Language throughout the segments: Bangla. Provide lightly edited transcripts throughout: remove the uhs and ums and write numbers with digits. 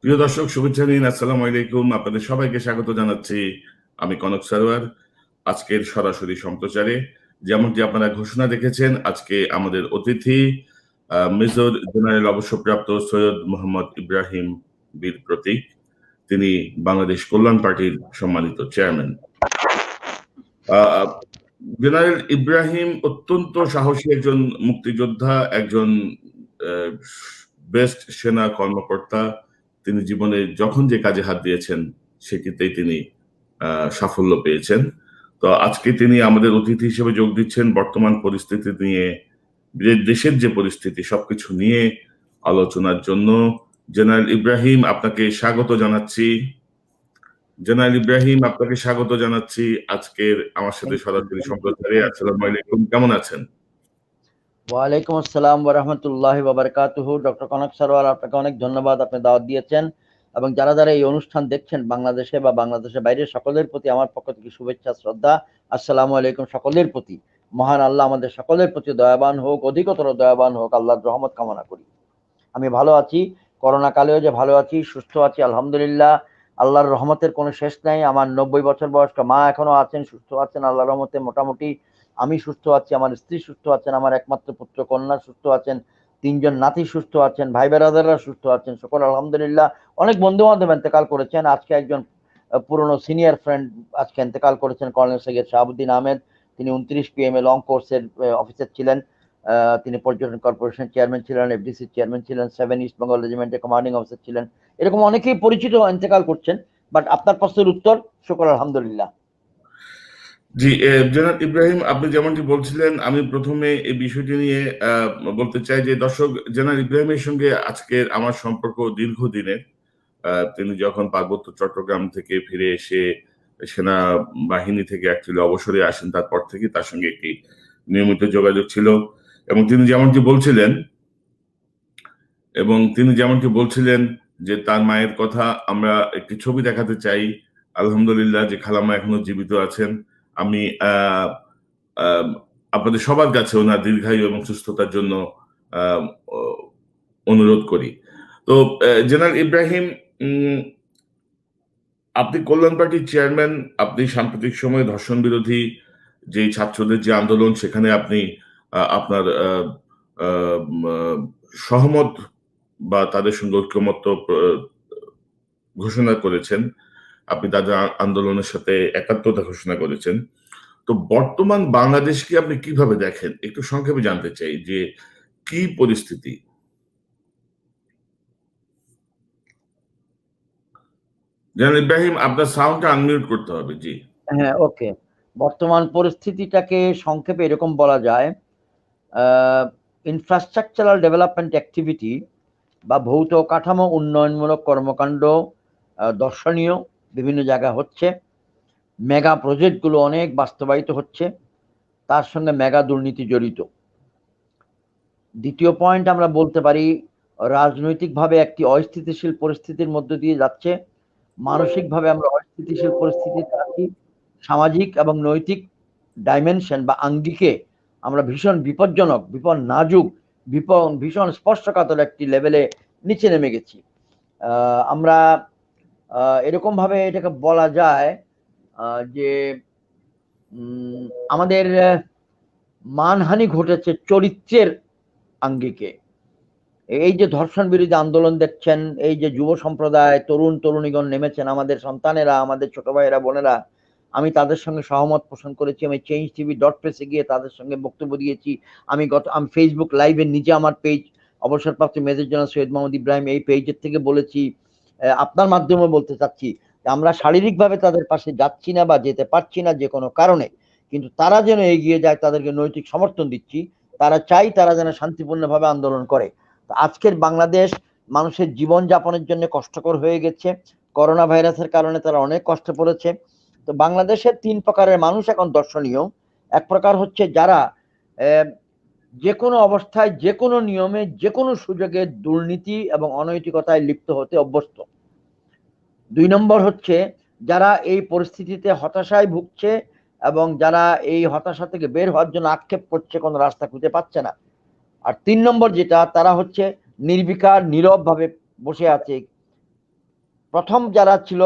প্রিয় দর্শক, শুভেচ্ছা নিন। আসসালামু আলাইকুম। আপনাদের সবাইকে স্বাগত জানাচ্ছি। আমি কনক সারোয়ার। আজকের সরাসরি সম্প্রচারে যেমনটি আপনারা ঘোষণা দেখেছেন, আজকে আমাদের অতিথি মেজর জেনারেল অবসরপ্রাপ্ত সৈয়দ মোহাম্মদ ইব্রাহিম বীর প্রতীক। তিনি বাংলাদেশ কল্যাণ পার্টির সম্মানিত চেয়ারম্যান। জেনারেল ইব্রাহিম অত্যন্ত সাহসী একজন মুক্তিযোদ্ধা, একজন বেস্ট সেনা কর্মকর্তা। তিনি জীবনে যখন যে কাজে হাত দিয়েছেন সেটিতেই তিনি সাফল্য পেয়েছেন। তো আজকে তিনি আমাদের অতিথি হিসেবে যোগ দিচ্ছেন বর্তমান পরিস্থিতি নিয়ে, দেশের যে পরিস্থিতি সবকিছু নিয়ে আলোচনার জন্য। জেনারেল ইব্রাহিম, আপনাকে স্বাগত জানাচ্ছি। আজকের আমার সাথে সরাসরি সম্প্রচারে। আসসালামু আলাইকুম, কেমন আছেন? ওয়ালাইকুম আসসালাম ওয়া রাহমাতুল্লাহি ওয়া বারাকাতুহু। ডক্টর কনক সারোয়ার, আপনাকে অনেক ধন্যবাদ, আপনি দাওয়াত দিয়েছেন। এবং যারা যারা এই অনুষ্ঠান দেখছেন বাংলাদেশে বা বাংলাদেশের বাইরে, সকলের প্রতি আমার পক্ষ থেকে শুভেচ্ছা, শ্রদ্ধা। আসসালামু আলাইকুম সকলের প্রতি। মহান আল্লাহ আমাদের সকলের প্রতি দয়াবান হোক, অধিকতর দয়াবান হোক, আল্লাহর রহমত কামনা করি। আমি ভালো আছি, করোনা কালেও যে ভালো আছি, সুস্থ আছি আলহামদুলিল্লাহ। আল্লাহর রহমতের কোনো শেষ নাই। আমার 90 বছর বয়স্ক মা এখনো আছেন, সুস্থ আছেন আল্লাহর রহমতে মোটামুটি। আমি সুস্থ আছি, আমার স্ত্রী সুস্থ আছেন, আমার একমাত্র পুত্র কন্যা সুস্থ আছেন, 3জন নাতি সুস্থ আছেন, ভাই বেরাদাররা সুস্থ আছেন, সকল আলহামদুলিল্লাহ। অনেক বন্ধু বান্ধব ইন্তেকাল করেছেন। আজকে একজন পুরনো সিনিয়র ফ্রেন্ড আজকে ইন্তেকাল করেছেন, কর্নেল সৈয়দ শাহাবুদ্দিন আহমেদ। তিনি 29 PM লং কোর্সের অফিসার ছিলেন। তিনি পর্যটন কর্পোরেশন চেয়ারম্যান ছিলেন, এফডিসি চেয়ারম্যান ছিলেন, 7 ইস্ট বেঙ্গল রেজিমেন্টের কমান্ডিং অফিসার ছিলেন। এরকম অনেকেই পরিচিত ইন্তেকাল করছেন। বাট আপনার প্রশ্নের উত্তর, শুকর আলহামদুলিল্লাহ। জি, জনাব ইব্রাহিম, আপনি যেমনটি বলছিলেন, আমি প্রথমে এই বিষয়টি নিয়ে বলতে চাই যে দর্শক, জনাব ইব্রাহিমের সঙ্গে আজকের আমার সম্পর্ক দীর্ঘদিনের। তিনি যখন পার্বত্য চট্টগ্রাম থেকে ফিরে এসে সেনাবাহিনী থেকে অ্যাকচুয়ালি অবসরে আসেন, তারপর থেকে তার সঙ্গে একটি নিয়মিত যোগাযোগ ছিল। এবং তিনি যেমনটি বলছিলেন যে তার মায়ের কথা, আমরা একটি ছবি দেখাতে চাই। আলহামদুলিল্লাহ যে খালাম্মা এখনো জীবিত আছেন। আমি আপনাদের সবার কাছে ওনার দীর্ঘায়ু এবং সুস্থতার জন্য অনুরোধ করি। তো জেনারেল ইব্রাহিম, আপনি কল্যাণ পার্টির চেয়ারম্যান। আপনি সাম্প্রতিক সময়ে ধর্ষণ বিরোধী যে ছাত্রদের যে আন্দোলন, সেখানে আপনি আপনার সহমত বা তাদের সঙ্গে ঐক্যমত্য ঘোষণা করেছেন। আপনি তাদের আন্দোলনের সাথে একাত্মতা ঘোষণা করেছেন। তো বর্তমান বাংলাদেশকে আপনি কিভাবে দেখেন, একটু সংক্ষেপে জানতে চাই যে কি পরিস্থিতি। জনাব ইব্রাহিম, আপনার সাউন্ডটা আনমিউট করতে হবে। জি হ্যাঁ, ওকে। বর্তমান পরিস্থিতিটাকে সংক্ষেপে এরকম বলা যায়, ইনফ্রাস্ট্রাকচারাল ডেভেলপমেন্ট অ্যাক্টিভিটি বা ভৌত কাঠামো উন্নয়নমূলক কর্মকাণ্ড দর্শনীয় বিভিন্ন জায়গায় হচ্ছে। মেগা প্রজেক্টগুলো অনেক বাস্তবায়িত হচ্ছে, তার সঙ্গে মেগা দুর্নীতি জড়িত। দ্বিতীয় পয়েন্ট আমরা বলতে পারি, রাজনৈতিকভাবে একটি অস্থিতিশীল পরিস্থিতির মধ্য দিয়ে যাচ্ছে। মানসিকভাবে আমরা অস্থিতিশীল পরিস্থিতিতে আছি। সামাজিক এবং নৈতিক ডাইমেনশন বা আঙ্গিকে আমরা ভীষণ বিপজ্জনক, নাজুক, ভীষণ স্পর্শকাতর একটি লেভেলে নিচে নেমে গেছি। আমরা এরকম ভাবে এটাকে বলা যায় যে আমাদের মানহানি ঘটেছে চরিত্রের আঙ্গিকে। এই যে ধর্ষণ বিরোধী আন্দোলন দেখছেন, এই যে যুব সম্প্রদায়, তরুণীগণ নেমেছেন, আমাদের সন্তানেরা, আমাদের ছোট ভাইয়েরা, বোনেরা, আমি তাদের সঙ্গে সহমত পোষণ করেছি। আমি changetv.press-এ গিয়ে তাদের সঙ্গে বক্তব্য দিয়েছি। আমি ফেসবুক লাইভে নিজে আমার পেজ অবসরপ্রাপ্ত মেজর জেনারেল সৈয়দ মোহাম্মদ ইব্রাহিম এই পেজের থেকে বলেছি। আপনার মাধ্যমে বলতে চাচ্ছি, আমরা শারীরিকভাবে তাদের পাশে যাচ্ছি না বা যেতে পারছি না যে কোনো কারণে, কিন্তু তারা যেন এগিয়ে যায়, তাদেরকে নৈতিক সমর্থন দিচ্ছি। তারা চাই তারা যেন শান্তিপূর্ণভাবে আন্দোলন করে। আজকের বাংলাদেশ মানুষের জীবন যাপনের জন্য কষ্টকর হয়ে গেছে। করোনা ভাইরাসের কারণে তারা অনেক কষ্ট পড়েছে। তো বাংলাদেশের 3 প্রকারের মানুষ এখন দর্শনীয়। এক প্রকার হচ্ছে যারা যে কোনো অবস্থায়, যে কোনো নিয়মে, যে কোনো সুযোগে দুর্নীতি এবং অনৈতিকতায় লিপ্ত হতে অভ্যস্ত। 2 নম্বর হচ্ছে যারা এই পরিস্থিতিতে হতাশায় ভুগছে এবং যারা এই হতাশা থেকে বের হওয়ার জন্য আক্ষেপ করছে, কোনো রাস্তা খুঁজে পাচ্ছে না। আর 3 নম্বর যেটা, তারা হচ্ছে নির্বিকার, নীরব ভাবে বসে আছে, প্রথম যারা ছিল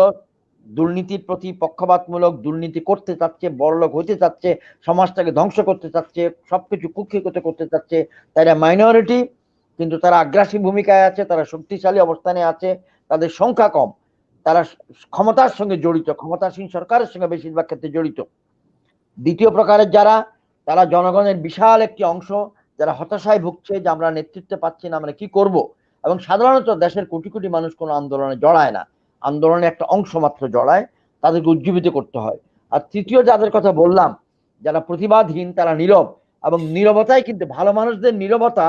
দুর্নীতির প্রতি পক্ষপাতমূলক, দুর্নীতি করতে চাচ্ছে, বড়লোক হতে চাচ্ছে, সমাজটাকে ধ্বংস করতে চাচ্ছে, সবকিছু কুক্ষিগত করতে চাচ্ছে, তারা মাইনরিটি, কিন্তু তারা আগ্রাসী ভূমিকায় আছে, তারা শক্তিশালী অবস্থানে আছে, তাদের সংখ্যা কম, তারা ক্ষমতার সঙ্গে জড়িত, ক্ষমতাসীন সরকারের সঙ্গে বেশিরভাগ ক্ষেত্রে জড়িত। দ্বিতীয় প্রকারের যারা, তারা জনগণের বিশাল একটি অংশ, যারা হতাশায় ভুগছে যে আমরা নেতৃত্ব পাচ্ছি না, আমরা কি করব। এবং সাধারণত দেশের কোটি কোটি মানুষ কোনো আন্দোলনে জড়ায় না, আন্দোলনে একটা অংশ মাত্র জড়ায়, তাদেরকে উজ্জীবিত করতে হয়। আর তৃতীয় যাদের কথা বললাম, যারা প্রতিবাদহীন, তারা নীরব, এবং নীরবতাই কিন্তু, ভালো মানুষদের নীরবতা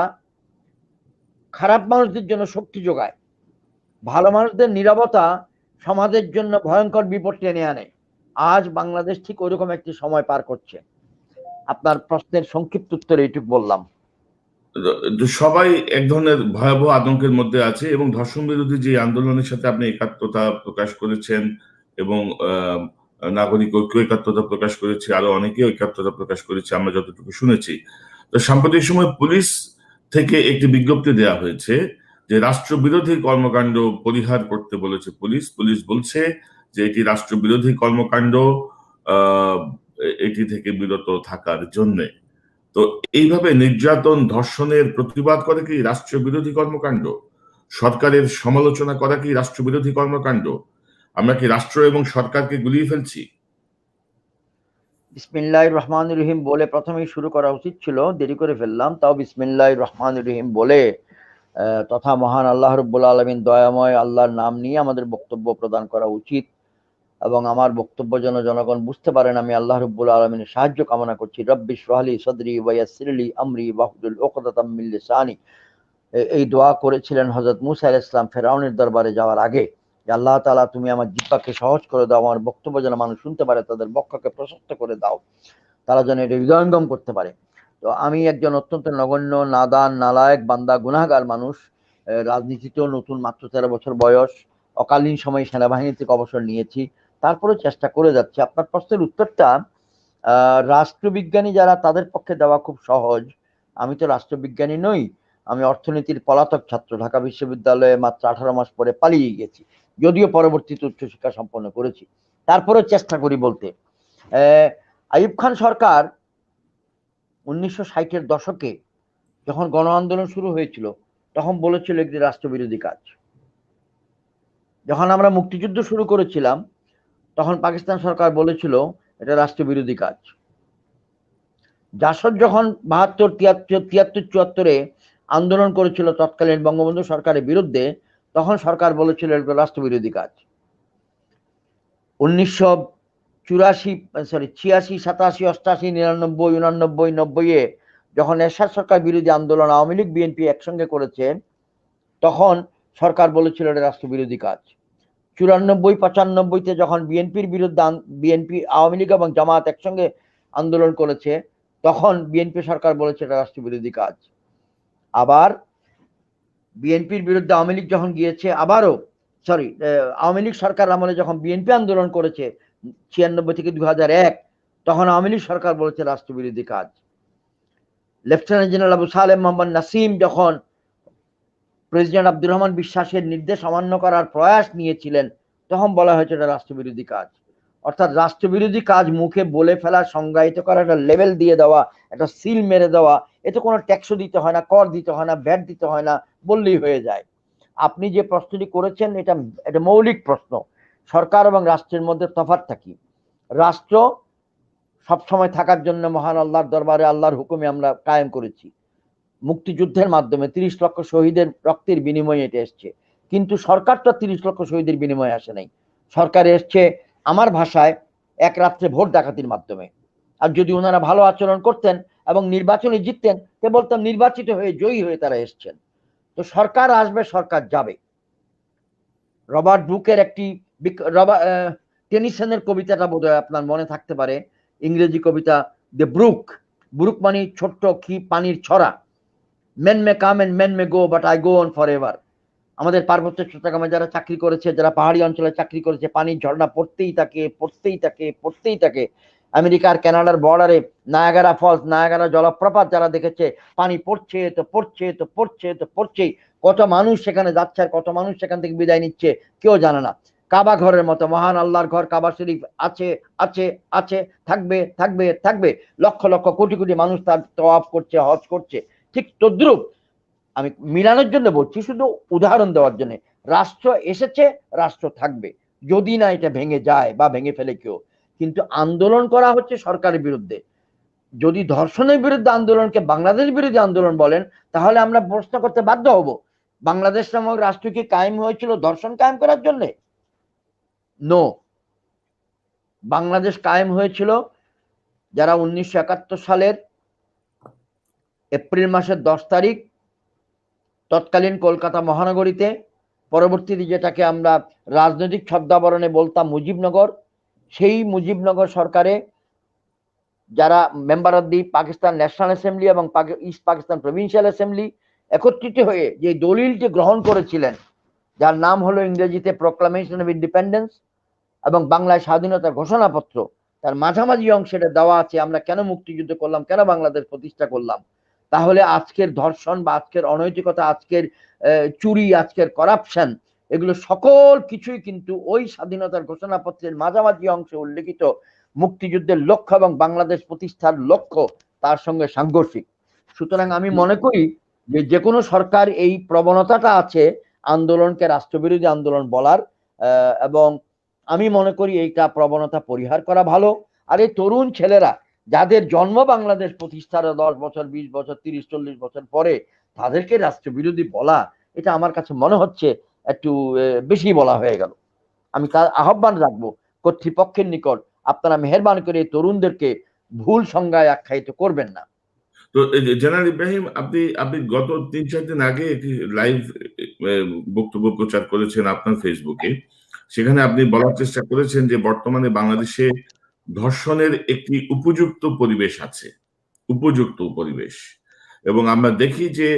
খারাপ মানুষদের জন্য শক্তি যোগায়, ভালো মানুষদের নীরবতা সমাজের জন্য ভয়ঙ্কর বিপদ টেনে আনে। আজ বাংলাদেশ ঠিক ওইরকম একটি সময় পার করছে। আপনার প্রশ্নের সংক্ষিপ্ত উত্তর এইটুকু বললাম। সবাই এক ধরনের ভয়াবহ আতঙ্কের মধ্যে আছে, এবং ধর্ষণ বিরোধী যে আন্দোলনের সাথে আপনি একাত্মতা প্রকাশ করেছেন, এবং নাগরিক ঐক্য একাত্মতা প্রকাশ করেছে, আরো অনেকে একাত্মতা প্রকাশ করেছে আমরা যতটুকু শুনেছি। তো সাম্প্রতিক সময় পুলিশ থেকে একটি বিজ্ঞপ্তি দেওয়া হয়েছে যে রাষ্ট্রবিরোধী কর্মকাণ্ড পরিহার করতে বলেছে পুলিশ। পুলিশ বলছে যে এটি রাষ্ট্রবিরোধী কর্মকাণ্ড, এটি থেকে বিরত থাকার জন্য। তো এইভাবে নির্যাতন, ধর্ষণের প্রতিবাদ করা কি রাষ্ট্রবিরোধী কর্মকাণ্ড? সরকারের সমালোচনা করা কি রাষ্ট্রবিরোধী কর্মকাণ্ড? আমরা কি রাষ্ট্র এবং সরকারকে গুলিয়ে ফেলছি? বিসমিল্লাহির রহমানির রহিম বলে প্রথমেই শুরু করা উচিত ছিল, দেরি করে ফেললাম, তাও বিসমিল্লাহির রহমানির রহিম বলে তথা মহান আল্লাহ রাব্বুল আলামিন দয়াময় আল্লাহর নাম নিয়ে আমাদের বক্তব্য প্রদান করা উচিত। এবং আমার বক্তব্য যেন জনগণ বুঝতে পারেন, আমি আল্লাহ রাব্বুল আলামিনের সাহায্য কামনা করছি। রব্বি ইশরাহ লি সাদরি ওয়া ইয়াসসির লি আমরি ওয়াহলুল উকদাতাম মিন লিসানি। এই দোয়া করেছিলেন হযরত মূসা আলাইহিস সালাম ফেরাউনের দরবারে যাওয়ার আগে, যে আল্লাহ তাআলা তুমি আমার জিহ্বাকে সহজ করে দাও, আমার বক্তব্য যেন মানুষ শুনতে পারে, তাদের বক্ষকে প্রশস্ত করে দাও, তারা যেন এটা হৃদয়ঙ্গম করতে পারে। তো আমি একজন অত্যন্ত নগণ্য, নাদান, নালায়েক, বান্দা, গুনাহগার মানুষ। রাজনীতিতেও নতুন, মাত্র 13 বছর বয়স, অকালীন সময়ে সেনাবাহিনী থেকে অবসর নিয়েছি, তারপরেও চেষ্টা করে যাচ্ছি। আপনার প্রশ্নের উত্তরটা, রাষ্ট্রবিজ্ঞানী যারা, তাদের পক্ষে দেওয়া খুব সহজ। আমি তো রাষ্ট্রবিজ্ঞানী নই, আমি অর্থনীতির পলাতক ছাত্র, ঢাকা বিশ্ববিদ্যালয়ে মাত্র 18 মাস পরে পালিয়ে গেছি, যদিও পরবর্তীতে উচ্চশিক্ষা সম্পন্ন করেছি, তারপরেও চেষ্টা করি বলতে। আইয়ুব খান সরকার 1960-এর দশকে যখন গণ আন্দোলন শুরু হয়েছিল, তখন বলেছিল একটি রাষ্ট্রবিরোধী কাজ। যখন আমরা মুক্তিযুদ্ধ শুরু করেছিলাম, তখন পাকিস্তান সরকার বলেছিল এটা রাষ্ট্রবিরোধী কাজ। জাসদ যখন 72, 73, 74-এ আন্দোলন করেছিল তৎকালীন বঙ্গবন্ধু সরকারের বিরুদ্ধে, তখন সরকার বলেছিল এটা রাষ্ট্রবিরোধী কাজ। 1984, 86, 87, 88, 99, 89, 90-এ যখন এরশাদ সরকার বিরোধী আন্দোলন আওয়ামী লীগ বিএনপি একসঙ্গে করেছে, তখন সরকার বলেছিল এটা রাষ্ট্রবিরোধী কাজ। 94, 95-তে যখন বিএনপির বিরুদ্ধে, বিএনপি, আওয়ামী লীগ এবং জামাত একসঙ্গে আন্দোলন করেছে, তখন বিএনপি সরকার বলেছে এটা রাষ্ট্রবিরোধী কাজ। আবার বিএনপির বিরুদ্ধে আওয়ামী লীগ যখন গিয়েছে, আবারও আওয়ামী লীগ সরকার আমলে যখন বিএনপি আন্দোলন করেছে 96 থেকে 2001, তখন আওয়ামী লীগ সরকার বলেছে রাষ্ট্রবিরোধী কাজ। লেফটেন্যান্ট জেনারেল আবু সালেম মোহাম্মদ নাসিম যখন প্রেসিডেন্ট আব্দুর রহমান বিশ্বাসের নির্দেশ অমান্য করার প্রয়াস নিয়েছিলেন, তখন বলা হয়েছে এটা রাষ্ট্রবিরোধী কাজ। অর্থাৎ রাষ্ট্রবিরোধী কাজ মুখে বলে ফেলা, সংজ্ঞায়িত করা, একটা লেভেল দিয়ে দেওয়া, একটা সিল মেরে দেওয়া, এতে কোনো ট্যাক্সও দিতে হয় না, কর দিতে হয় না, ভ্যাট দিতে হয় না, বললেই হয়ে যায়। আপনি যে প্রশ্নটি করেছেন, এটা মৌলিক প্রশ্ন। সরকার এবং রাষ্ট্রের মধ্যে তফাৎটা কি? রাষ্ট্র সবসময় থাকার জন্য মহান আল্লাহর দরবারে আল্লাহর হুকুমে আমরা কায়েম করেছি, মুক্তিযুদ্ধের মাধ্যমে 30 লক্ষ শহীদের রক্তের বিনিময়ে এটা এসছে। কিন্তু সরকার তো 30 লক্ষ শহীদের বিনিময়ে আসে নাই। সরকার এসছে আমার ভাষায় এক রাত্রে ভোট ডাকাতির মাধ্যমে। আর যদি ওনারা ভালো আচরণ করতেন এবং নির্বাচনে জিততেন, তে বলতাম নির্বাচিত হয়ে, জয়ী হয়ে তারা এসছেন। তো সরকার আসবে, সরকার যাবে। রবার্ট ব্রুকের একটি, টেনিসনের কবিতাটা বোধহয় আপনার মনে থাকতে পারে, ইংরেজি কবিতা, দ্য ব্রুক। ব্রুক মানে ছোট্ট কি পানির ছড়া। Men may come and men may go, but I go on for ever. আমাদের পার্বত্য চট্টগ্রামে যারা চাকরি করেছে, যারা পাহাড়ি অঞ্চলে চাকরি করেছে, পানির ঝর্ণা পড়তেই থাকে, পড়তেই থাকে, পড়তেই থাকে। আমেরিকার কানাডার বর্ডারে নায়াগারা ফলস, নায়াগারা জলপ্রপাত যারা দেখেছে, পানি পড়ছে তো পড়ছে তো পড়ছে তো পড়ছেই, কত মানুষ সেখানে যাচ্ছে আর কত মানুষ সেখান থেকে বিদায় নিচ্ছে কেউ জানে না। কাবা ঘরের মতো মহান আল্লাহর ঘর কাবা শরীফ আছে আছে আছে, থাকবে থাকবে থাকবে, লক্ষ লক্ষ কোটি কোটি মানুষ তার তওয়াফ করছে, হজ করছে। ঠিক তদ্রুপ আমি মিলানোর জন্য বলছি, শুধু উদাহরণ দেওয়ার জন্য। রাষ্ট্র এসেছে, রাষ্ট্র থাকবে, যদি না এটা ভেঙে যায় বা ভেঙে ফেলে কেউ। কিন্তু আন্দোলন করা হচ্ছে সরকারের বিরুদ্ধে। যদি ধর্ষণের বিরুদ্ধে আন্দোলনকে বাংলাদেশ বিরোধী আন্দোলন বলেন, তাহলে আমরা প্রশ্ন করতে বাধ্য হব, বাংলাদেশ নামক রাষ্ট্র কি কায়েম হয়েছিল ধর্ষণ কায়েম করার জন্য? নো। বাংলাদেশ কায়েম হয়েছিল যারা 1971 সালের এপ্রিল মাসের 10 তারিখ তৎকালীন কলকাতা মহানগরীতে, পরবর্তীতে যেটাকে আমরা রাজনৈতিক শব্দাবরণে বলতাম মুজিবনগর, সেই মুজিবনগর সরকারে যারা member of the Pakistan national assembly এবং ইস্ট পাকিস্তান প্রভিন্সিয়াল অ্যাসেম্বলি একত্রিত হয়ে যে দলিলটি গ্রহণ করেছিলেন, যার নাম হলো ইংরেজিতে প্রোক্লামেশন অফ ইন্ডিপেন্ডেন্স এবং বাংলায় স্বাধীনতার ঘোষণাপত্র, তার মাঝামাঝি অংশে এটা দেওয়া আছে আমরা কেন মুক্তিযুদ্ধ করলাম, কেন বাংলাদেশ প্রতিষ্ঠা করলাম। তাহলে আজকের ধর্ষণ বা আজকের অনৈতিকতা, আজকের চুরি, আজকের করাপশন, এগুলো সকল কিছুই কিন্তু ওই স্বাধীনতার ঘোষণাপত্রের মাঝামাঝি অংশে উল্লেখিত মুক্তিযুদ্ধের লক্ষ্য এবং বাংলাদেশ প্রতিষ্ঠার লক্ষ্য তার সঙ্গে সাংঘর্ষিক। সুতরাং আমি মনে করি যে কোনো সরকার এই প্রবণতাটা আছে আন্দোলনকে রাষ্ট্রবিরোধী আন্দোলন বলার, এবং আমি মনে করি এইটা প্রবণতা পরিহার করা ভালো। আর এই তরুণ ছেলেরা যাদের জন্ম বাংলাদেশ প্রতিষ্ঠার 10 বছর 20 বছর 30-40 বছর পরে, তাদেরকে রাষ্ট্রবিরোধী বলা, এটা আমার কাছে মনে হচ্ছে একটু বেশি বলা হয়ে গেল। আমি তার আহ্বান রাখবো কর্তৃপক্ষের নিকট, আপনারা মেহেরবানি করে তরুণদেরকে ভুল সংজ্ঞায় আখ্যায়িত করবেন না। তো জেনারেল ইব্রাহিম, আপনি আপনি গত 3-4 দিন আগে একটি লাইভ বক্তব্য প্রচার করেছেন আপনার ফেসবুকে। সেখানে আপনি বলার চেষ্টা করেছেন যে বর্তমানে বাংলাদেশে ধর্ষণের একটি উপযুক্ত পরিবেশ আছে, উপযুক্ত পরিবেশ। এবং আমরা দেখি যে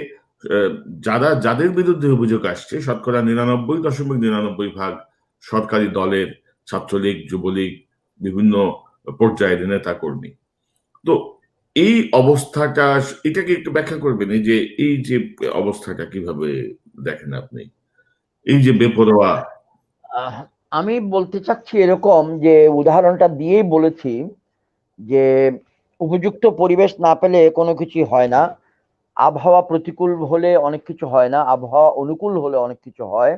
যাদের বিরুদ্ধে অভিযোগ আসছে শতকরা 99.99% সরকারি দলের, ছাত্রলীগ, যুবলীগ, বিভিন্ন পর্যায়ের নেতা কর্মী। তো এই অবস্থাটা, এটাকে একটু ব্যাখ্যা করবেন, এই যে অবস্থাটা কিভাবে দেখেন আপনি, এই যে বেপরোয়া? আমি বলতে চাচ্ছি এরকম, যে উদাহরণটা দিয়েই বলেছি যে উপযুক্ত পরিবেশ না পেলে কোনো কিছু হয় না। আবহাওয়া প্রতিকূল হলে অনেক কিছু হয় না, আবহাওয়া অনুকূল হলে অনেক কিছু হয়।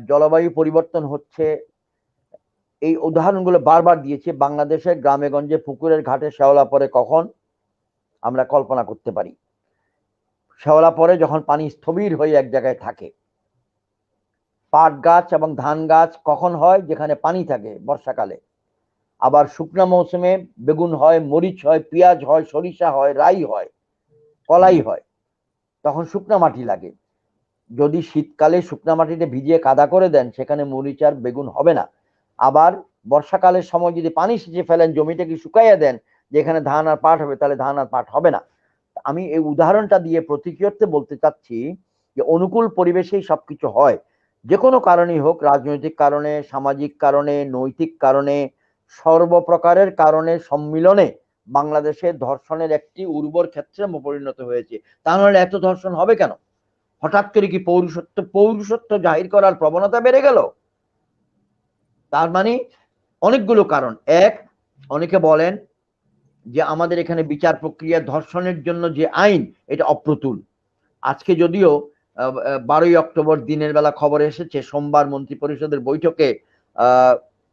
জলবায়ু পরিবর্তন হচ্ছে, এই উদাহরণগুলো বারবার দিয়েছি। বাংলাদেশের গ্রামে গঞ্জে পুকুরের ঘাটে শ্যাওলা পড়ে কখন আমরা কল্পনা করতে পারি। শ্যাওলা পড়ে যখন পানি স্থবির হয়ে এক জায়গায় থাকে। পাট গাছ এবং ধান গাছ কখন হয়? যেখানে পানি থাকে, বর্ষাকালে। আবার শুকনো মৌসুমে বেগুন হয়, মরিচ হয়, পেঁয়াজ হয়, সরিষা হয়, রাই হয়, কলাই হয়, তখন শুকনো মাটি লাগে। যদি শীতকালে শুকনো মাটিতে ভিজিয়ে কাদা করে দেন, সেখানে মরিচ আর বেগুন হবে না। আবার বর্ষাকালের সময় যদি পানি সেচে ফেলেন, জমিটাকে শুকাইয়া দেন, যেখানে ধান আর পাট হবে, তাহলে ধান আর পাট হবে না। আমি এই উদাহরণটা দিয়ে প্রতীকীয়তে বলতে চাচ্ছি যে অনুকূল পরিবেশেই সবকিছু হয়। যে কোনো কারণেই হোক, রাজনৈতিক কারণে, সামাজিক কারণে, নৈতিক কারণে, সর্বপ্রকারের কারণে সম্মিলনে বাংলাদেশে ধর্ষণের একটি উর্বর ক্ষেত্রে পরিণত হয়েছে। তাহলে এত ধর্ষণ হবে কেন? হঠাৎ করে কি পৌরুষত্ব জাহির করার প্রবণতা বেড়ে গেল? তার মানে অনেকগুলো কারণ। এক, অনেকে বলেন যে আমাদের এখানে বিচার প্রক্রিয়া, ধর্ষণের জন্য যে আইন, এটা অপ্রতুল। আজকে যদিও 12ই অক্টোবর দিনের বেলা খবর এসেছে, সোমবার মন্ত্রী পরিষদের বৈঠকে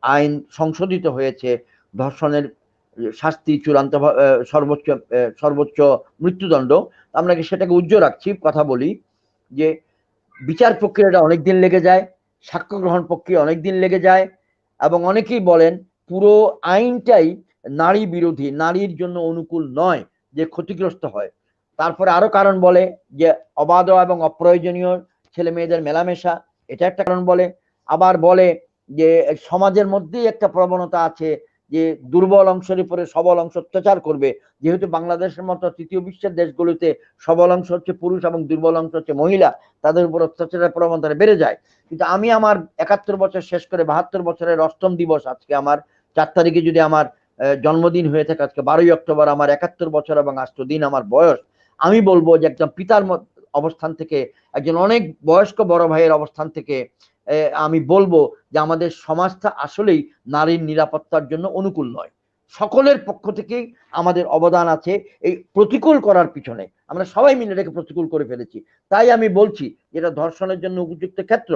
আইন সংশোধিত হয়েছে, ধর্ষণের শাস্তি চূড়ান্ত সর্বোচ্চ মৃত্যুদণ্ড। আমরা সেটাকে উজ্জ্বল রাখছি। কথা বলি যে বিচার প্রক্রিয়াটা অনেকদিন লেগে যায়, সাক্ষ্য গ্রহণ প্রক্রিয়া অনেকদিন লেগে যায়, এবং অনেকেই বলেন পুরো আইনটাই নারী বিরোধী, নারীর জন্য অনুকূল নয়, যে ক্ষতিগ্রস্ত হয়। তারপরে আরো কারণ বলে যে অবাধ এবং অপ্রয়োজনীয় ছেলে মেয়েদের মেলামেশা, এটা একটা কারণ বলে। আবার বলে যে সমাজের মধ্যেই একটা প্রবণতা আছে যে দুর্বল অংশের উপরে সবল অংশ অত্যাচার করবে। যেহেতু বাংলাদেশের মতো তৃতীয় বিশ্বের দেশগুলোতে সবল অংশ হচ্ছে পুরুষ এবং দুর্বল অংশ হচ্ছে মহিলা, তাদের উপর অত্যাচারের প্রবণতা বেড়ে যায়। কিন্তু আমি আমার 71 বছর শেষ করে 72 বছরের অষ্টম দিবস, আজকে আমার 4 তারিখে যদি আমার জন্মদিন হয়ে থাকে, আজকে 12ই অক্টোবর আমার 71 বছর এবং 8 দিন আমার বয়স। আমি বলবো যে একদম পিতার অবস্থান থেকে, একজন অনেক বয়স্ক বড় ভাইয়ের অবস্থান থেকে আমি বলবো যে আমাদের সমাজটা আসলেই নারীর নিরাপত্তার জন্য অনুকূল নয়। সকলের পক্ষ থেকেই আমাদের অবদান আছে এই প্রতিকূল করার পিছনে। আমরা সবাই মিলে এটাকে প্রতিকূল করে ফেলেছি। তাই আমি বলছি এটা ধর্ষণের জন্য উপযুক্ত ক্ষেত্র।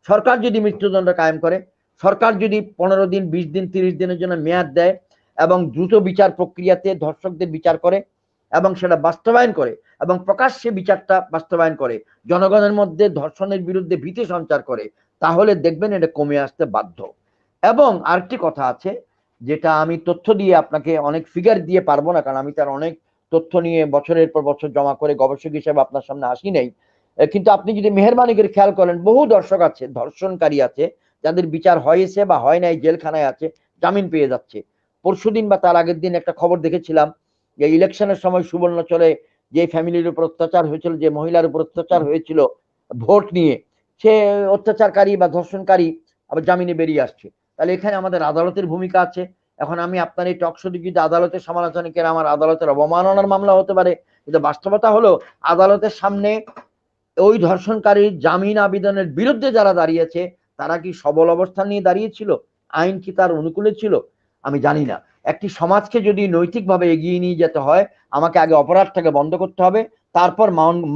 সরকার যদি মৃত্যুদণ্ড কায়েম করে, সরকার যদি 15 দিন 20 দিন 30 দিনের জন্য মেয়াদ দেয় এবং দ্রুত বিচার প্রক্রিয়াতে ধর্ষকদের বিচার করে এবং সেটা বাস্তবায়ন করে এবং প্রকাশ্যে বিচারটা বাস্তবায়ন করে, জনগণের মধ্যে ধর্ষণের বিরুদ্ধে ভীতি সঞ্চার করে, তাহলে দেখবেন এটা কমে আসতে বাধ্য। এবং আরেকটি কথা আছে যেটা আমি তথ্য দিয়ে আপনাকে অনেক ফিগার দিয়ে পারবো না, কারণ আমি তার অনেক তথ্য নিয়ে বছরের পর বছর জমা করে গবেষক হিসেবে আপনার সামনে আসি নাই। কিন্তু আপনি যদি মেহেরবানি করে খেয়াল করেন, বহু দর্শক আছে, ধর্ষণকারী আছে, যাদের বিচার হয়েছে বা হয় নাই, জেলখানায় আছে, জামিন পেয়ে যাচ্ছে। পরশুদিন বা তার আগের দিন একটা খবর দেখেছিলাম যে ইলেকশনের সময় সুবর্ণচরে যে ফ্যামিলির উপর অত্যাচার হয়েছিল, যে মহিলার উপর অত্যাচার হয়েছিল ভোট নিয়ে, সে অত্যাচারকারী বা ধর্ষণকারী আবার জামিনে বেরিয়ে আসছে। তাহলে এখানে আমাদের আদালতের ভূমিকা আছে। এখন আমি আপনার এই টক শোতে যদি আদালতের সমালোচনা করে আমার আদালতের অবমাননার মামলা হতে পারে, কিন্তু বাস্তবতা হলো আদালতের সামনে ওই ধর্ষণকারীর জামিন আবেদনের বিরুদ্ধে যারা দাঁড়িয়েছে তারা কি সবল অবস্থান নিয়ে দাঁড়িয়েছিল? আইন কি তার অনুকূলে ছিল? আমি জানি না। একটি সমাজকে যদি নৈতিকভাবে এগিয়ে নিয়ে যেতে হয়, আমাকে আগে অপরাধটাকে বন্ধ করতে হবে, তারপর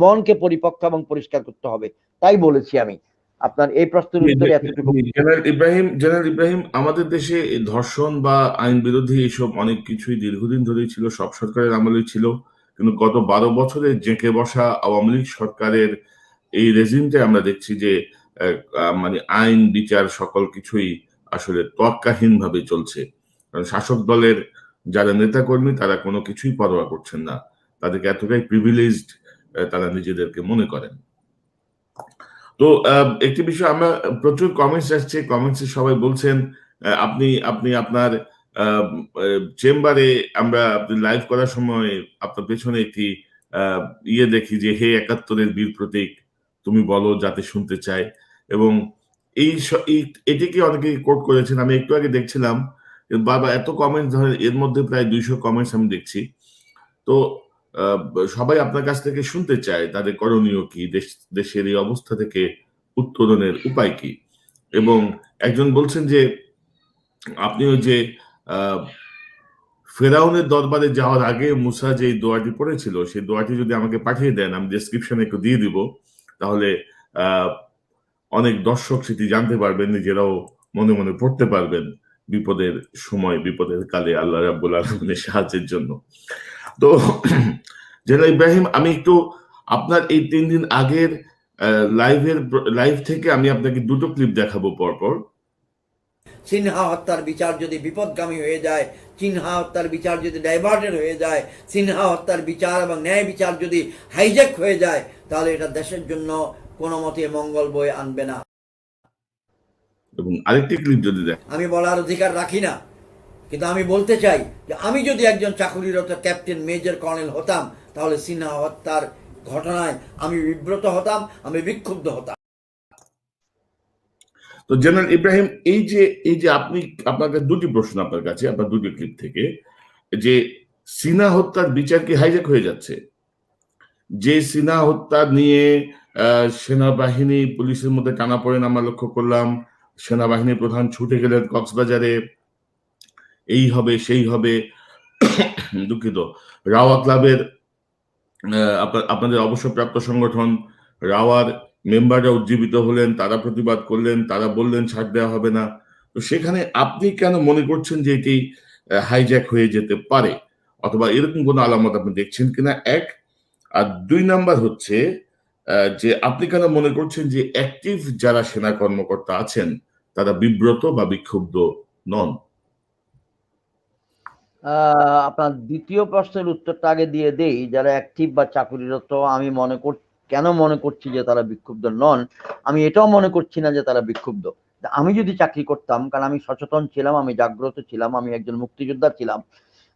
মনকে পরিপক্ক এবং পরিষ্কার করতে হবে। তাই বলেছি আমি। আপনার এই প্রশ্নের উত্তরে এতটুকু। জেনারেল ইব্রাহিম, আমাদের দেশে এই ধর্ষণ বা আইন বিরোধী এইসব অনেক কিছুই দীর্ঘদিন ধরেই ছিল, সব সরকারের আমলেই ছিল। কিন্তু গত 12 বছরে জেঁকে বসা আওয়ামী লীগ সরকারের এই রেজিমটা আমরা দেখছি যে মানে আইন বিচার সকল কিছুই আসলে তোয়াক্কাহীন ভাবে চলছে। কারণ শাসক দলের যারা নেতাকর্মী তারা কোনো কিছুই পরোয়া করছেন না, তাদেরকে এতটাই প্রিভিলেজড তারা নিজেদেরকে মনে করেন। তো একটি বিষয়, আমরা প্রচুর কমেন্টস আসছে, কমেন্টসে সবাই বলছেন আপনি আপনি আপনার চেম্বারে আমরা লাইভ করার সময় আপনার পেছনে একটি ইয়ে দেখি যে হে 71-এর বীর প্রতীক, তুমি বলো যাতে শুনতে চাই। এবং এটিকে অনেকে কোট করেছেন। আমি একটু আগে দেখছিলাম বাবা এত কমেন্টস, ধরেন এর মধ্যে প্রায় 200 কমেন্টস আমি দেখছি। তো সবাই আপনার কাছ থেকে শুনতে চায় তাদের করণীয় কি, দেশের এই অবস্থা থেকে উত্তরণের উপায় কি। এবং একজন বলছেন যে আপনি ওই যে ফেরাউনের দরবারে যাওয়ার আগে মুসা যে দোয়াটি পড়েছিল সেই দোয়াটি যদি আমাকে পাঠিয়ে দেন, আমি ডেসক্রিপশনে একটু দিয়ে দিব, তাহলে অনেক দর্শক সেটি জানতে পারবেন, নিজেরাও মনে মনে পড়তে পারবেন বিপদের সময়, বিপদের কালে আল্লাহ রাব্বুল আলামিনের সাহায্যের জন্য। তো জেনারেল ইব্রাহিম, আমি একটু আপনার এই 3 দিন আগের লাইভ থেকে আমি আপনাকে দুটো ক্লিপ দেখাবো পরপর। সিনহা হত্যার বিচার যদি বিপদগামী হয়ে যায়, সিনহা হত্যার বিচার যদি ডাইভার্টেড হয়ে যায়, সিনহা হত্যার বিচার এবং ন্যায় বিচার যদি হাইজ্যাক হয়ে যায়, তাহলে এটা দেশের জন্য কোনো মতে মঙ্গল বয়ে আনবে না। এবং আরেকটি ক্লিপ যদি দেখ। আমি বলার অধিকার রাখি না, কিন্তু আমি বলতে চাই যে আমি যদি একজন চাকুরিরত ক্যাপ্টেন, মেজর, কর্নেল হতাম, তাহলে সিনহা হত্যার ঘটনায় আমি বিব্রত হতাম, আমি বিক্ষুব্ধ হতাম। তো জেনারেল ইব্রাহিম, এই যে আপনি, আপনাকে দুটি প্রশ্ন আপনার কাছে, আপনার দুটি ক্লিপ থেকে, যে সিনহা হত্যার বিচার কি হাইজ্যাক হয়ে যাচ্ছে? যে সিনহা হত্যা নিয়ে সেনাবাহিনী পুলিশের মধ্যে টানাপোড়েন আমরা লক্ষ্য করলাম, সেনাবাহিনীর প্রধান ছুটে গেলেন কক্সবাজারে, এই হবে সেই হবে। দুঃখিত, রাওয়া ক্লাবের আপনাদের অবসরপ্রাপ্ত সংগঠন রাওয়ার মেম্বাররা উজ্জীবিত হলেন, তারা প্রতিবাদ করলেন, তারা বললেন ছাড় দেওয়া হবে না। তো সেখানে আপনি কেন মনে করছেন যে এটি হাইজ্যাক হয়ে যেতে পারে, অথবা এরকম কোনো আলামত আপনি দেখছেন কিনা, এক। আর 2 নাম্বার হচ্ছে যে আপনি কেন মনে করছেন যে অ্যাক্টিভ যারা সেনা কর্মকর্তা আছেন তারা বিব্রত বা বিক্ষুব্ধ নন? আপনার দ্বিতীয় প্রশ্নের উত্তরটা আগে দিয়ে দেই। যারা অ্যাক্টিভ বা চাকুরিরত, আমি কেন মনে করছি যে তারা বিক্ষুব্ধ নন, আমি এটাও মনে করছি না যে তারা বিক্ষুব্ধ। আমি যদি চাকরি করতাম, কারণ আমি সচেতন ছিলাম, আমি জাগ্রত ছিলাম, আমি একজন মুক্তিযোদ্ধা ছিলাম।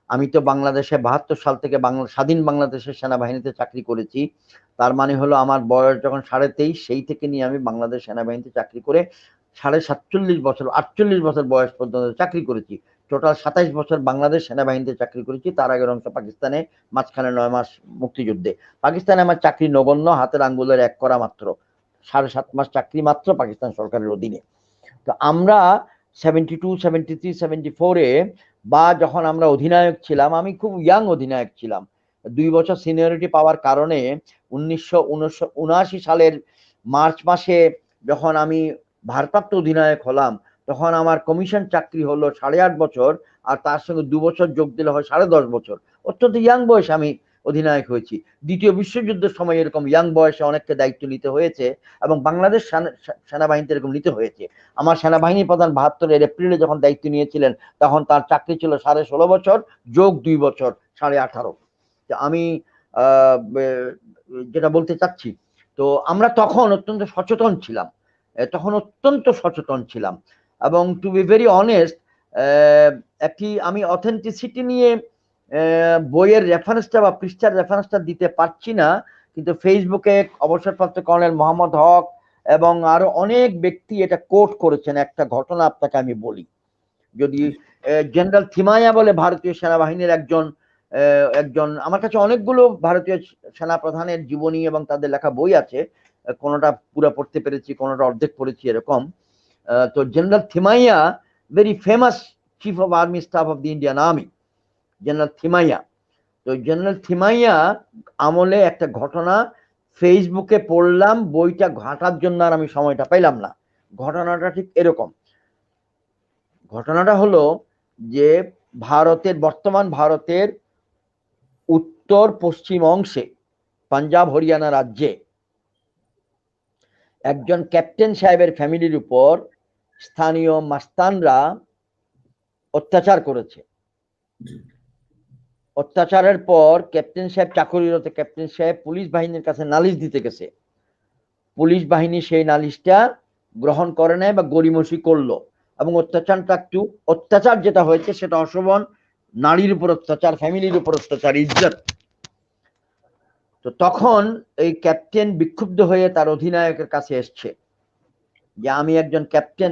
আমি তো বাংলাদেশে 72 সাল থেকে স্বাধীন বাংলাদেশের সেনাবাহিনীতে চাকরি করেছি। তার মানে হলো আমার বয়স যখন 23.5, সেই থেকে নিয়ে আমি বাংলাদেশ সেনাবাহিনীতে চাকরি করে 47.5 বছর, 48 বছর বয়স পর্যন্ত চাকরি করেছি। টোটাল 27 বছর বাংলাদেশ সেনাবাহিনীতে চাকরি করেছি, তার আগের অংশ পাকিস্তানে, মাঝখানে 9 মাস মুক্তিযুদ্ধে। পাকিস্তানে আমার চাকরি নগণ্য, হাতের আঙ্গুলের এক করা মাত্র, 7.5 মাস চাকরি মাত্র পাকিস্তান সরকারের অধীনে। তো আমরা 72, 73, 74-এ বা যখন আমরা অধিনায়ক ছিলাম, আমি খুব ইয়াং অধিনায়ক ছিলাম, 2 বছর সিনিয়রিটি পাওয়ার কারণে 1979 সালের মার্চ মাসে যখন আমি ভারপ্রাপ্ত অধিনায়ক হলাম, তখন আমার কমিশন চাকরি হলো 8.5 বছর, আর তার সঙ্গে 2 বছর যোগ দিলে হয় 10.5 বছর। অত্যন্ত ইয়াং বয়সে আমি অধিনায়ক হয়েছি। দ্বিতীয় বিশ্বযুদ্ধের সময় এরকম ইয়াং বয়সে অনেককে দায়িত্ব নিতে হয়েছে, এবং বাংলাদেশ সেনাবাহিনীতে এরকম নিতে হয়েছে। আমার সেনাবাহিনী প্রধান 72-এর এপ্রিলে যখন দায়িত্ব নিয়েছিলেন, তখন তার চাকরি ছিল 16.5 বছর যোগ 2 বছর, 18.5। আমি যেটা বলতে চাচ্ছি, তো আমরা তখন অত্যন্ত সচেতন ছিলাম, এবং টু বি ভেরি অনেস্ট, একটি আমি অথেন্টিসিটি নিয়ে বইয়ের রেফারেন্সটা বা পৃষ্ঠার রেফারেন্সটা দিতে পারছি না, কিন্তু ফেসবুকে অবসরপ্রাপ্ত কর্নেল মোহাম্মদ হক এবং আরো অনেক ব্যক্তি এটা কোট করেছেন। একটা ঘটনা আপনাকে আমি বলি, যদি জেনারেল থিমাইয়া বলে ভারতীয় সেনাবাহিনীর একজন আমার কাছে অনেকগুলো ভারতীয় সেনা প্রধানের জীবনী এবং তাদের লেখা বই আছে, কোনোটা পুরো পড়তে পেরেছি, কোনোটা অর্ধেক পড়েছি এরকম। তো general Thimayya, very famous chief of army staff of the Indian army, general Thimayya. তো জেনারেল থিমাইয়া আমলে একটা ঘটনা ফেসবুকে পড়লাম, বইটা ঘাটার জন্য আর আমি সময়টা পাইলাম না। ঘটনাটা ঠিক এরকম, ঘটনাটা হলো যে বর্তমান ভারতের উত্তর পশ্চিম অংশে, পাঞ্জাব হরিয়ানা রাজ্যে একজন ক্যাপ্টেন সাহেবের ফ্যামিলির উপর স্থানীয় মাস্তানরা অত্যাচার করেছে। অত্যাচারের পর ক্যাপ্টেন সাহেব চাকরিরত ক্যাপ্টেন সাহেব পুলিশ বাহিনীর কাছে নালিশ দিতে গেছে। পুলিশ বাহিনী সেই নালিশটা গ্রহণ করে নেয় বা গড়িমসি করলো, এবং অত্যাচার যেটা হয়েছে সেটা অশোভন, নারীর উপর অত্যাচার, ফ্যামিলির উপর অত্যাচার, ইজ্জত। তো তখন এই ক্যাপ্টেন বিক্ষুব্ধ হয়ে তার অধিনায়কের কাছে এসছে যে আমি একজন ক্যাপ্টেন,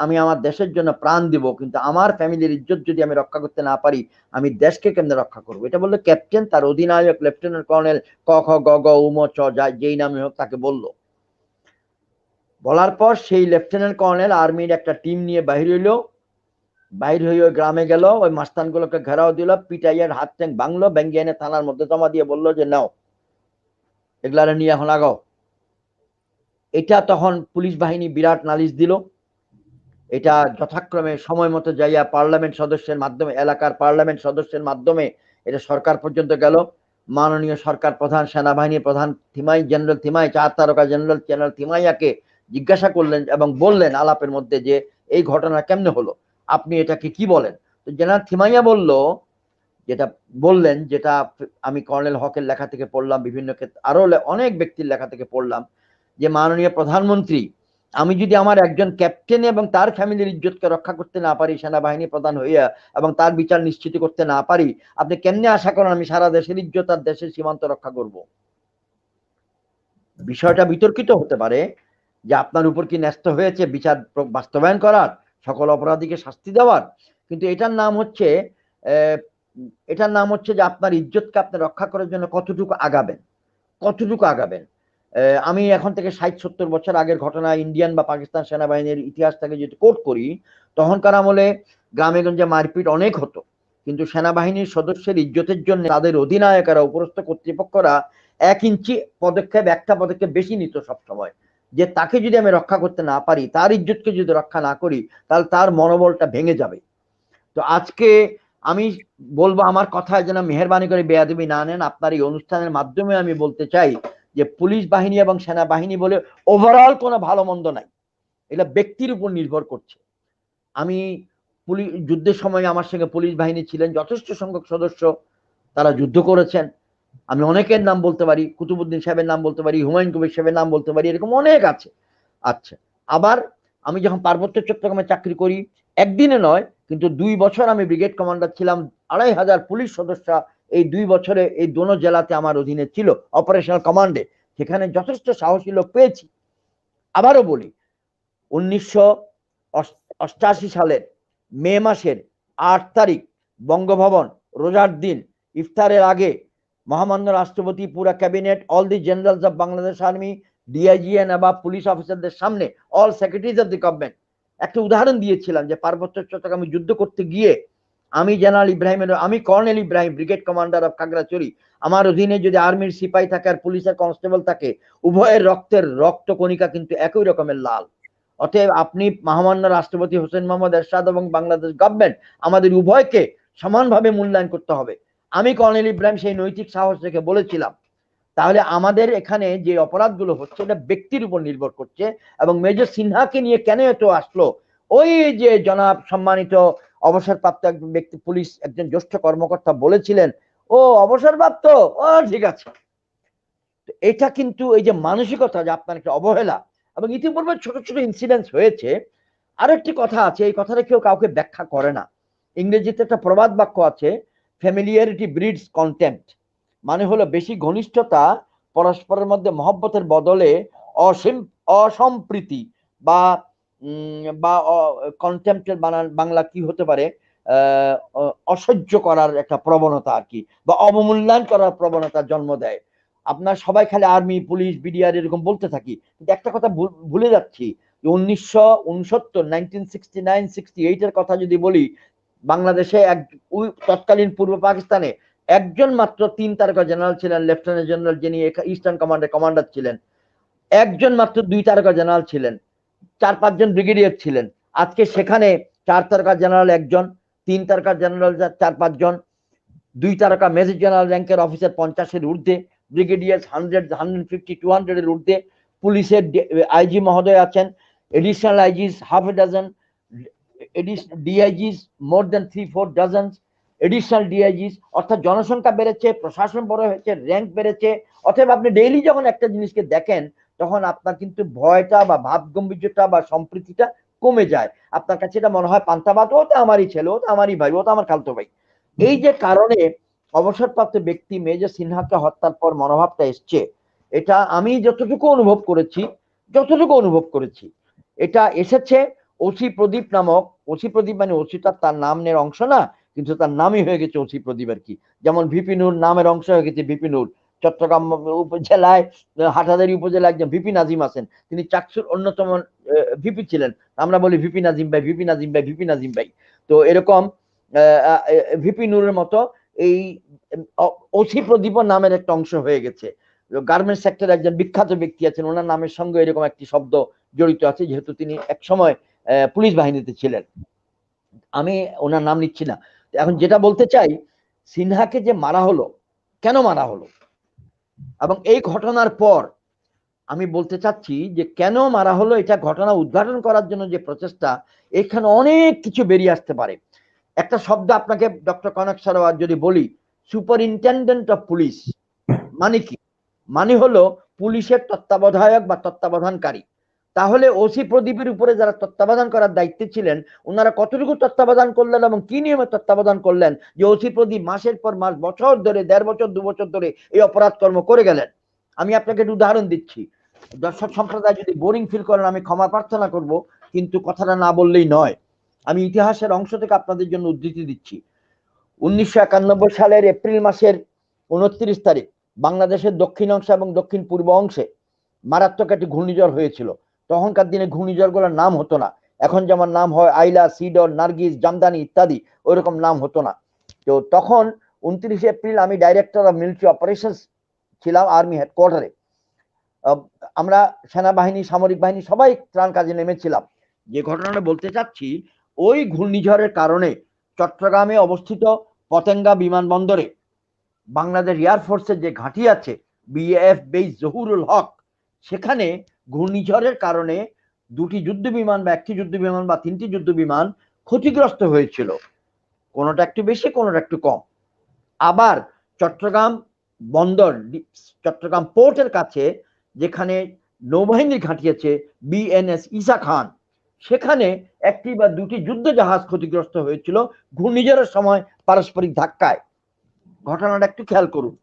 আমি আমার দেশের জন্য প্রাণ দিব, কিন্তু আমার ফ্যামিলির ইজ্জত যদি আমি রক্ষা করতে না পারি, আমি দেশকে কেমনে রক্ষা করবো? এটা বললো ক্যাপ্টেন তার অধিনায়ক লেফটেন্যান্ট কর্নেল ক খ গ গ উম চ যেই নামে হোক তাকে বললো। বলার পর সেই লেফটেন্যান্ট কর্নেল আর্মির একটা টিম নিয়ে বাহির হয়ে ওই গ্রামে গেল, ওই মাস্তানগুলোকে ঘেরাও দিল, পিটাইয়ের হাত ট্যাং ভাঙলো, ভেঙ্গে এনে থানার মধ্যে জমা দিয়ে বললো যে নাও এগুলারে নিয়ে এখন আগাও। এটা তখন পুলিশ বাহিনী বিরাট নালিশ দিল। এটা যথাক্রমে সময় মতো যাইয়া পার্লামেন্ট সদস্যের মাধ্যমে, এলাকার পার্লামেন্ট সদস্যের মাধ্যমে এটা সরকার পর্যন্ত গেল। মাননীয় সরকার প্রধান, সেনাবাহিনীর প্রধান জেনারেল থিমাই, 4 তারকা জেনারেল থিমাইয়াকে জিজ্ঞাসা করলেন এবং বললেন আলাপের মধ্যে যে এই ঘটনা কেমনে হলো, আপনি এটাকে কি বলেন? তো জেনারেল থিমাইয়া বললেন যেটা আমি কর্নেল হকের লেখা থেকে পড়লাম, বিভিন্ন ক্ষেত্রে আরো অনেক ব্যক্তির লেখা থেকে পড়লাম, যে মাননীয় প্রধানমন্ত্রী, আমি যদি আমার একজন ক্যাপ্টেন এবং তার ফ্যামিলির ইজ্জতকে রক্ষা করতে না পারি সেনাবাহিনী প্রধান হইয়া, এবং তার বিচার নিশ্চিত করতে না পারি, আপনি কেমনে আশা করেন আমি সারা দেশের ইজ্জত আর দেশের সীমান্ত রক্ষা করব? বিষয়টা বিতর্কিত হতে পারে যে আপনার উপর কি ন্যস্ত হয়েছে বিচার বাস্তবায়ন করার, সকল অপরাধীকে শাস্তি দেওয়ার, কিন্তু এটার নাম হচ্ছে যে আপনার ইজ্জতকে আপনি রক্ষা করার জন্য কতটুকু আগাবেন। আমি এখন থেকে 60-70 বছর আগের ঘটনা, ইন্ডিয়ান বা পাকিস্তান সেনাবাহিনীর ইতিহাস থেকে যদি কোট করি, তখনকার আমলে গ্রামে গঞ্জে মারপিট অনেক হতো, কিন্তু সেনাবাহিনীর সদস্যের ইজ্জতের জন্য তাদের অধিনায়কেরা, উপরস্থ কর্তৃপক্ষরা 1 ইঞ্চি একটা পদক্ষেপ বেশি নিত সবসময়, যে তাকে যদি আমি রক্ষা করতে না পারি, তার ইজ্জতকে যদি রক্ষা না করি, তাহলে তার মনোবলটা ভেঙে যাবে। তো আজকে আমি বলবো, আমার কথায় যেন মেহেরবানি করে বেয়াদবি না নেন, আপনার এই অনুষ্ঠানের মাধ্যমে আমি বলতে চাই যে পুলিশ বাহিনী এবং সেনাবাহিনী বলে ওভারঅল কোনো ভালো মন্দ নাই, এটা ব্যক্তির উপর নির্ভর করছে। আমি যুদ্ধের সময় আমার সঙ্গে পুলিশ বাহিনী ছিলেন যথেষ্ট সংখ্যক সদস্য, তারা যুদ্ধ করেছেন। আমি অনেকের নাম বলতে পারি, কুতুবুদ্দিন সাহেবের নাম বলতে পারি, হুমায়ুন কবির সাহেবের নাম বলতে পারি, এরকম অনেক আছে। আচ্ছা, আবার আমি যখন পার্বত্য চট্টগ্রামে চাকরি করি, একদিনে নয় কিন্তু 2 বছর আমি ব্রিগেড কমান্ডার ছিলাম, 2500 পুলিশ সদস্য এই 2 বছরে এই দোনো জেলাতে আমার অধীনে ছিল অপারেশনাল কমান্ডে, সেখানে যথেষ্ট সাহসী লোক পেয়েছি। আবারও বলি, 1988 সালের মে মাসের 8 তারিখ বঙ্গভবন, রোজার দিন, ইফতারের আগে মহামান্য রাষ্ট্রপতি, পুরা cabinet, all the generals of Bangladesh army, DIG and above police অফিসারদের সামনে, all secretaries of the government একটা উদাহরণ দিয়েছিলাম যে পার্বত্য চট্টগ্রামে যুদ্ধ করতে গিয়ে আমি জেনারেল ইব্রাহিমের, আমি colonel Ibrahim, brigade commander of Khagrachari, আমার অধীনে যদি আর্মির সিপাহী থাকে আর পুলিশের কনস্টেবল থাকে, উভয়ের রক্তের রক্ত কণিকা কিন্তু একই রকমের লাল। অতএব আপনি মহামান্য রাষ্ট্রপতি হোসেন মোহাম্মদ এরশাদ এবং বাংলাদেশ গভর্নমেন্ট আমাদের উভয়কে সমানভাবে মূল্যায়ন করতে হবে। আমি কর্নেল ইব্রাহিম সেই নৈতিক সাহস রেখে বলেছিলাম। তাহলে আমাদের এখানে যে অপরাধগুলো হচ্ছে এটা ব্যক্তির উপর নির্ভর করছে। এবং মেজর সিনহাকে নিয়ে কেন এত আসলো, ওই যে জনাব সম্মানিত অবসরপ্রাপ্ত একজন ব্যক্তি, পুলিশ একজন জ্যেষ্ঠ কর্মকর্তা বলেছিলেন ও অবসরপ্রাপ্ত, ও ঠিক আছে। এটা কিন্তু এই যে মানসিকতা, যে আপনার একটা অবহেলা, এবং ইতিপূর্বে ছোট ছোট ইনসিডেন্ট হয়েছে। আরো একটি কথা আছে, এই কথাটা কেউ কাউকে ব্যাখ্যা করে না। ইংরেজিতে একটা প্রবাদ বাক্য আছে, ফ্যামিলিয়ারিটি ব্রিডস কন্টেম্পট, মানে হলো বেশি ঘনিষ্ঠতা পরস্পরের মধ্যে মহব্বতের বদলে অসম্প্রীতি বা কন্টেম্পটের বাংলা কি হতে পারে, অসহ্য করার একটা প্রবণতা আর কি, বা অবমূল্যায়ন করার প্রবণতা জন্ম দেয়। আপনার সবাই খালি আর্মি, পুলিশ, বিডিআর এরকম বলতে থাকি, কিন্তু একটা কথা ভুলে যাচ্ছি, 1969-68 এর কথা যদি বলি, বাংলাদেশে তৎকালীন পূর্ব পাকিস্তানে একজন মাত্র 3 তারকা জেনারেল ছিলেন, লেফটেন্যান্ট জেনারেল, যিনি ইস্টার্ন কমান্ডের কমান্ডার ছিলেন। একজন মাত্র 2 তারকা জেনারেল ছিলেন, 4-5 জন ব্রিগেডিয়ার ছিলেন। আজকে সেখানে 4 তারকা জেনারেল একজন, 3 তারকা জেনারেল 4-5 জন, 2 তারকা মেজর জেনারেল র্যাঙ্কের অফিসার 50-এর ঊর্ধ্বে, ব্রিগেডিয়ার 100, 150, 200-এর ঊর্ধ্বে, পুলিশের আইজি মহোদয় আছেন, additional IGs half a dozen, DIGs more than 3-4 dozens, additional DIGs. অর্থাৎ জনসংখ্যা বেড়েছে, প্রশাসন বড় হয়েছে, র্যাঙ্ক বেড়েছে। অতএব আপনি ডেইলি যখন একটা জিনিসকে দেখেন, তখন আপনার কিন্তু ভয়টা বা ভাব গম্ভীর্যতা বা সম্প্রীতিটা কমে যায়। আপনার কাছে এটা মনে হয় পান্তাবাদ, ও তো আমারই ছেলে, ও তো আমারই ভাই, ও তো আমার খালতো ভাই। এই যে কারণে অবসরপ্রাপ্ত ব্যক্তি মেজর সিনহাকে হত্যার পর মনোভাবটা এসছে, এটা আমি যতটুকু অনুভব করেছি, এটা এসেছে ওসি প্রদীপ নামক, ওসি প্রদীপ মানে ওসিটা তার নামের অংশ না, কিন্তু তার নামই হয়ে গেছে ওসি প্রদীপ আর কি। যেমন ভিপি নূর নামের অংশ হয়ে গেছে ভিপি নূর। চট্টগ্রাম উপজেলায়, হাটহাজারী উপজেলায় একজন ভিপি নাজিম আছেন, তিনি চাকসুর অন্যতম ভিপি ছিলেন। আমরা বলি ভিপি নাজিম ভাই, ভিপি নাজিম ভাই, ভিপি নাজিম ভাই। তো এরকম ভিপি নূরের মতো এই ওসি প্রদীপ নামের একটা অংশ হয়ে গেছে। গার্মেন্টস সেক্টরে একজন বিখ্যাত ব্যক্তি আছেন, ওনার নামের সঙ্গে এরকম একটি শব্দ জড়িত আছে, যেহেতু তিনি এক সময় পুলিশ বাহিনীতে ছিলেন। আমি ওনার নাম নিচ্ছি না। এখন যেটা বলতে চাই, সিনহাকে যে মারা হলো, কেন মারা হলো, এবং এই ঘটনার পর আমি বলতে চাচ্ছি যে কেন মারা হলো, এটা ঘটনা উদ্ঘাটন করার জন্য যে প্রচেষ্টা, এখানে অনেক কিছু বেরিয়ে আসতে পারে। একটা শব্দ আপনাকে ডক্টর কনক সরোয়ার যদি বলি, সুপারিনটেন্ডেন্ট অফ পুলিশ মানে কি? মানে হলো পুলিশের তত্ত্বাবধায়ক বা তত্ত্বাবধানকারী। তাহলে ওসি প্রদীপের উপরে যারা তত্ত্বাবধান করার দায়িত্বে ছিলেন, ওনারা কতটুকু তত্ত্বাবধান করলেন এবং কি নিয়মে তত্ত্বাবধান করলেন, যে ওসি প্রদীপ মাসের পর মাস, বছর ধরে, 1.5 বছর 2 বছর ধরে এই অপরাধ কর্ম করে গেলেন। আমি আপনাকে একটা উদাহরণ দিচ্ছি, দর্শক সম্প্রদায় যদি বোরিং ফিল করেন আমি ক্ষমা প্রার্থনা করব, কিন্তু কথাটা না বললেই নয়। আমি ইতিহাসের অংশ থেকে আপনাদের জন্য উদ্ধৃতি দিচ্ছি। 1991 সালের এপ্রিল মাসের 29 তারিখ বাংলাদেশের দক্ষিণ অংশ এবং দক্ষিণ পূর্ব অংশে মারাত্মক একটি ঘূর্ণিঝড় হয়েছিল। তখনকার দিনে ঘূর্ণিঝড়গুলোর নাম হতো না, এখন যেমন নাম হয় আইলা, সিডর, নার্গিস, জামদানি ইত্যাদি, ওইরকম নাম হতো না। তো তখন 29 এপ্রিল আমি ডাইরেক্টর অফ মিলিটারি অপারেশনস ছিলাম আর্মি হেডকোয়ার্টারে। আমরা সেনাবাহিনী, সামরিক বাহিনী সবাই ত্রাণ কাজে নেমেছিলাম। যে ঘটনাটা বলতে চাচ্ছি, ওই ঘূর্ণিঝড়ের কারণে চট্টগ্রামে অবস্থিত পতেঙ্গা বিমানবন্দরে বাংলাদেশ এয়ারফোর্সের যে ঘাঁটি আছে, বিএএফ বেস জহুরুল হক, সেখানে ঘূর্ণিঝড়ের কারণে 2টি যুদ্ধ বিমান বা 1টি যুদ্ধ বিমান বা 3টি যুদ্ধ বিমান ক্ষতিগ্রস্ত হয়েছিল, কোনোটা একটু বেশি, কোনোটা একটু কম। আবার চট্টগ্রাম বন্দর, চট্টগ্রাম পোর্টের কাছে যেখানে নৌবাহিনীর ঘাঁটি আছে বিএনএস ঈসা খান, সেখানে 1টি বা 2টি যুদ্ধ জাহাজ ক্ষতিগ্রস্ত হয়েছিল ঘূর্ণিঝড়ের সময় পারস্পরিক ধাক্কায়। ঘটনাটা একটু খেয়াল করুন।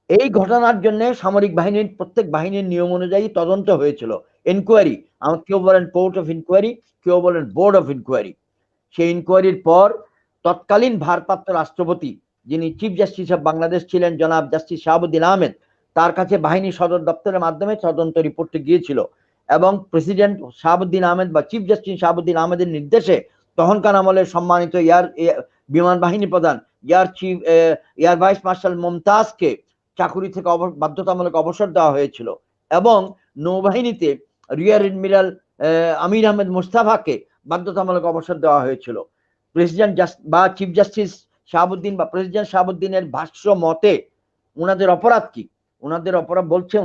এই ঘটনার জন্য সামরিক বাহিনীর প্রত্যেক বাহিনীর নিয়ম অনুযায়ী তদন্ত হয়েছিল, এনকোয়ারি। কেউ বলেন কোর্ট অফ ইনকোয়ারি, কেউ বলেন বোর্ড অফ ইনকোয়ারি। সেই ইনকোয়ারির পর তৎকালীন ভারপ্রাপ্ত রাষ্ট্রপতি, যিনি চিফ জাস্টিস অফ বাংলাদেশ ছিলেন, জনাব জাস্টিস শাহাবুদ্দিন আহমেদ, তার কাছে বাহিনী সদর দপ্তরের মাধ্যমে তদন্ত রিপোর্টটি গিয়েছিল এবং প্রেসিডেন্ট শাহাবুদ্দিন আহমেদ বা চিফ জাস্টিস শাহাবুদ্দিন আহমেদের নির্দেশে তখনকার আমলের সম্মানিত বিমান বাহিনী প্রধান এয়ার ভাইস মার্শাল মুমতাজকে চাকুরি থেকে বাধ্যতামূলক অবসর দেওয়া হয়েছিল এবং নৌবাহিনীতে রিয়ার এডমিরাল আমির আহমেদ মুস্তাফাকে বাধ্যতামূলক অবসর দেওয়া হয়েছিল। প্রেসিডেন্ট বা চিফ জাস্টিস শাহাবুদ্দিন বা প্রেসিডেন্ট শাহাবুদ্দিনের ভাষ্য মতে ওনাদের অপরাধ কি? ওনাদের অপরাধ বলছে,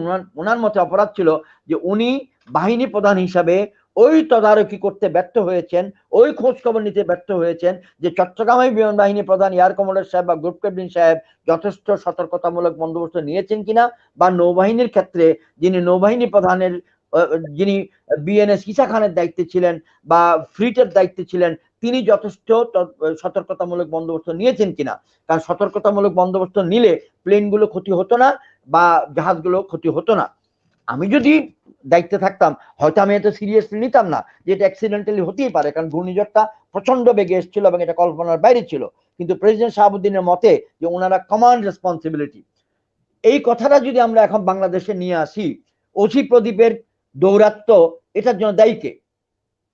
ওনার মতে অপরাধ ছিল যে উনি বাহিনী প্রধান হিসাবে ওই তদারকি করতে ব্যর্থ হয়েছেন, ওই খোঁজ খবর নিতে ব্যর্থ হয়েছেন যে চট্টগ্রামের বিমান বাহিনী প্রধান এয়ার কমোডর সাহেব বা গ্রুপ ক্যাপ্টেন সাহেব যথেষ্ট সতর্কতামূলক বন্দোবস্ত নিয়েছেন কিনা, বা নৌবাহিনীর ক্ষেত্রে যিনি নৌবাহিনী প্রধানের যিনি বিএনএস ঈসা খানের দায়িত্বে ছিলেন বা ফ্লিটের দায়িত্বে ছিলেন তিনি যথেষ্ট সতর্কতামূলক বন্দোবস্ত নিয়েছেন কিনা। কারণ সতর্কতামূলক বন্দোবস্ত নিলে প্লেনগুলো ক্ষতি হতো না বা জাহাজগুলো ক্ষতি হতো না। আমি যদি দায়িত্বে থাকতাম হয়তো আমি এত সিরিয়াসলি নিতাম না যে এটা অ্যাক্সিডেন্টালি হতেই পারে, কারণ ঘূর্ণিঝড়টা প্রচন্ড বেগে এসেছিল এবং এটা কল্পনার বাইরে ছিল। কিন্তু প্রেসিডেন্ট শাহাবুদ্দিনের মতে যে ওনারা কমান্ড রেসপন্সিবিলিটি, এই কথাটা যদি আমরা এখন বাংলাদেশে নিয়ে আসি, ওসি প্রদীপের দৌরাত্ম্য এটার জন্য দায়ী কে?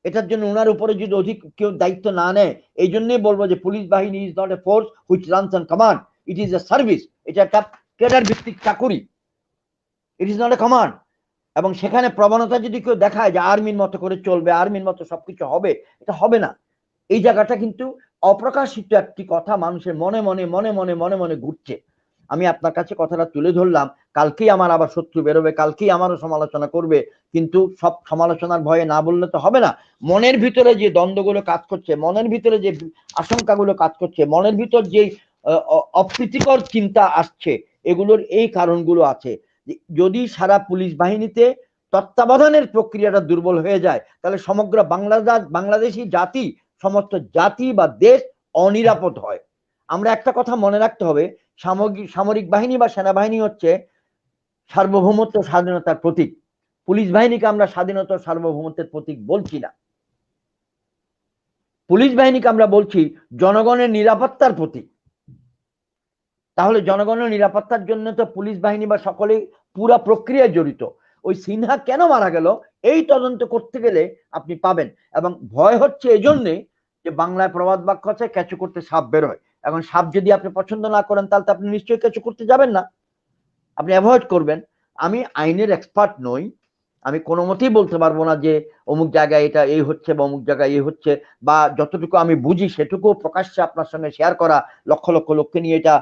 এটার জন্য ওনার উপরে যদি অধিক কেউ দায়িত্ব না নেয়, এই জন্যই বলবো যে পুলিশ বাহিনী is not a force which runs on command, it is a service. এটা একটা ক্যাডার ভিত্তিক চাকুরি, it is not a command. এবং সেখানে প্রবণতা যদি কেউ দেখায় যে আর্মির মতো করে চলবে, আর্মির মতো সবকিছু হবে, এটা হবে না। এই জায়গাটা কিন্তু অপ্রকাশিত একটি কথা মানুষের মনে মনে মনে মনে মনে মনে ঘুরছে। আমি আপনার কাছে কথাটা তুলে ধরলাম, কালকেই আমার আবার শত্রু বেরোবে, কালকেই আমারও সমালোচনা করবে, কিন্তু সব সমালোচনার ভয়ে না বললে তো হবে না। মনের ভিতরে যে দ্বন্দ্বগুলো কাজ করছে, মনের ভিতরে যে আশঙ্কাগুলো কাজ করছে, মনের ভিতর যে অপ্রীতিকর চিন্তা আসছে, এগুলোর এই কারণগুলো আছে। যদি সারা পুলিশ বাহিনীতে তত্ত্বাবধানের প্রক্রিয়াটা দুর্বল হয়ে যায় তাহলে সমগ্র বাংলাদেশি জাতি, সমস্ত জাতি বা দেশ অনিরাপদ হয়। আমরা একটা কথা মনে রাখতে হবে, সামরিক বাহিনী বা সেনাবাহিনী হচ্ছে সার্বভৌমত্ব স্বাধীনতার প্রতীক। পুলিশ বাহিনীকে আমরা স্বাধীনতা সার্বভৌমত্বের প্রতীক বলছি না, পুলিশ বাহিনীকে আমরা বলছি জনগণের নিরাপত্তার প্রতীক। তাহলে জনগণের নিরাপত্তার জন্য তো পুলিশ বাহিনী বা সকলেই পুরো প্রক্রিয়ায় জড়িত। ওই সিনহা কেন মারা গেল এই তদন্ত করতে গেলে আপনি পাবেন। এবং ভয় হচ্ছে এজন্যে যে বাংলায় প্রবাদ বাক্য আছে, কেঁচো করতে সাপ বেরোয়। এখন সাপ যদি আপনি পছন্দ না করেন তাহলে তো আপনি নিশ্চয়ই কেঁচো করতে যাবেন না, আপনি অ্যাভয়েড করবেন। আমি আইনের এক্সপার্ট নই, আমি কোনো মতেই বলতে পারবো না যে অমুক জায়গায় এটা এই হচ্ছে বা অমুক জায়গায় এই হচ্ছে, বা যতটুকু আমি বুঝি সেটুকু প্রকাশ্যে আপনার সঙ্গে শেয়ার করা লক্ষ লক্ষ লোককে নিয়ে এটা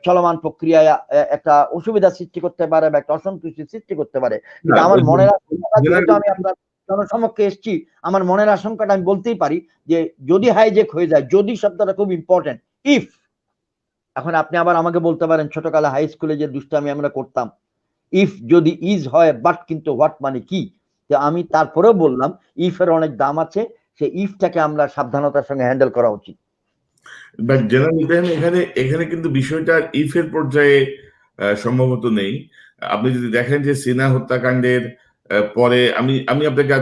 চলমান প্রক্রিয়ায় একটা অসুবিধা সৃষ্টি করতে পারে বা একটা অসন্তুষ্টি সৃষ্টি করতে পারে। কিন্তু আমার মনের যেহেতু আমি আপনার জনসমক্ষে এসেছি, আমার মনের আশঙ্কাটা আমি বলতেই পারি যে যদি হাইজ্যাক হয়ে যায়, যদি শব্দটা খুব ইম্পর্টেন্ট, ইফ। এখন আপনি আবার আমাকে বলতে পারেন ছোটকালে হাই স্কুলে যে দুষ্টামি আমরা করতাম, ইফ যদি ইজ হয় বাট কিন্তু হোয়াট মানে কি? আমি তারপরেও বললাম ইফ এর অনেক দাম আছে, সেই ইফটাকে আমরা সাবধানতার সঙ্গে হ্যান্ডেল করা উচিত। বাট জেনারেল ইব্রাহিম এখানে কিন্তু বিষয়টা ইফ এর পর্যায়ে সম্ভবত নেই। আপনি যদি দেখেন যে সিনহা হত্যাকাণ্ডের পরে আমি আপনাকে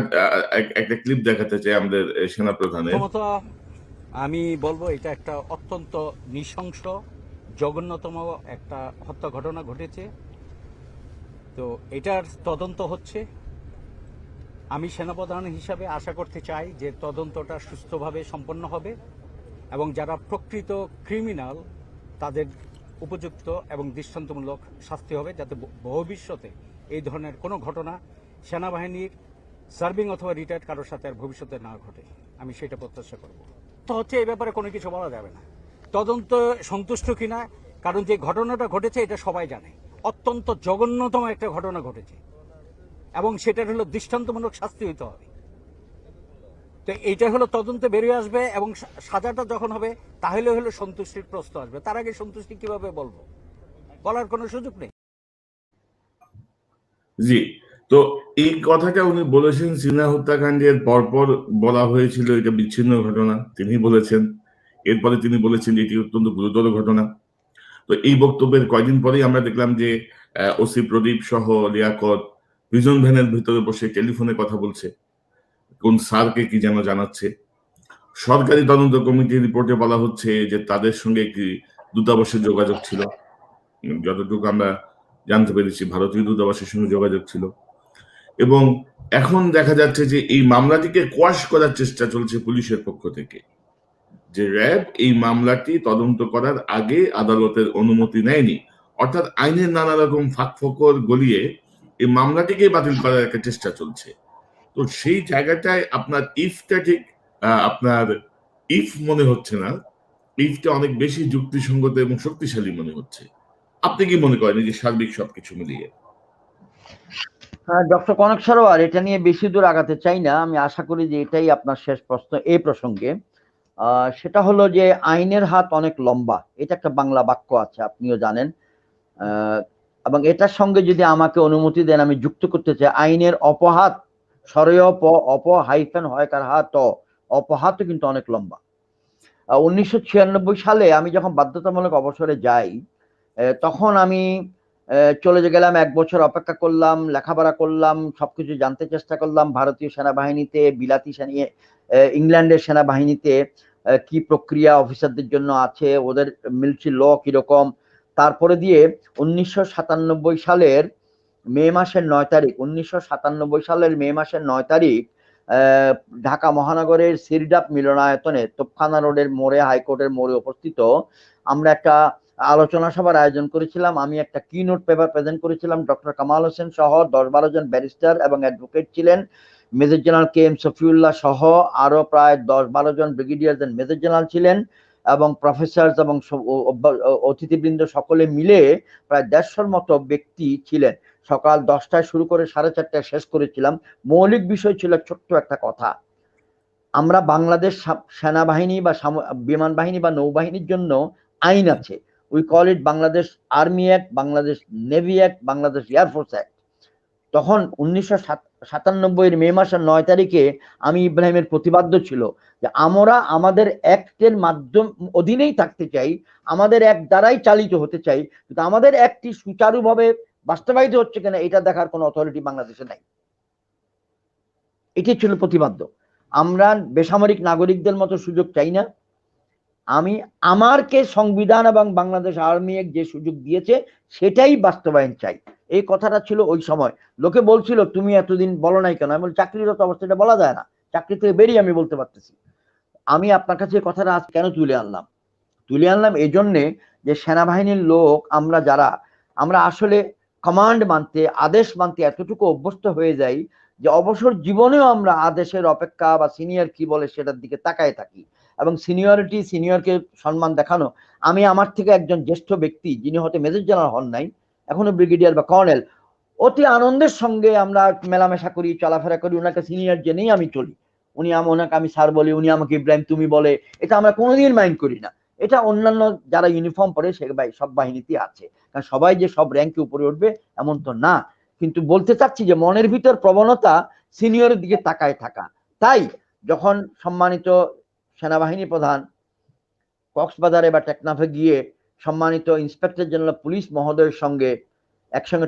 একটা ক্লিপ দেখাতে চাই আমাদের সেনা প্রধানের। আমি বলবো এটা একটা অত্যন্ত নৃশংস জঘন্যতম একটা হত্যা ঘটনা ঘটেছে। তো এটার তদন্ত হচ্ছে। আমি সেনাপ্রধান হিসাবে আশা করতে চাই যে তদন্তটা সুস্থভাবে সম্পন্ন হবে এবং যারা প্রকৃত ক্রিমিনাল তাদের উপযুক্ত এবং দৃষ্টান্তমূলক শাস্তি হবে, যাতে ভবিষ্যতে এই ধরনের কোনো ঘটনা সেনাবাহিনীর সার্ভিং অথবা রিটায়ার্ড কারোর সাথে আর ভবিষ্যতে না ঘটে। আমি সেটা প্রত্যাশা করব। তো হচ্ছে এই ব্যাপারে কোনো কিছু বলা যাবে না, তদন্ত সন্তুষ্ট কিনা, কারণ যে ঘটনাটা ঘটেছে এটা সবাই জানে, অত্যন্ত জঘন্যতম একটা ঘটনা ঘটেছে এবং সেটার হলো দৃষ্টান্তমূলক শাস্তি হইতে হবে। তো এইটা হলো তদন্তে বেরিয়ে আসবে এবং সাজাটা যখন হবে তাহলে হলো সন্তুষ্টির প্রশ্ন আসবে। তার আগে সন্তুষ্টি কিভাবে বলবো, বলার কোনো সুযোগ নেই। জি, তো এই কথাটা উনি বলেছেন সিনহা হত্যাকাণ্ডের পরপর বলা হয়েছিল এটা বিচ্ছিন্ন ঘটনা, তিনি বলেছেন। এরপরে তিনি বলেছেন এটি অত্যন্ত গুরুতর ঘটনা। তো এই বক্তব্যের কয়েকদিন পরেই আমরা দেখলাম যে ওসি প্রদীপ সহ লিয়াকত প্রিজন ভ্যানের ভিতরে বসে টেলিফোনে কথা বলছে, কোন স্যারকে কি যেন জানাচ্ছে। সরকারি তদন্ত কমিটির রিপোর্টে বলা হচ্ছে যে তাদের সঙ্গে একটি দূতাবাসের যোগাযোগ ছিল। যতটুকু আমরা জানতে পেরেছি ভারতীয় দূতাবাসের সঙ্গে যোগাযোগ ছিল, এবং এখন দেখা যাচ্ছে যে এই মামলাটিকে কোয়াশ করার চেষ্টা চলছে পুলিশের পক্ষ থেকে, যে র্যাব এই মামলাটি তদন্ত করার আগে আদালতের অনুমতি নেয়নি, অর্থাৎ আইনের নানা রকম ফাঁকফোকর গলিয়ে এই মামলাটিকে বাতিল করার একটা চেষ্টা চলছে। তো সেই জায়গাটায় আপনার ইফটা ঠিক আপনার ইফ মনে হচ্ছে না, ইফটা অনেক বেশি যুক্তিসঙ্গত এবং শক্তিশালী মনে হচ্ছে। আপনি কি মনে করেন এই যে সার্বিক সবকিছু মিলিয়ে? হ্যাঁ, ডক্টর কনক সরোয়ার, এটা নিয়ে বেশি দূর আগাতে চাই না। আমি আশা করি যে এটাই আপনার শেষ প্রশ্ন এই প্রসঙ্গে। সেটা হলো যে আইনের হাত অনেক লম্বা, এটা একটা বাংলা বাক্য আছে, আপনিও জানেন। এবং এটার সঙ্গে যদি আমাকে অনুমতি দেন, আমি যুক্ত করতে চাই আইনের অপহাত, সরয় অপ হাইফেন হয়কার হাত, অপহাতও কিন্তু অনেক লম্বা। 1996 সালে আমি যখন বাধ্যতামূলক অবসরে যাই, তখন আমি চলে গেলাম, 1 বছর অপেক্ষা করলাম, লেখাপড়া করলাম, সবকিছু জানতে চেষ্টা করলাম ভারতীয় সেনাবাহিনীতে, বিলাতি ইংল্যান্ডের সেনাবাহিনীতে কি প্রক্রিয়া অফিসারদের জন্য আছে, ওদের মিলিটারি ল কিরকম। তারপরে দিয়ে 1997 সালের মে মাসের 9 তারিখ 1997 সালের মে মাসের 9 তারিখ ঢাকা মহানগরের সিরডাপ মিলনায়তনে তোপখানা রোডের মোড়ে, হাইকোর্টের মোড়ে উপস্থিত আমরা একটা আলোচনা সভার আয়োজন করেছিলাম। আমি একটা কি নোট পেপার প্রেজেন্ট করেছিলাম। ডক্টর কামাল হোসেন সহ 10-12 জন ব্যারিস্টার এবং অ্যাডভোকেট ছিলেন, major general K M Safiullah সহ আরো প্রায় 10-12 জন ব্রিগেডিয়ার মেজর জেনারেল ছিলেন, এবং প্রফেসর এবং অতিথিবৃন্দ সকলে মিলে প্রায় 150-র মতো ব্যক্তি ছিলেন। সকাল 10টায় শুরু করে 4:30টায় শেষ করেছিলাম। মৌলিক বিষয় ছিল ছোট্ট একটা কথা, আমরা বাংলাদেশ সেনাবাহিনী বা বিমান বাহিনী বা নৌবাহিনীর জন্য আইন আছে। We call it Bangladesh army act, Bangladesh navy act, Bangladesh air force act. তখন 1997 মে মাসের 9 তারিখে আমি ইব্রাহিমের প্রতিবাদ্য ছিল যে আমরা আমাদের অ্যাক্টের মাধ্যম অধীনেই থাকতে চাই, আমাদের অ্যাক্ট দ্বারাই চালিত হতে চাই, কিন্তু আমাদের অ্যাক্টটি সুচারুভাবে বাস্তবায়িত হচ্ছে কিনা এটা দেখার কোনো অথরিটি বাংলাদেশে নাই। এটি ছিল প্রতিবাদ্য। আমরা বেসামরিক নাগরিকদের মতো সুযোগ চাই না। আমি আমারকে সংবিধান এবং বাংলাদেশ আর্মি যে সুযোগ দিয়েছে সেটাই বাস্তবায়ন চাই। এই কথাটা ছিল ওই সময়। লোকে বলছিল তুমি এতদিন বলো নাই কেন? আমি বলি চাকরিরত অবস্থাটা বলা যায় না, চাকরি থেকে বেরিয়ে আমি বলতে পারতেছি। আমি আপনার কাছে কথাটা আজ কেন তুলে আনলাম এই জন্যে যে সেনাবাহিনীর লোক আমরা যারা, আমরা আসলে কমান্ড মানতে, আদেশ মানতে এতটুকু অভ্যস্ত হয়ে যাই যে অবসর জীবনেও আমরা আদেশের অপেক্ষা বা সিনিয়র কি বলে সেটার দিকে তাকায় থাকি, এবং সিনিয়রকে সম্মান দেখানো। আমি আমার থেকে একজন জ্যেষ্ঠ ব্যক্তি যিনি হয়তো মেজর জেনারেল হন নাই, এখনো ব্রিগেডিয়ার বা কর্নেল, অতি আনন্দের সঙ্গে আমরা মেলামেশা করি, চলাফেরা করি, ওনাকে সিনিয়র জেনেই আমি চলি। ওনাকে আমি স্যার বলি, উনি আমাকে ইব্রাহিম তুমি বলে, এটা আমরা কোনোদিন মাইন্ড করি না। এটা অন্যান্য যারা ইউনিফর্ম পরে সব বাহিনীতে আছে, কারণ সবাই যে সব র্যাঙ্কে উপরে উঠবে এমন তো না। কিন্তু বলতে চাচ্ছি যে মনের ভিতর প্রবণতা সিনিয়রের দিকে তাকায় থাকা। তাই যখন সম্মানিত সেনাবাহিনী প্রধান কক্সবাজারে বা টেকনাফে গিয়ে সম্মানিত ইন্সপেক্টর জেনারেল পুলিশ মহোদয়ের সঙ্গে একসঙ্গে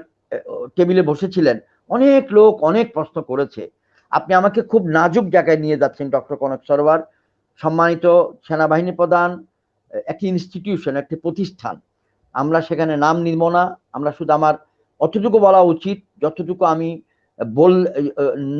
টেবিলে বসেছিলেন, অনেক লোক অনেক প্রশ্ন করেছে। আপনি আমাকে খুব নাজুক জায়গায় নিয়ে যাচ্ছেন ডক্টর কনক সরোয়ার। সম্মানিত সেনাবাহিনী প্রধান একটি ইনস্টিটিউশন, একটি প্রতিষ্ঠান, আমরা সেখানে নাম নিব না। আমরা শুধু আমার অতটুকু বলা উচিত যতটুকু আমি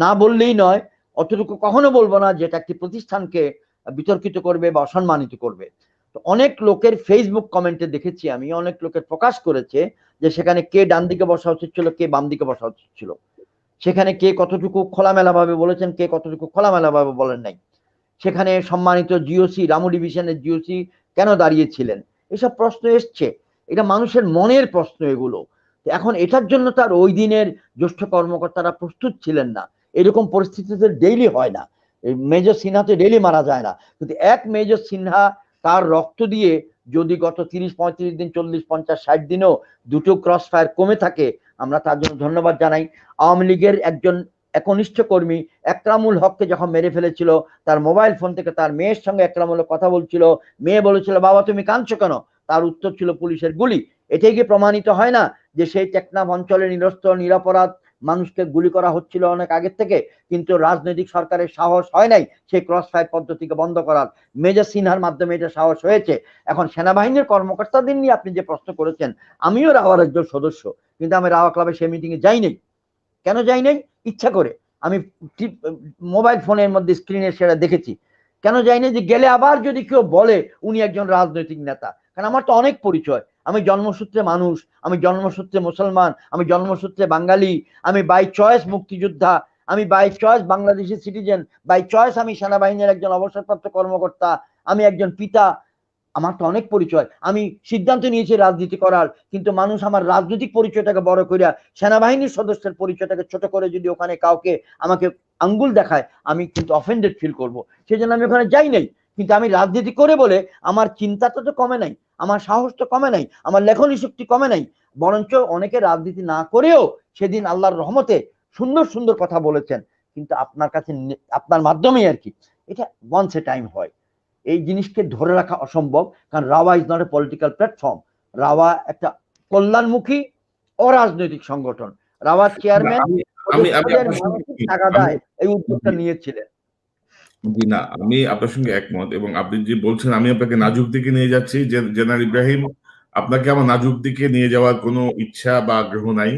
না বললেই নয়, অতটুকু কখনো বলবো না যেটা একটি প্রতিষ্ঠানকে বিতর্কিত করবে বা অসম্মানিত করবে। তো অনেক লোকের ফেসবুক কমেন্টে দেখেছি আমি, অনেক লোকের প্রকাশ করেছে যে সেখানে কে ডান দিকে বসা উচিত ছিল, কে বাম দিকে বসা উচিত ছিল, সেখানে কে কতটুকু খোলামেলা ভাবে বলেছেন, কে কতটুকু খোলামেলা ভাবে বলেন নাই, সেখানে সম্মানিত জিওসি, রামু ডিভিশনের জিওসি কেন দাঁড়িয়েছিলেন, এসব প্রশ্ন এসছে। এটা মানুষের মনের প্রশ্ন এগুলো। এখন এটার জন্য তার ওই দিনের জ্যেষ্ঠ কর্মকর্তারা প্রস্তুত ছিলেন না। এরকম পরিস্থিতিতে ডেইলি হয় না। মেজর সিনহা তো ডেইলি মারা যায় না, কিন্তু এক মেজর সিনহা তার রক্ত দিয়ে যদি গত 30-35 দিন, 40-50-60 দিনেও দুটো ক্রস ফায়ার কমে থাকে, আমরা তার জন্য ধন্যবাদ জানাই। আওয়ামী লীগের একজন একনিষ্ঠ কর্মী একরামুল হককে যখন মেরে ফেলেছিল, তার মোবাইল ফোন থেকে তার মেয়ের সঙ্গে একরামুল কথা বলছিল, মেয়ে বলেছিল বাবা তুমি কাঁদছো কেন, তার উত্তর ছিল পুলিশের গুলি। এটাই কি প্রমাণিত হয় না যে সেই টেকনাফ অঞ্চলে নিরস্ত্র নিরাপরাধ মানুষকে গুলি করা হচ্ছিল অনেক আগের থেকে, কিন্তু রাজনৈতিক সরকারের সাহস হয় নাই সেই ক্রস ফায়ার পদ্ধতিকে বন্ধ করার। মেজর সিনহার মাধ্যমে এটা সাহস হয়েছে। এখন সেনাবাহিনীর কর্মকর্তাদের নিয়ে আপনি যে প্রশ্ন করেছেন, আমিও রাওয়ার একজন সদস্য, কিন্তু আমি রাওয়া ক্লাবে সেই মিটিং এ যাই নাই। কেন যাই নাই? ইচ্ছা করে। আমি মোবাইল ফোনের মধ্যে স্ক্রিনে সেটা দেখেছি। কেন যাই না? যে গেলে আবার যদি কেউ বলে উনি একজন রাজনৈতিক নেতা, কারণ আমার তো অনেক পরিচয়। আমি জন্মসূত্রে মানুষ, আমি জন্মসূত্রে মুসলমান, আমি জন্মসূত্রে বাঙালি, আমি বাই চয়েস মুক্তিযোদ্ধা, আমি by choice Bangladeshi citizen, by choice আমি সেনাবাহিনীর একজন অবসরপ্রাপ্ত কর্মকর্তা, আমি একজন পিতা। আমার তো অনেক পরিচয়। আমি সিদ্ধান্ত নিয়েছি রাজনীতি করার, কিন্তু মানুষ আমার রাজনৈতিক পরিচয়টাকে বড় করিয়া সেনাবাহিনীর সদস্যের পরিচয়টাকে ছোট করে যদি ওখানে কাউকে আমাকে আঙ্গুল দেখায়, আমি কিন্তু অফেন্ডেড ফিল করব। সেই জন্য আমি ওখানে যাই নাই। কিন্তু আমি রাজনীতি করে বলে আমার চিন্তাটা তো কমে নাই, আমার সাহস তো কমে নাই, আমার লেখনী শক্তি কমে নাই। বরঞ্চ অনেকে রাজনীতি না করেও সেদিন আল্লাহর রহমতে সুন্দর সুন্দর কথা বলেছেন। কিন্তু আপনার কাছে, আপনার মাধ্যমেই আর কি, এটা ওয়ান্স এ টাইম হয়। এই জিনিসকে ধরে রাখা অসম্ভব, কারণ rava is not a political platform. Rava একটা কল্যাণমুখী অরাজনৈতিক সংগঠন। রাওয়ার চেয়ারম্যান আমি আমি আমি আপনার সঙ্গে মানসিক তাগাদায় এই উদ্যোগটা নিয়েছিলেন। জি না, আমি আপনার সঙ্গে একমত, এবং আপনি যে বলছেন আমি আপনাকে নাজুক দিকে নিয়ে যাচ্ছি, যে জেনারেল ইব্রাহিম, আপনাকে আমার নাজুক দিকে নিয়ে যাওয়ার কোনো ইচ্ছা বা আগ্রহ নাই।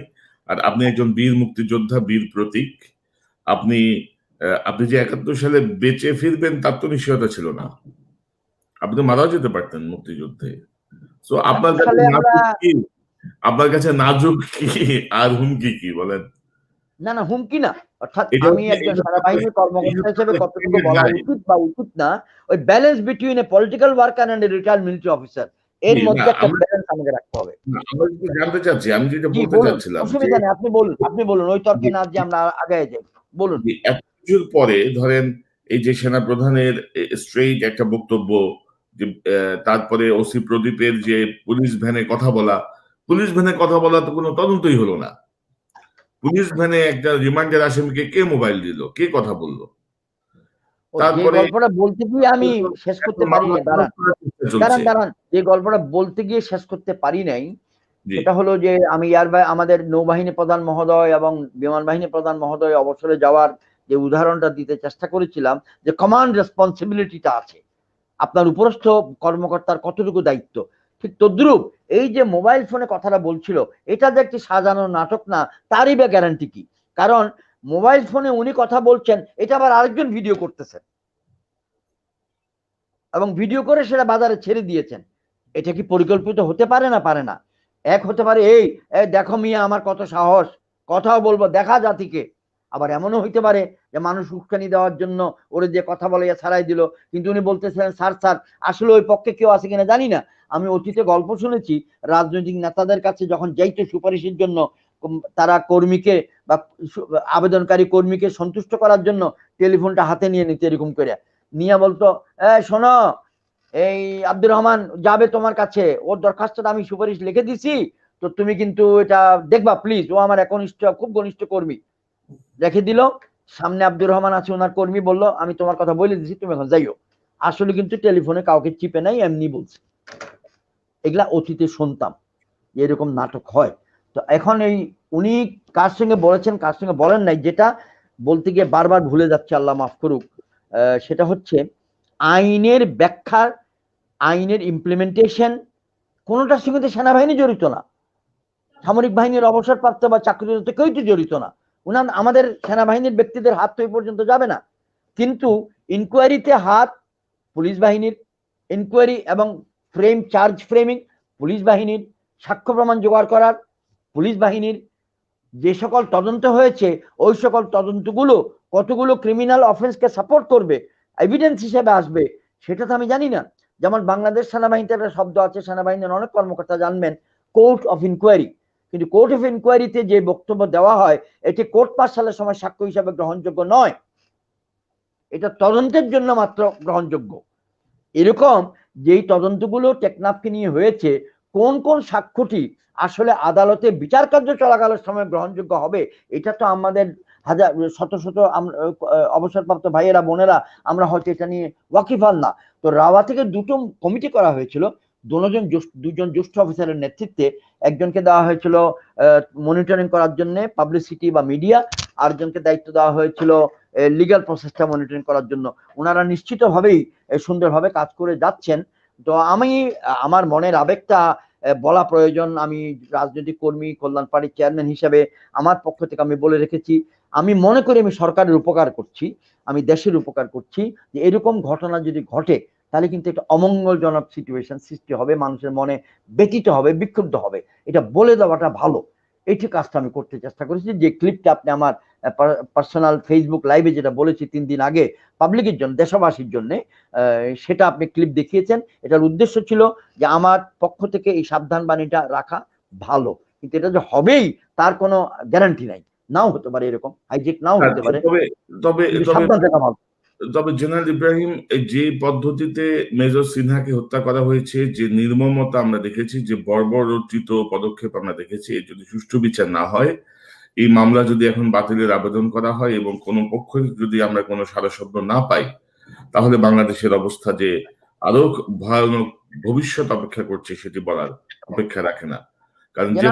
আর আপনি একজন বীর মুক্তিযোদ্ধা, বীর প্রতীক। আপনি আপনি যে ৭১ সালে বেঁচে ফিরবেন তার তো নিশ্চয়তা ছিল না। আপনি তো মারাও যেতে পারতেন মুক্তিযুদ্ধে। সো আপনার কাছে আসলে আমরা, নাজুক কি? আপনার কাছে নাজুক কি আর হুমকি কি বলেন? না না, হুমকি না। অর্থাৎ এটা আমি একজন সেনাবাহিনীর কর্মকর্তা হিসেবে কতটুকু বলা যায়। উচিত বা উচিত না, ওই balance between a political worker and a retired military officer, এর জি, না মধ্যে একটা আমরা ব্যালেন্স আমাকে রাখতে হবে। আমরা যেটা জানতে চাচ্ছি, আমি যেটা জি বলতে বলুন, চাচ্ছিলাম যে অসুবিধা নেই, আপনি বলুন, আপনি বলুন, ওই তর্কে যে না যে আমরা আগায় যাই, বলুন। যে এত কিছুর পরে ধরেন এই যে সেনাপ্রধানের স্ট্রেইট একটা বক্তব্য, যে তারপরে ওসি প্রদীপের যে পুলিশ ভ্যানে কথা বলা, পুলিশ ভ্যানে কথা বলা তো কোনো তদন্তই হলো না। পুলিশ ভ্যানে একটা রিমান্ডের আসামিকে কে মোবাইল দিল, কে কথা বললো? ও যে তারপরে গল্পটা বলতে গিয়ে আমি শেষ করতে পারি মামলা না, দাঁড়ান করার চেষ্টা দাঁড়ান চলছে। দাঁড়ান, যে গল্পটা বলতে গিয়ে শেষ করতে পারি নাই, জি, সেটা হলো যে আমি আমাদের নৌবাহিনী প্রধান মহোদয় এবং বিমান বাহিনী প্রধান মহোদয় অবসরে যাওয়ার যে উদাহরণটা দিতে চেষ্টা করেছিলাম, যে কমান্ড রেসপন্সিবিলিটিটা আছে, আপনার উপরস্থ কর্মকর্তার কতটুকু দায়িত্ব, ঠিক তদ্রুপ এই যে মোবাইল ফোনে কথাটা বলছিল, এটা যে একটি সাজানো নাটক না, তারই বা গ্যারান্টি কি? কারণ মোবাইল ফোনে উনি কথা বলছেন, এটা আবার আরেকজন ভিডিও করতেছেন এবং ভিডিও করে সেটা বাজারে ছেড়ে দিয়েছেন। এটা কি পরিকল্পিত হতে পারে? না পারে না। এক হতে পারে এই দেখো মিয়া আমার কত সাহস, কথাও বলবো, দেখা জাতিকে। আবার এমনও হইতে পারে যে মানুষ উস্কানি দেওয়ার জন্য ওরে যে কথা বলে ছাড়াই দিল, কিন্তু উনি বলতেছিলেন স্যার স্যার, আসলে ওই পক্ষে কেউ আছে কিনা জানি না। আমি অতীতে গল্প শুনেছি, রাজনৈতিক নেতাদের কাছে যখন যাইতো সুপারিশের জন্য, তারা কর্মীকে বা আবেদনকারী কর্মীকে সন্তুষ্ট করার জন্য টেলিফোনটা হাতে নিয়ে নিতে, এরকম করে নিয়ে বলতো, শোনো এই আব্দুর রহমান যাবে তোমার কাছে, ওর দরখাস্তটা আমি সুপারিশ লিখে দিছি, তো তুমি কিন্তু এটা দেখবা প্লিজ, ও আমার একনিষ্ঠ খুব ঘনিষ্ঠ কর্মী। রেখে দিল, সামনে আব্দুর রহমান আছে, ওনার কর্মী, বলল আমি তোমার কথা বলে দিছি, তুমি এখন যাইও। আসলে কিন্তু টেলিফোনে কাউকে চিপে নাই, এমনি বলছে। এগুলা অতীতে শুনতাম এরকম নাটক হয়। তো এখন এই উনি কার সঙ্গে বলেছেন কার সঙ্গে বলেন নাই, যেটা বলতে গিয়ে বারবার ভুলে যাচ্ছে, আল্লাহ মাফ করুক, সেটা হচ্ছে আইনের ব্যাখ্যা, আইনের ইমপ্লিমেন্টেশন, কোনোটার সঙ্গে তো সেনাবাহিনী জড়িত না, সামরিক বাহিনীর অবসরপ্রাপ্ত বা চাকরিরত কেউ তো জড়িত না। উনার আমাদের সেনাবাহিনীর ব্যক্তিদের হাত তো এই পর্যন্ত যাবে না, কিন্তু ইনকোয়ারিতে হাত পুলিশ বাহিনীর, ইনকোয়ারি এবং চার্জ ফ্রেমিং পুলিশ বাহিনীর, সাক্ষ্য প্রমাণ জোগাড় করার পুলিশ বাহিনীর, যে সকল তদন্ত হয়েছে ওই সকল তদন্তগুলো কতগুলো ক্রিমিনাল অফেন্সকে সাপোর্ট করবে, এভিডেন্স হিসেবে আসবে, সেটা তো আমি জানি না। যেমন বাংলাদেশ সেনাবাহিনীতে একটা শব্দ আছে, সেনাবাহিনীর অনেক কর্মকর্তা জানবেন, কোর্ট অফ ইনকোয়ারি। কিন্তু কোর্ট অফ ইনকোয়ারিতে যে বক্তব্য দেওয়া হয়, এটি কোর্ট মার্শালের সময় সাক্ষ্য হিসাবে গ্রহণযোগ্য নয়, এটা তদন্তের জন্য মাত্র গ্রহণযোগ্য। এরকম যেই তদন্তগুলো টেকনাফকে নিয়ে হয়েছে, কোন কোন সাক্ষ্যটি আসলে আদালতে বিচার কার্য চলাকালের সময় গ্রহণযোগ্য হবে, এটা তো আমাদের হাজার শত শত অবসরপ্রাপ্ত ভাইয়েরা বোনেরা আমরা হয়তো এটা নিয়ে ওয়াকিফাল না। তো রাওয়া থেকে দুটো কমিটি করা হয়েছিল, দুজন জ্যেষ্ঠ অফিসারের নেতৃত্বে একজনকে দেওয়া হয়েছিল মনিটরিং করার জন্য পাবলিসিটি বা মিডিয়া, আরেকজনকে দায়িত্ব দেওয়া হয়েছিল লিগ্যাল প্রসেসটা মনিটরিং করার জন্য। ওনারা নিশ্চিতভাবেই সুন্দরভাবে কাজ করে যাচ্ছেন। তো আমি আমার মনের আবেগটা বলা প্রয়োজন। আমি রাজনৈতিক কর্মী, কল্যাণ পার্টির চেয়ারম্যান হিসেবে আমার পক্ষ থেকে আমি বলে রেখেছি, আমি মনে করি আমি সরকারের উপকার করছি, আমি দেশের উপকার করছি। যে এরকম ঘটনা যদি ঘটে তাহলে কিন্তু একটা অমঙ্গলজনক সিচুয়েশন সৃষ্টি হবে, মানুষের মনে ব্যতীত হবে, বিক্ষুব্ধ হবে। এটা বলে দেওয়াটা ভালো। এইটি কাজটা আমি করতে চেষ্টা করেছি। যে ক্লিপটা আপনি আমার পার্সোনাল ফেসবুক লাইভে যেটা বলেছি 3 দিন আগে পাবলিকের জন্য, দেশবাসীর জন্য, সেটা আপনি ক্লিপ দেখিয়েছেন। এটার উদ্দেশ্য ছিল যে আমার পক্ষ থেকে এই সাবধান বাণীটা রাখা ভালো, কিন্তু এটা যে হবেই তার কোনো গ্যারান্টি নাই, নাও হতে পারে, এরকম হাইজেক নাও হতে পারে, তবে সাবধান থাকা ভালো। তবে জেনারেল ইব্রাহিম, যে পদ্ধতিতে মেজর সিনহাকে হত্যা করা হয়েছে, যে নির্মমতা আমরা দেখেছি, যে বর্বরোচিত পদক্ষেপ আমরা দেখেছি, এর যদি সুষ্ঠু বিচার না হয়, এই মামলা যদি এখন বাতিলের আবেদন করা হয় এবং কোনো পক্ষ যদি আমরা কোনো সারা শব্দ না পাই, তাহলে বাংলাদেশের অবস্থা যে আরো ভয়ানক ভবিষ্যৎ অপেক্ষা করছে সেটি বলার অপেক্ষা রাখে না। কারণ যে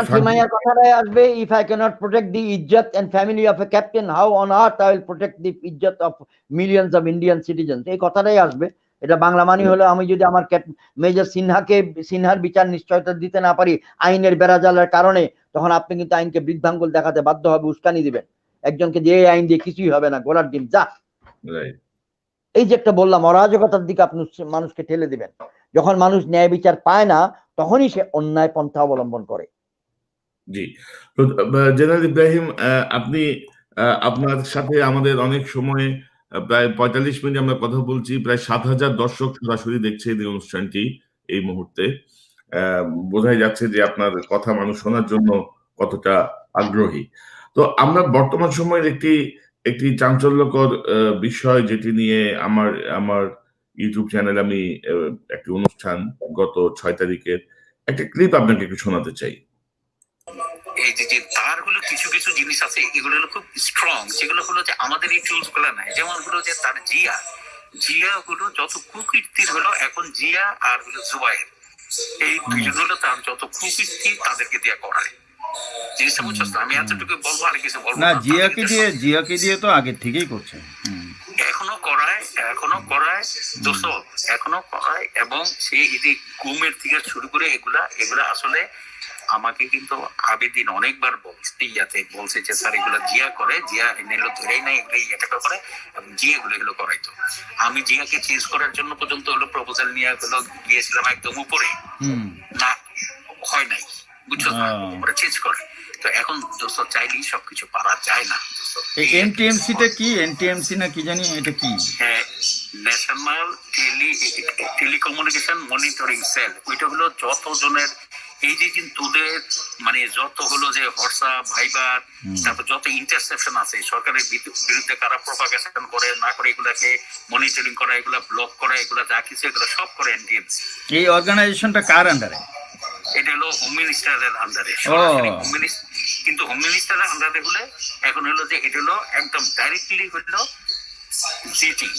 কথাটাই আসবে, if I cannot protect the izzat and family of a captain, how on earth I will protect the izzat of millions of Indian citizens? এই কথাটাই আসবে। এটা বাংলা মানি হলো, আমি যদি আমার মেজর সিনহার বিচার নিশ্চয়তা দিতে না পারি আইনের বেড়াজালের কারণে, তখন আপনি কিন্তু আইনকে বৃদ্ধাঙ্গুল দেখাতে বাধ্য হবে, উস্কানি দিবেন একজনকে, যে এই আইন দিয়ে কিছুই হবে না, গোড়ার ডিম যা। এই যে একটা বললাম, অরাজকতার দিকে আপনি মানুষকে ঠেলে দিবেন। যখন মানুষ ন্যায় বিচার পায় না, তখনই সে অন্যায় পন্থা অবলম্বন করে। জি, জেনারেল ইব্রাহিম, আপনি আপনার সাথে আমাদের অনেক সময় প্রায় 45 মিনিট আমরা কথা বলছি, প্রায় 7,000 দর্শক সরাসরি দেখছে এই অনুষ্ঠানটি এই মুহূর্তে। বোঝাই যাচ্ছে যে আপনার কথা মানুষ শোনার জন্য কতটা আগ্রহী। তো আমরা বর্তমান সময়ের একটি চাঞ্চল্যকর বিষয়, যেটি নিয়ে আমার ইউটিউব চ্যানেল আমি একটি অনুষ্ঠান গত 6 তারিখের একটা ক্লিপ আপনাকে একটু শোনাতে চাই। এই যে তার হলো কিছু কিছু জিনিস আছে, এগুলো হলো খুব স্ট্রং, যেগুলো হলো যে আমাদের এই টুলস গুলো নাই। যেমন হলো যে তার জিয়া হলো যত কুকীর্তির হলো এখন জিয়া আর হলো জুবাইর, এই দুইজন হলো তার যত কুকীর্তি তাদেরকে দিয়ে করায়। জিনিসটা বুঝছো? আমি এতটুকু বলবো, আর কিছু বলবো না। জিয়াকে দিয়ে তো আগের থেকেই করছে, এখনো করায় দোস্ত, এখনো করায়। এবং সে এই গুমের থেকে শুরু করে এগুলা আসলে আমাকে কিন্তু আবেদিন অনেকবার বলছে যে স্যার এগুলো জিয়া করে, জিয়া এগুলো ধরেই নাই, এগুলো এটা করে, জিয়া এগুলো করাইতো। আমি জিয়াকে চেঞ্জ করার জন্য পর্যন্ত হলো প্রপোজাল নিয়ে হলো গিয়েছিলাম একদম উপরে, না হয় নাই, বুঝছো? ওরা চেঞ্জ করে। তো এখন দোস্ত চাইলেই সবকিছু পারা যায় না। এনটিএমসিটা কি? এনটিএমসি না কি জানি, এটা কি? হ্যাঁ, ন্যাশনাল টেলিকমিউনিকেশন মনিটরিং সেল। ওইটা হলো যতজনের এই যে তোদের মানে যত হলো যে হোয়াটসঅ্যাপ, ভাইবার, তারপর যত ইন্টারসেপশন আছে, সরকারের বিরুদ্ধে কারা প্রপাগেশন করে না করে, এগুলাকে মনিটরিং করা, এগুলা ব্লক করা, এগুলা যা কিছু এগুলো সব করে এনটিএমসি। এই অর্গানাইজেশনটা কার আন্ডারে? এটা হলো হোম মিনিস্টারের আন্ডারে। কিন্তু হোম মিনিস্টারের আন্ডারে হলে এখন হলো যে এটা হলো একদম ডাইরেক্টলি হলো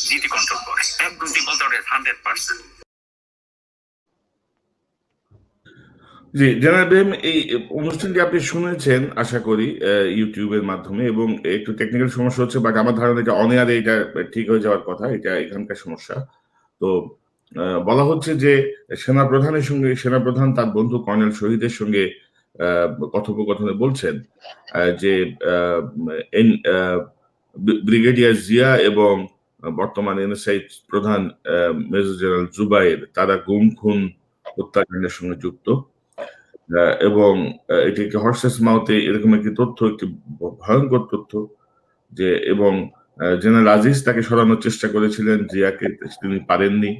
জিটি কন্ট্রোল করে, একদম বলতে পারে 100%। জি, জেনারেল ইব্রাহিম, এই অনুষ্ঠানটি আপনি শুনেছেন আশা করি ইউটিউবের মাধ্যমে, এবং একটু টেকনিক্যাল সমস্যা হচ্ছে, বাট আমার ধারণা এটা অন এয়ারে এটা ঠিক হয়ে যাওয়ার কথা, এটা এখানকার সমস্যা। তো বলা হচ্ছে যে সেনাপ্রধান তার বন্ধু কর্নেল শহীদের সঙ্গে কথোপকথনে বলছেন যে ব্রিগেডিয়ার জিয়া এবং বর্তমান এনএসআই প্রধান মেজর জেনারেল জুবাইর, তারা গুম খুন হত্যাকাণ্ডের সঙ্গে যুক্ত, এবং এটি একটি হর্সেস মাউথে এরকম একটি তথ্য, একটি ভয়ঙ্কর তথ্য, যে এবং জেনারেল আজিজ তাকে সরানোর চেষ্টা করেছিলেন, জিয়াকে তিনি পারেননি,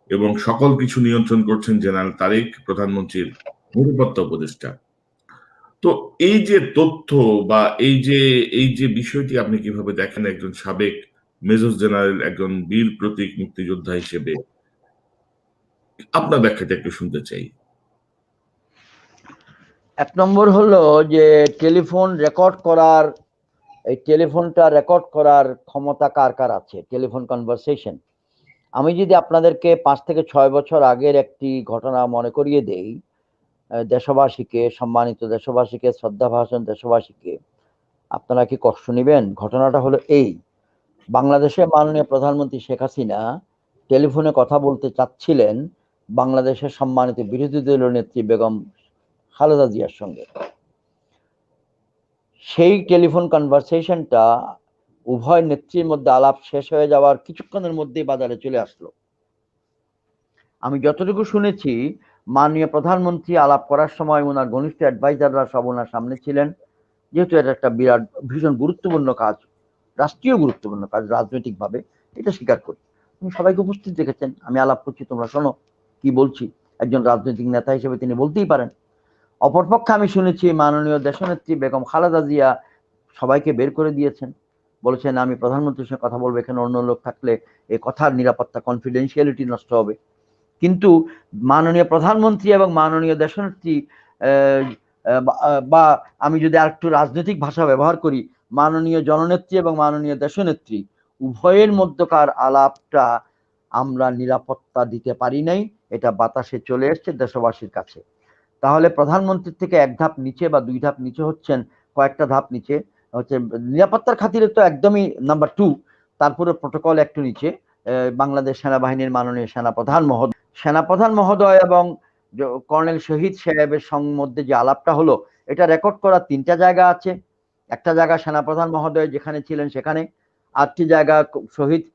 এবং সকল কিছু নিয়ন্ত্রণ করছেন জেনারেল তারেক, প্রধানমন্ত্রীর নিরাপত্তা উপদেষ্টা। তো এই যে তথ্য বা এই যে বিষয়টি আপনি কিভাবে দেখেন একজন সাবেক মেজর জেনারেল, একজন বীর প্রতীক মুক্তিযোদ্ধা হিসেবে? আপনার ব্যাখ্যাটা একটু শুনতে চাই। এক নম্বর হলো যে টেলিফোনটা রেকর্ড করার ক্ষমতা কার কার আছে? টেলিফোন কনভারসেশন আমি যদি আপনাদেরকে 5 থেকে 6 বছর আগের একটি ঘটনা মনে করিয়ে দেই, দেশবাসীকে, সম্মানিত দেশবাসীকে, শ্রদ্ধাভাজন দেশবাসীকে, আপনারা কি কষ্ট নিবেন? ঘটনাটা হলো এই, বাংলাদেশের মাননীয় প্রধানমন্ত্রী শেখ হাসিনা টেলিফোনে কথা বলতে চাচ্ছিলেন বাংলাদেশের সম্মানিত বিরোধী দলীয় নেত্রী বেগম খালেদা জিয়ার সঙ্গে। সেই টেলিফোন কনভারসেশনটা উভয় নেত্রীর মধ্যে আলাপ শেষ হয়ে যাওয়ার কিছুক্ষণের মধ্যেই বাজারে চলে আসলো। আমি যতটুকু শুনেছি, মাননীয় প্রধানমন্ত্রী আলাপ করার সময় ওনার ঘনিষ্ঠ অ্যাডভাইজাররা সব ওনার সামনে ছিলেন, যেহেতু এটা একটা বিরাট ভীষণ গুরুত্বপূর্ণ কাজ, রাষ্ট্রীয় গুরুত্বপূর্ণ কাজ রাজনৈতিকভাবে, এটা স্বীকার করি। উনি সবাইকে উপস্থিত রেখেছেন, আমি আলাপ করছি, তোমরা শোনো কি বলছি। একজন রাজনৈতিক নেতা হিসেবে তিনি বলতেই পারেন। অপরপক্ষে আমি শুনেছি মাননীয় দেশনেত্রী বেগম খালেদা জিয়া সবাইকে বের করে দিয়েছেন, বলেছেন আমি প্রধানমন্ত্রীর সঙ্গে কথা বলবো, এখানে অন্য লোক থাকলে এ কথার নিরাপত্তা, কনফিডেন্সিয়ালিটি নষ্ট হবে। কিন্তু মাননীয় প্রধানমন্ত্রী এবং মাননীয় দেশনেত্রী বা আমি যদি আরেকটু রাজনৈতিক ভাষা ব্যবহার করি, মাননীয় জননেত্রী এবং মাননীয় দেশনেত্রী উভয়ের মধ্যকার আলাপটা আমরা নিরাপত্তা দিতে পারি নাই, এটা বাতাসে চলে এসছে দেশবাসীর কাছে। তাহলে প্রধানমন্ত্রীর থেকে এক ধাপ নিচে বা 2 ধাপ নিচে হচ্ছেন, কয়েকটা ধাপ নিচে হচ্ছে নিরাপত্তার খাতিরে তো একদমই নাম্বার 2, তারপরে প্রোটোকল একটু নিচে বাংলাদেশ সেনাবাহিনীর মাননীয় সেনাপ্রধান মহোদয় এবং কর্নেল শহীদ সাহেবের মধ্যে যে আলাপটা হলো, এটা রেকর্ড করা 3টা জায়গা আছে। একটা জায়গা সেনাপ্রধান মহোদয় যেখানে ছিলেন সেখানে, আরেকটি জায়গা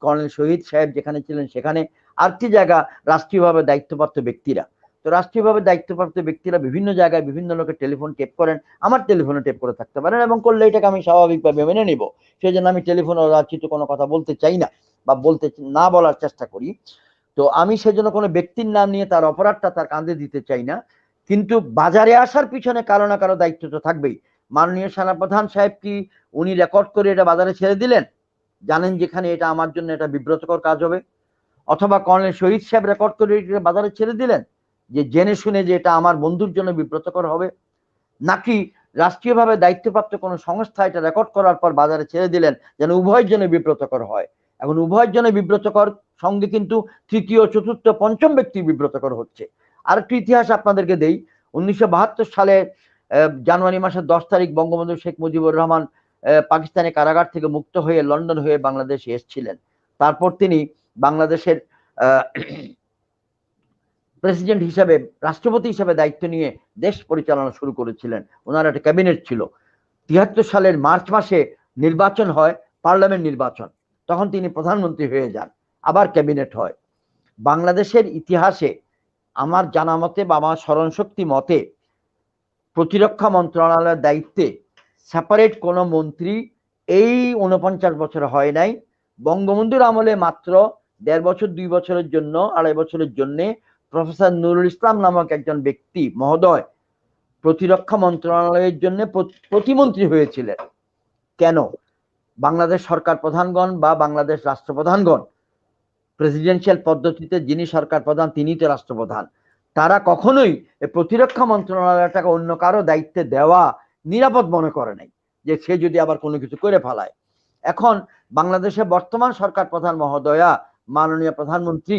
কর্নেল শহীদ সাহেব যেখানে ছিলেন সেখানে, আরেকটি জায়গা রাষ্ট্রীয়ভাবে দায়িত্বপ্রাপ্ত ব্যক্তিরা। তো রাষ্ট্রীয়ভাবে দায়িত্বপ্রাপ্ত ব্যক্তিরা বিভিন্ন জায়গায় বিভিন্ন লোকের টেলিফোন টেপ করেন, আমার টেলিফোনে টেপ করে থাকতে পারেন, এবং করলে এটাকে আমি স্বাভাবিকভাবে মেনে নিব। সেই জন্য আমি টেলিফোনে অযাচিত কোনো কথা বলতে চাই না বা বলতে না বলার চেষ্টা করি। তো আমি সেজন্য কোনো ব্যক্তির নাম নিয়ে তার অপরাধটা তার কাঁধে দিতে চাই না, কিন্তু বাজারে আসার পিছনে কারো না কারো দায়িত্ব তো থাকবেই। মাননীয় সেনাপ্রধান সাহেব কি উনি রেকর্ড করে এটা বাজারে ছেড়ে দিলেন? জানেন যেখানে এটা আমার জন্য এটা বিব্রতকর কাজ হবে। অথবা কর্নেল শহীদ সাহেব রেকর্ড করে এটা বাজারে ছেড়ে দিলেন যে জেনে শুনে যে এটা আমার বন্ধুর জন্য বিব্রতকর হবে, নাকি রাষ্ট্রীয়ভাবে দায়িত্বপ্রাপ্ত কোনো সংস্থা এটা রেকর্ড করার পর বাজারে ছেড়ে দিলেন যেন উভয়ের জন্য বিব্রতকর হয়। এখন উভয়ের জন্য বিব্রতকর, সঙ্গে কিন্তু তৃতীয়, চতুর্থ, পঞ্চম ব্যক্তি বিব্রতকর হচ্ছে। আর একটু ইতিহাস আপনাদেরকে দেই। 1972 সালে জানুয়ারি মাসের 10 তারিখ বঙ্গবন্ধু শেখ মুজিবুর রহমান পাকিস্তানের কারাগার থেকে মুক্ত হয়ে লন্ডন হয়ে বাংলাদেশে এসেছিলেন। তারপর তিনি বাংলাদেশের প্রেসিডেন্ট হিসেবে, রাষ্ট্রপতি হিসেবে দায়িত্ব নিয়ে দেশ পরিচালনা শুরু করেছিলেন। ওনার একটা ক্যাবিনেট ছিল। 73 সালের মার্চ মাসে নির্বাচন হয়, পার্লামেন্ট নির্বাচন, তখন তিনি প্রধানমন্ত্রী হয়ে যান, আবার ক্যাবিনেট হয়। বাংলাদেশের ইতিহাসে আমার জানা মতে বা আমার স্মরণশক্তি মতে প্রতিরক্ষা মন্ত্রণালয়ের দায়িত্বে সেপারেট কোনো মন্ত্রী এই 49 বছর হয় নাই। বঙ্গবন্ধুর আমলে মাত্র 1.5 বছর 2 বছরের জন্য, 2.5 বছরের জন্য প্রফেসর নুরুল ইসলাম নামক একজন ব্যক্তি মহোদয় প্রতিরক্ষা মন্ত্রণালয়ের জন্য প্রতিমন্ত্রী হয়েছিলেন। কেন? বাংলাদেশ সরকার প্রধানগণ বা বাংলাদেশ রাষ্ট্রপ্রধানগণ, প্রেসিডেন্সিয়াল পদ্ধতিতে যিনি সরকার প্রধান তিনি তো রাষ্ট্রপ্রধান, তারা কখনোই প্রতিরক্ষা মন্ত্রণালয়টাকে অন্য কারো দায়িত্বে দেওয়া নিরাপদ মনে করে নাই, যে সে যদি আবার কোনো কিছু করে ফেলায়। এখন বাংলাদেশের বর্তমান সরকার প্রধান মহোদয়া মাননীয় প্রধানমন্ত্রী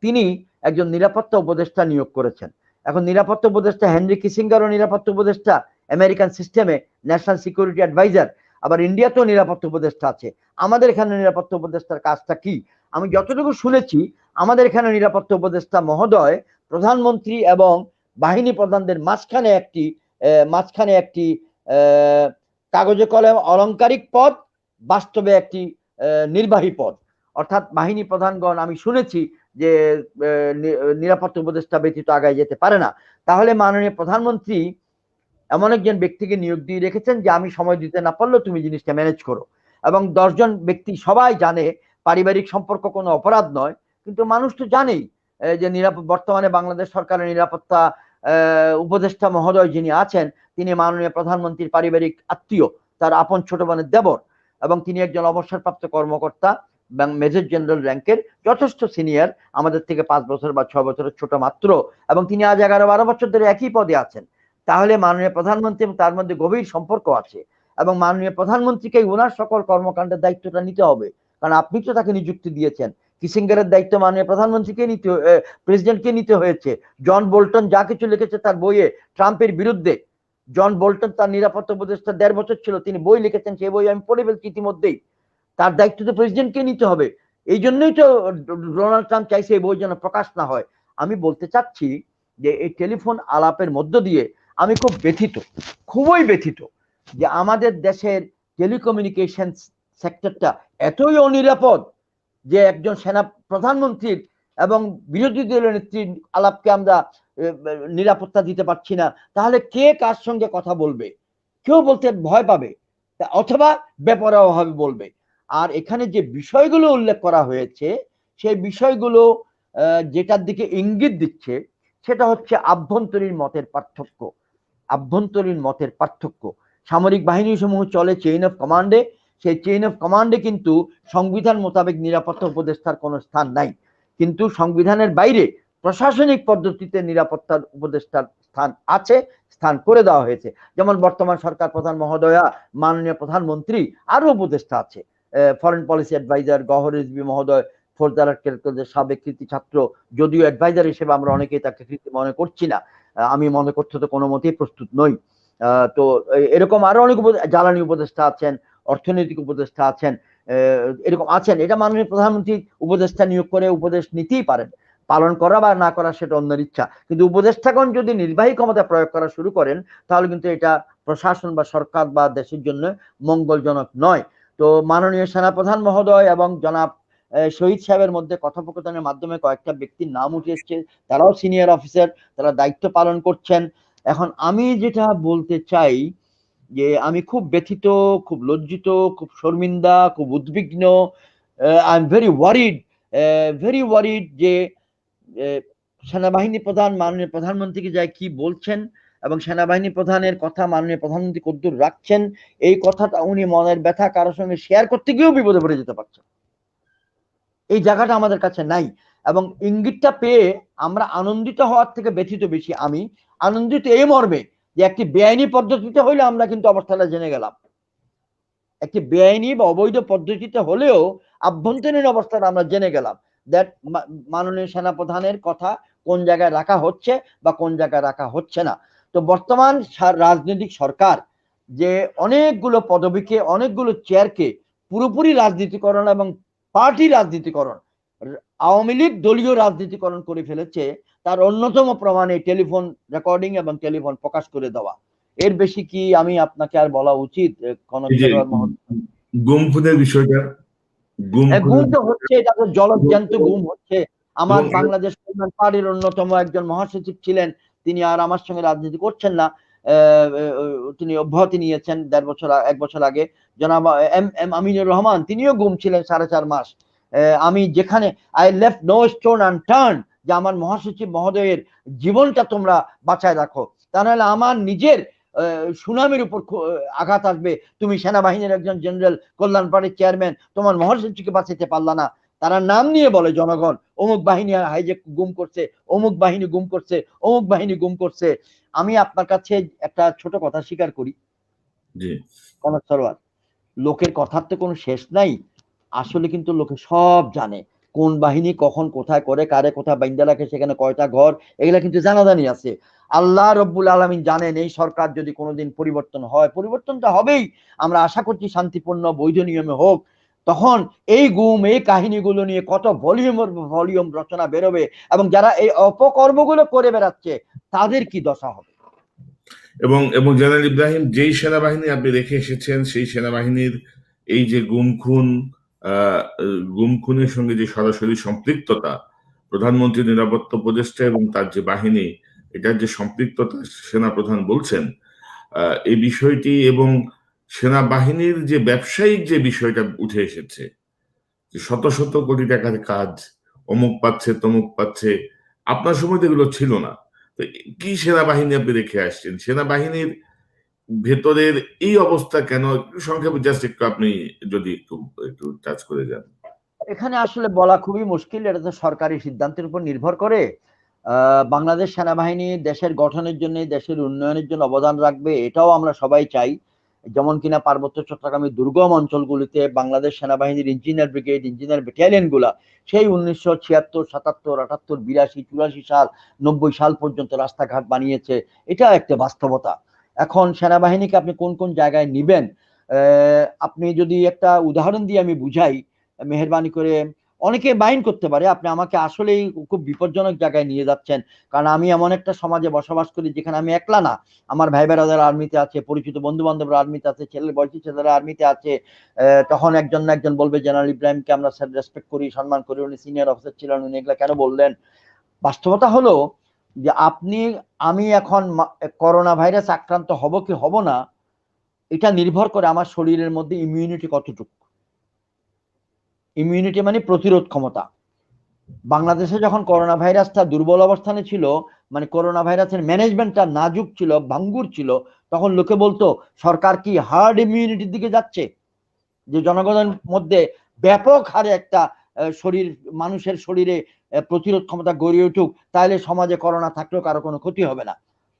তিনি একজন নিরাপত্তা উপদেষ্টা নিয়োগ করেছেন। এখন নিরাপত্তা উপদেষ্টা হেনরি কিসিঙ্গারও নিরাপত্তা উপদেষ্টা আমেরিকান সিস্টেমে, ন্যাশনাল সিকিউরিটি অ্যাডভাইজার। আবার ইন্ডিয়াতেও নিরাপত্তা উপদেষ্টা আছে। আমাদের এখানে নিরাপত্তা উপদেষ্টার কাজটা কি? আমি যতটুকু শুনেছি, আমাদের এখানে নিরাপত্তা উপদেষ্টা মহোদয় প্রধানমন্ত্রী এবং বাহিনী প্রধানদের মাঝখানে একটি কাগজে কলমে অলংকারিক পদ, বাস্তবে একটি নির্বাহী পদ। অর্থাৎ বাহিনী প্রধানগণ আমি শুনেছি যে নিরাপত্তা উপদেষ্টা ব্যতীত আগায় যেতে পারে না। তাহলে মাননীয় প্রধানমন্ত্রী এমন একজন ব্যক্তিকে নিয়োগ দিয়ে রেখেছেন যে আমি সময় দিতে না পারলেও তুমি জিনিসটা ম্যানেজ করো। এবং 10 জন ব্যক্তি সবাই জানে পারিবারিক সম্পর্ক কোনো অপরাধ নয়, কিন্তু মানুষ তো জানেই যে বর্তমানে বাংলাদেশ সরকারের নিরাপত্তা উপদেষ্টা মহোদয় যিনি আছেন তিনি মাননীয় প্রধানমন্ত্রীর পারিবারিক আত্মীয়, তার আপন ছোট বোনের দেবর, এবং তিনি একজন অবসরপ্রাপ্ত কর্মকর্তা মেজর জেনারেল র্যাঙ্কের, যথেষ্ট সিনিয়র, আমাদের থেকে 5 বছর বা 6 বছরের ছোট মাত্র, এবং তিনি আজ 11-12 বছর ধরে একই পদে আছেন। তাহলে মাননীয় প্রধানমন্ত্রী এবং তার মধ্যে গভীর সম্পর্ক আছে, এবং মাননীয় প্রধানমন্ত্রীকে ওনার সকল কর্মকাণ্ডের দায়িত্বটা নিতে হবে, কারণ আপনি তো তাকে নিযুক্তি দিয়েছেন। কিসিঙ্গারের দায়িত্ব মাননীয় প্রধানমন্ত্রীকে প্রেসিডেন্টকে নিতে হয়েছে। জন বোল্টন যা কিছু লিখেছে তার বইয়ে ট্রাম্পের বিরুদ্ধে, জন বোল্টন তার নিরাপত্তা উপদেষ্টা 1.5 বছর ছিল, তিনি বই লিখেছেন, সেই বই আমি পড়ে ফেলছি ইতিমধ্যেই। তার দায়িত্ব তো প্রেসিডেন্টকে নিতে হবে। এই জন্যই তো ডোনাল্ড ট্রাম্প চাইছে এই বই যেন প্রকাশ না হয়। আমি বলতে চাচ্ছি যে এই টেলিফোন আলাপের মধ্য দিয়ে আমি খুব ব্যথিত, খুবই ব্যথিত যে আমাদের দেশের টেলিকমিউনিকেশন সেক্টরটা এতই অনিরাপদ যে একজন সেনা প্রধানমন্ত্রীর এবং বিরোধী দলীয় নেত্রীর আলাপকে আমরা নিরাপত্তা দিতে পারছি না। তাহলে কে কার সঙ্গে কথা বলবে? কেউ বলতে ভয় পাবে অথবা বেপরোয়াভাবে বলবে। আর এখানে যে বিষয়গুলো উল্লেখ করা হয়েছে সেই বিষয়গুলো যেটার দিকে ইঙ্গিত দিচ্ছে সেটা হচ্ছে আভ্যন্তরীণ মতের পার্থক্য। আভ্যন্তরীণ মতের পার্থক্য। সামরিক বাহিনী সমূহ চলে চেইন অফ কমান্ডে, সেই চেইন অফ কমান্ডে কিন্তু সংবিধান মোতাবেক নিরাপত্তা উপদেষ্টার কোনো স্থান নাই, কিন্তু সংবিধানের বাইরে প্রশাসনিক পদ্ধতিতে নিরাপত্তার উপদেষ্টার স্থান আছে, স্থান করে দেওয়া হয়েছে। যেমন বর্তমান সরকার প্রধান মহোদয়া, মাননীয় প্রধানমন্ত্রী, আরো উপদেষ্টা আছে, foreign policy adviser Gowher Rizvi মহোদয়, ফৌজদার কলেজের সাবেক কৃতি ছাত্র, যদিও অ্যাডভাইজার হিসেবে আমরা অনেকেই তাকে কৃতি মনে করছি না, আমি মনে করতে তো কোনো মতেই প্রস্তুত নই। তো এরকম আরো অনেক জ্বালানি উপদেষ্টা আছেন, অর্থনৈতিক উপদেষ্টা আছেন, এরকম আছেন। এটা মাননীয় প্রধানমন্ত্রী উপদেষ্টা নিয়োগ করে উপদেশ নিতেই পারেন, পালন করা বা না করা সেটা অন্যের ইচ্ছা, কিন্তু উপদেষ্টাগণ যদি নির্বাহী ক্ষমতা প্রয়োগ করা শুরু করেন তাহলে কিন্তু এটা প্রশাসন বা সরকার বা দেশের জন্য মঙ্গলজনক নয়। তো মাননীয় সেনাপ্রধান মহোদয় এবং জনাব শহীদ সাহেবের মধ্যে কথোপকথনের মাধ্যমে কয়েকটা ব্যক্তির নাম উঠে এসছে, তারাও সিনিয়র অফিসার, তারা দায়িত্ব পালন করছেন। এখন আমি যেটা বলতে চাই যে আমি খুব ব্যথিত, খুব লজ্জিত, খুব শর্মিন্দা, খুব উদ্বিগ্ন, আই এম ভেরি ওয়ারিড যে সেনাবাহিনী প্রধান মাননীয় প্রধানমন্ত্রীকে যায় কি বলছেন এবং সেনাবাহিনী প্রধানের কথা মাননীয় প্রধানমন্ত্রী কদ্দূর রাখছেন, এই কথাটা উনি মনের ব্যথা কারোর সঙ্গে শেয়ার করতে গিয়েও বিপদে পড়ে যেতে পারছেন। এই জায়গাটা আমাদের কাছে নাই এবং ইঙ্গিতটা পেয়ে আমরা আনন্দিত হওয়ার থেকে ব্যথিত বেশি। আমি আনন্দিত এই মর্মে যে একটি বেআইনি পদ্ধতিতে হইলে আমরা কিন্তু অবস্থাটা জেনে গেলাম, একটি বেআইনি বা অবৈধ পদ্ধতিতে হলেও আভ্যন্তরীণ অবস্থাটা আমরা জেনে গেলাম, দ্যাট মাননীয় সেনাপ্রধানের কথা কোন জায়গায় রাখা হচ্ছে বা কোন জায়গায় রাখা হচ্ছে না। তো বর্তমান রাজনৈতিক সরকার যে অনেকগুলো পদবীকে, অনেকগুলো চেয়ারকে পুরোপুরি রাজনীতিকরণ এবং পার্টি রাজনীতিকরণ, আওয়ামী লীগ দলীয় রাজনীতিকরণ করে ফেলেছে, তার অন্যতম প্রমাণ এই টেলিফোন রেকর্ডিং এবং টেলিফোন প্রকাশ করে দেওয়া। এর বেশি কি আমি আপনাকে আর বলা উচিত? গুম খুনের বিষয়টা, গুম তো হচ্ছে, এটা তো জলজ্যান্ত গুম হচ্ছে। আমার বাংলাদেশ কল্যাণ পার্টির অন্যতম একজন মহাসচিব ছিলেন, তিনি আর আমার সঙ্গে রাজনীতি করছেন না, তিনি অব্যাহতি নিয়েছেন 1 বছর আগে। জনাব এম আমিনুর রহমান, তিনিও গুম ছিলেন 4.5 মাস। আমি যেখানে I left no stone unturned, যে আমার মহাসচিব মহোদয়ের জীবনটা তোমরা বাঁচায় রাখো, তা নাহলে আমার নিজের সুনামের উপর আঘাত আসবে। তুমি সেনাবাহিনীর একজন জেনারেল, কল্যাণ পার্টির চেয়ারম্যান, তোমার মহাসচিবকে বাঁচাতে পারলা না। তারা নাম নিয়ে বলে জনগণ, অমুক বাহিনী হাইজেক গুম করছে, অমুক বাহিনী গুম করছে, অমুক বাহিনী গুম করছে। আমি আপনার কাছে একটা ছোট কথা স্বীকার করি, লোকের কথার তো কোনো শেষ নাই। আসলে কিন্তু লোকে সব জানে, কোন বাহিনী কখন কোথায় করে, কারে কোথায় বাইন্দা রাখে, সেখানে কয়টা ঘর, এগুলা কিন্তু জানাজানি আছে। আল্লাহ রব্বুল আলামিন জানেন এই সরকার যদি কোনোদিন পরিবর্তন হয়, পরিবর্তনটা হবেই, আমরা আশা করছি শান্তিপূর্ণ বৈধ নিয়মে হোক, তখন এই গুম, এই কাহিনীগুলো নিয়ে কত ভলিউম রচনা বেরোবে এবং যারা এই অপকর্মগুলো করে বেড়াচ্ছে তাদের কি দশা হবে। এবং জেনারেল ইব্রাহিম, যেই সেনাবাহিনী আপনি রেখে এসেছেন সেই সেনাবাহিনীর এই যে গুম খুনের সঙ্গে যে সরাসরি সম্পৃক্ততা, প্রধানমন্ত্রী, নিরাপত্তা উপদেষ্টা এবং তার যে বাহিনী, এটার যে সম্পৃক্ততা সেনাপ্রধান বলছেন, এই বিষয়টি এবং সেনাবাহিনীর যে ব্যবসায়িক যে বিষয়টা উঠে এসেছে, যে শত শত কোটি টাকার কাজ, অমুক পাচ্ছে তমুক পাচ্ছে, আপনার সময় তো এগুলো ছিল না। তো কি সেনাবাহিনী আপনি রেখে আসছেন? সেনাবাহিনীর ভেতরের এই অবস্থা কেন? সংক্ষেপে জাস্ট একটু আপনি যদি একটু টাচ করে যান। এখানে আসলে বলা খুবই মুশকিল, এটা তো সরকারি সিদ্ধান্তের উপর নির্ভর করে। বাংলাদেশ সেনাবাহিনী দেশের গঠনের জন্য, দেশের উন্নয়নের জন্য অবদান রাখবে, এটাও আমরা সবাই চাই। যেমন কিনা পার্বত্য চট্টগ্রামের দুর্গম অঞ্চলগুলিতে বাংলাদেশ সেনাবাহিনীর ইঞ্জিনিয়ার ব্রিগেড, ইঞ্জিনিয়ার ব্যাটালিয়ন গুলা সেই 1976, 77, 78, 82, 84 সাল, 90 সাল পর্যন্ত রাস্তাঘাট বানিয়েছে। এটা একটা বাস্তবতা। এখন সেনাবাহিনীকে আপনি কোন কোন জায়গায় নিবেন, আপনি যদি একটা উদাহরণ দিয়ে আমি বুঝাই মেহেরবানি করে, অনেকে মাইন্ড করতে পারে আপনি আমাকে আসলেই খুব বিপজ্জনক জায়গায় নিয়ে যাচ্ছেন, কারণ আমি এমন একটা সমাজে বসবাস করি যেখানে আমি একলা না, আমার ভাই বেড়াদার আর্মিতে আছে, পরিচিত বন্ধু বান্ধবরা আর্মিতে আছে, ছেলের বয়সী ছেলেরা আর্মিতে আছে। তখন একজন না একজন বলবে জেনারেল ইব্রাহিমকে আমরা রেসপেক্ট করি, সম্মান করি, উনি সিনিয়র অফিসার ছিলেন, উনি এগুলা কেন বললেন। বাস্তবতা হলো যে আমি এখন করোনা ভাইরাস আক্রান্ত হব কি হব না, এটা নির্ভর করে আমার শরীরের মধ্যে ইমিউনিটি কতটুকু। ইমিউনিটি মানে প্রতিরোধ ক্ষমতা। বাংলাদেশে যখন করোনা ভাইরাসটা দুর্বল অবস্থানে ছিল, মানে করোনা ভাইরাসের ম্যানেজমেন্টটা নাজুক ছিল, ভাঙ্গুর ছিল, তখন লোকে বলতো সরকার কি হার্ড ইমিউনিটির দিকে যাচ্ছে, যে জনগণের মধ্যে ব্যাপক হারে একটা মানুষের শরীরে প্রতিরোধ ক্ষমতা গড়ে উঠুক, তাহলে সমাজে করোনা থাকলেও কারো কোনো ক্ষতি হবে না।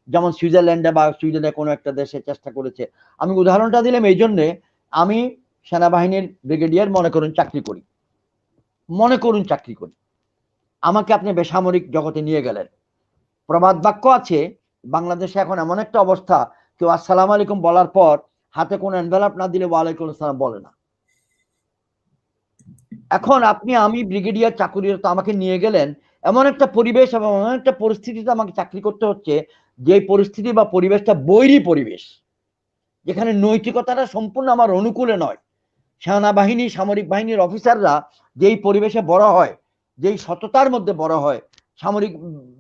যেমন সুইজারল্যান্ডে বা সুইডেনে কোনো একটা দেশে চেষ্টা করেছে। আমি উদাহরণটা দিলাম এই জন্যে, আমি সেনাবাহিনীর ব্রিগেডিয়ার মনে করুন চাকরি করি, আমাকে আপনি বেসামরিক জগতে নিয়ে গেলেন। প্রবাদ বাক্য আছে বাংলাদেশে এখন এমন একটা অবস্থা, কেউ আসসালামু আলাইকুম বলার পর হাতে কোনো এনভেলপ না দিলে ওয়ালাইকুম আসসালাম বলে না। এখন আমি ব্রিগেডিয়ার চাকুরিরত, আমাকে নিয়ে গেলেন এমন একটা পরিবেশ এবং এমন একটা পরিস্থিতিতে আমাকে চাকরি করতে হচ্ছে, যে পরিস্থিতি বা পরিবেশটা বৈরী পরিবেশ, যেখানে নৈতিকতাটা সম্পূর্ণ আমার অনুকূলে নয়। সেনাবাহিনী, সামরিক বাহিনীর অফিসাররা যেই পরিবেশে বড় হয়, যেই সততার মধ্যে বড় হয়, সামরিক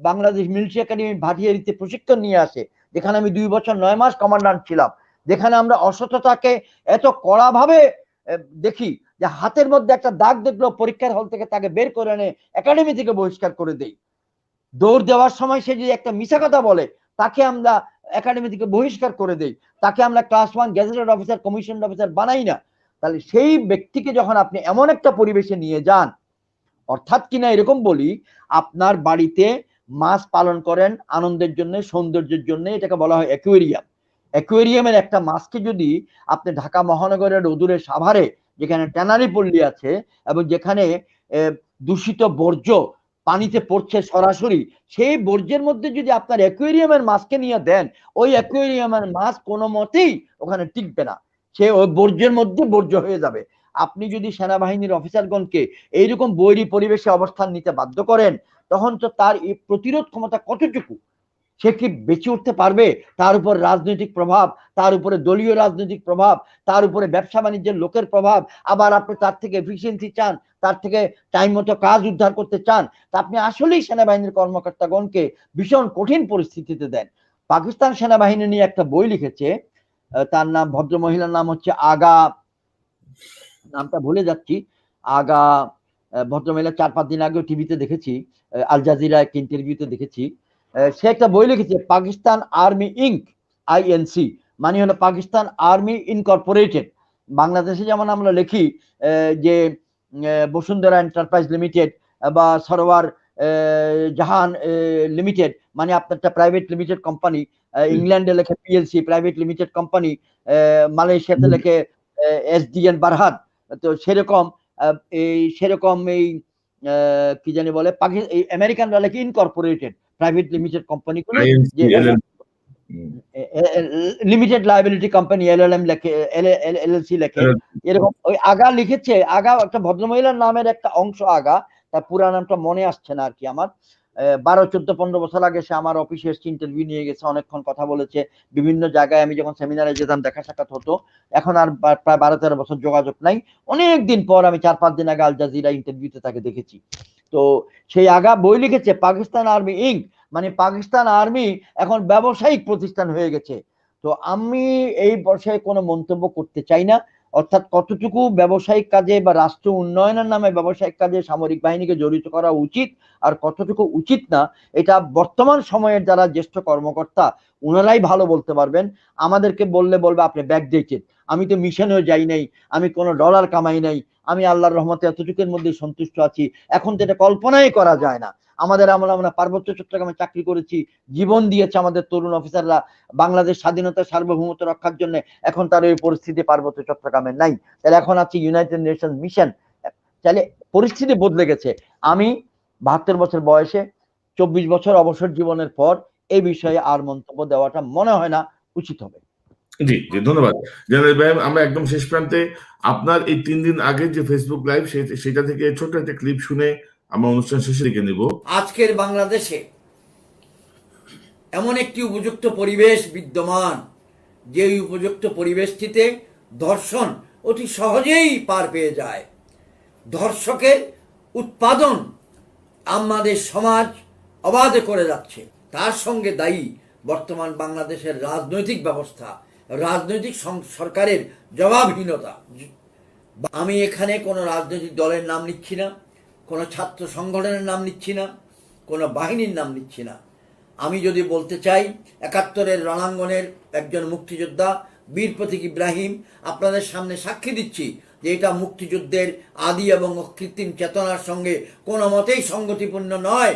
বাংলাদেশ মিলিটারি একাডেমি ভাটিয়ারিতে প্রশিক্ষণ নিয়ে আসে, যেখানে আমি 2 বছর 9 মাস কমান্ডান্ট ছিলাম, যেখানে আমরা অসততাকে এত কড়াভাবে দেখি যে হাতের মধ্যে একটা দাগ দেখলো পরীক্ষার হল থেকে তাকে বের করে এনে একাডেমি থেকে বহিষ্কার করে দেই। দৌড় দেওয়ার সময় সে যদি একটা মিছা কথা বলে তাকে আমরা একাডেমি থেকে বহিষ্কার করে দেই, তাকে আমরা class 1 gazetted officer, commission officer বানাই না। তাহলে সেই ব্যক্তিকে যখন আপনি এমন একটা পরিবেশে নিয়ে যান, অর্থাৎ কিনা এরকম বলি, আপনার বাড়িতে মাছ পালন করেন আনন্দের জন্য, সৌন্দর্যের জন্য, এটাকে বলা হয় অ্যাকুয়ারিয়াম। অ্যাকুয়ারিয়ামের একটা মাছকে যদি আপনি ঢাকা মহানগরের অদূরে সাভারে, যেখানে ট্যানারি পল্লী আছে এবং যেখানে দূষিত বর্জ্য পানিতে পড়ছে সরাসরি, সেই বর্জ্যের মধ্যে যদি আপনার অ্যাকুয়ারিয়ামের মাছকে নিয়ে দেন, ওই অ্যাকুয়ারিয়ামের মাছ কোনো মতেই ওখানে টিকবে না, সে ওই বর্জ্যের মধ্যে বর্জ্য হয়ে যাবে। আপনি যদি সেনাবাহিনীর অফিসারগণকে এইরকম বৈরী পরিবেশে অবস্থান নিতে বাধ্য করেন, তখন তো তার এই প্রতিরোধ ক্ষমতা কতটুকু, সে কি বেঁচে উঠতে পারবে? তার উপর রাজনৈতিক প্রভাব, তার উপরে দলীয় রাজনৈতিক প্রভাব, তার উপরে ব্যবসা বাণিজ্যের লোকের প্রভাব, আবার আপনি তার থেকে এফিসিয়েন্সি চান, তার থেকে টাইম মতো কাজ উদ্ধার করতে চান, তা আপনি আসলেই সেনাবাহিনীর কর্মকর্তাগণকে ভীষণ কঠিন পরিস্থিতিতে দেন। পাকিস্তান সেনাবাহিনী নিয়ে একটা বই লিখেছে, তার নাম, ভদ্র মহিলার নাম হচ্ছে আগা, নামটা ভুলে যাচ্ছি, আগা ভদ্রমহিলা 4-5 দিন আগে টিভিতে দেখেছি, আল জাজিরা একটা ইন্টারভিউতে দেখেছি। সে একটা বই লিখেছে, পাকিস্তান আর্মি ইনক, INC, মানে হলো পাকিস্তান আর্মি ইনকর্পোরেটেড। বাংলাদেশে যেমন আমরা লিখি যে বসুন্ধরা এন্টারপ্রাইজ লিমিটেড বা সরোয়ার জাহান লিমিটেড, মানে আপনার একটা প্রাইভেট লিমিটেড কোম্পানি। ইংল্যান্ডে লেখে PLC, প্রাইভেট লিমিটেড কোম্পানি। মালয়েশিয়াতে লেখে SDN বারহাদ। তো সেরকম এই কি জানি বলে, আমেরিকানরা লেখে ইনকর্পোরেটেড, প্রাইভেট লিমিটেড কোম্পানিগুলো যে লিমিটেড লায়াবিলিটি কোম্পানি, LLM লেখে, LLC লেখে, এরকম। ওই আগা লিখেছে, আগা একটা ভদ্রমহিলার নামের একটা অংশ আগা, তার পুরা নামটা মনে আসছে না আর কি আমার। 12, 14, 15 বছর আগে সে আমার অফিসে এসে ইন্টারভিউ নিয়ে গেছে, অনেকক্ষণ কথা বলেছে, বিভিন্ন জায়গায় আমি যখন সেমিনারে যেতাম দেখা সাক্ষাৎ হতো। এখন আর প্রায় 12-13 বছর যোগাযোগ নাই। অনেক দিন পর আমি 4-5 দিন আগে আল জাজিরা ইন্টারভিউতে তাকে দেখেছি। তো সেই আগা বই লিখেছে, পাকিস্তান আর্মি ইনক, মানে পাকিস্তান আর্মি এখন ব্যবসায়িক প্রতিষ্ঠান হয়ে গেছে। তো আমি এই বিষয়ে কোনো মন্তব্য করতে চাই না, অর্থাৎ কতটুকু ব্যবসায়িক কাজে বা রাষ্ট্র উন্নয়নের নামে ব্যবসায়িক কাজে সামরিক বাহিনীকে জড়িত করা উচিত আর কতটুকু উচিত না, এটা বর্তমান সময়ের যারা জ্যেষ্ঠ কর্মকর্তা ওনারাই ভালো বলতে পারবেন। আমাদেরকে বললে বলবে আপনি ব্যাকডেটেড, আমি তো মিশনেও যাই নাই, আমি কোনো ডলার কামাই নাই, আমি আল্লাহর রহমতে এতটুকুর মধ্যে সন্তুষ্ট আছি, এখন তো এটা কল্পনাই করা যায় না। আমাদের আমলে আমরা পার্বত্য চট্টগ্রামে চাকরি করেছি, জীবন দিয়েছে আমাদের তরুণ অফিসাররা বাংলাদেশ স্বাধীনতা সার্বভৌমত্ব রক্ষার জন্য। এখন তার ওই পরিস্থিতি পার্বত্য চট্টগ্রামে নাই। তাহলে এখন আছে ইউনাইটেড নেশন মিশন। তাহলে পরিস্থিতি বদলে গেছে। আমি 72 বছর বয়সে 24 বছর অবসর জীবনের পর এই বিষয়ে আর মন্তব্য দেওয়াটা মনে হয় না উচিত হবে। জি জি, ধন্যবাদ জেনারেল ইব্রাহিম। আমরা একদম শেষ প্রান্তে আপনার এই 3 দিন আগে যে ফেসবুক লাইভ সেটা থেকে ছোট একটা ক্লিপ শুনে আমরা অনুষ্ঠান শেষে দিকে নিব। আজকের বাংলাদেশে এমন একটি উপযুক্ত পরিবেশ বিদ্যমান, যে উপযুক্ত পরিবেশটিতে ধর্ষণ অতি সহজেই পার পেয়ে যায়। ধর্ষকের উৎপাদন আমাদের সমাজ অবাধে করে যাচ্ছে। তার সঙ্গে দায়ী বর্তমান বাংলাদেশের রাজনৈতিক ব্যবস্থা, রাজনৈতিক সরকারের জবাবহীনতা। আমি এখানে কোনো রাজনৈতিক দলের নাম নিচ্ছি না, কোনো ছাত্র সংগঠনের নাম নিচ্ছি না, কোনো বাহিনীর নাম নিচ্ছি না। আমি যদি বলতে চাই, 71-এর রণাঙ্গনের একজন মুক্তিযোদ্ধা বীর প্রতীক ইব্রাহিম আপনাদের সামনে সাক্ষী দিচ্ছি যে এটা মুক্তিযুদ্ধের আদি এবং অকৃত্রিম চেতনার সঙ্গে কোনো মতেই সঙ্গতিপূর্ণ নয়।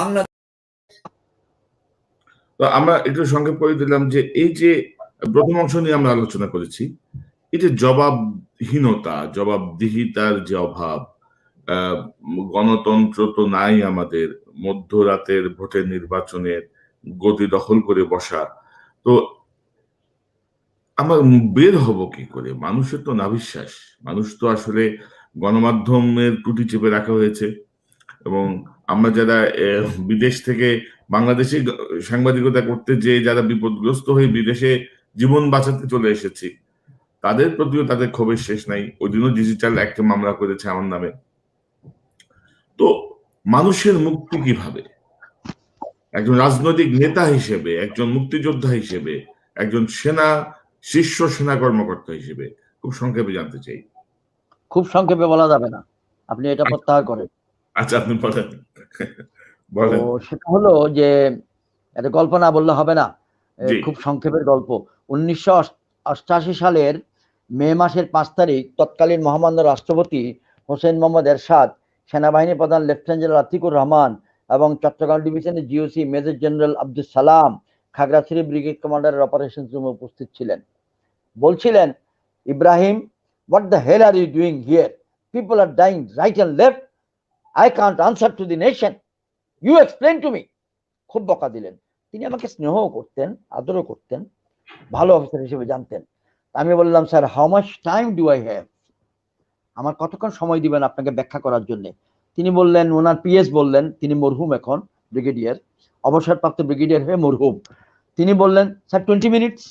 তো আমরা একটু সংক্ষেপ করে দিলাম যে এই যে প্রথম অংশ নিয়ে আমরা আলোচনা করেছি, এই যে জবাবহীনতা, জবাবদিহিতার যে অভাব, গণতন্ত্র তো নাই আমাদের, মধ্যরাতের ভোটের নির্বাচনের গতি দখল করে বসা, তো আমরা বের হব কি করে? মানুষের তো নাভিশ্বাস, মানুষ তো আসলে গণমাধ্যমের টুটি চেপে রাখা হয়েছে, এবং আমরা যারা বিদেশ থেকে বাংলাদেশে সাংবাদিকতা করতে যে যারা বিপদগ্রস্ত হয়ে বিদেশে জীবন বাঁচাতে চলে এসেছি, তাদের প্রতিও তাদের ক্ষোভের শেষ নাই। ওই দিনও ডিজিটাল একটা মামলা করেছে আমার নামে। তো মানুষের মুক্তি কিভাবে? একজন রাজনৈতিক নেতা হিসেবে, একজন মুক্তিযোদ্ধা হিসেবে, একজন শীর্ষ সেনা কর্মকর্তা হিসেবে খুব সংক্ষেপে জানতে চাই। খুব সংক্ষেপে বলা যাবে না, আপনি এটা প্রত্যাহার করেন। আচ্ছা, আপনি বলেন। তো সেটা হলো যে একটা গল্প না বললে হবে না, জি। খুব সংক্ষেপের গল্প। 1988 সালের মে মাসের 5 তারিখ তৎকালীন মহামান্য রাষ্ট্রপতি হোসেন মোহাম্মদ এরশাদ, সেনাবাহিনী প্রধান লেফটেন্যান্ট জেনারেল আতিকুর রহমান এবং চট্টগ্রাম ডিভিশনের GOC major general Abdul Salam Khagrachari brigade কমান্ডারের অপারেশন রুমে উপস্থিত ছিলেন। বলছিলেন, Ibrahim, what the hell are you doing here? People are dying right and left. I can't answer to the nation. You explain to me. খুব বকা দিলেন। তিনি আমাকে স্নেহও করতেন, আদরও করতেন, ভালো অফিসার হিসেবে জানতেন। আমি বললাম, sir, how much time do I have? আমার কতক্ষণ সময় দিবেন আপনাকে ব্যাখ্যা করার জন্য? তিনি বললেন, ওনার পিএস বললেন, তিনি মরহুম, এখন ব্রিগেডিয়ার, অবসরপ্রাপ্ত ব্রিগেডিয়ার হয়ে মরহুম। তিনি বললেন, স্যার 20 মিনিটস।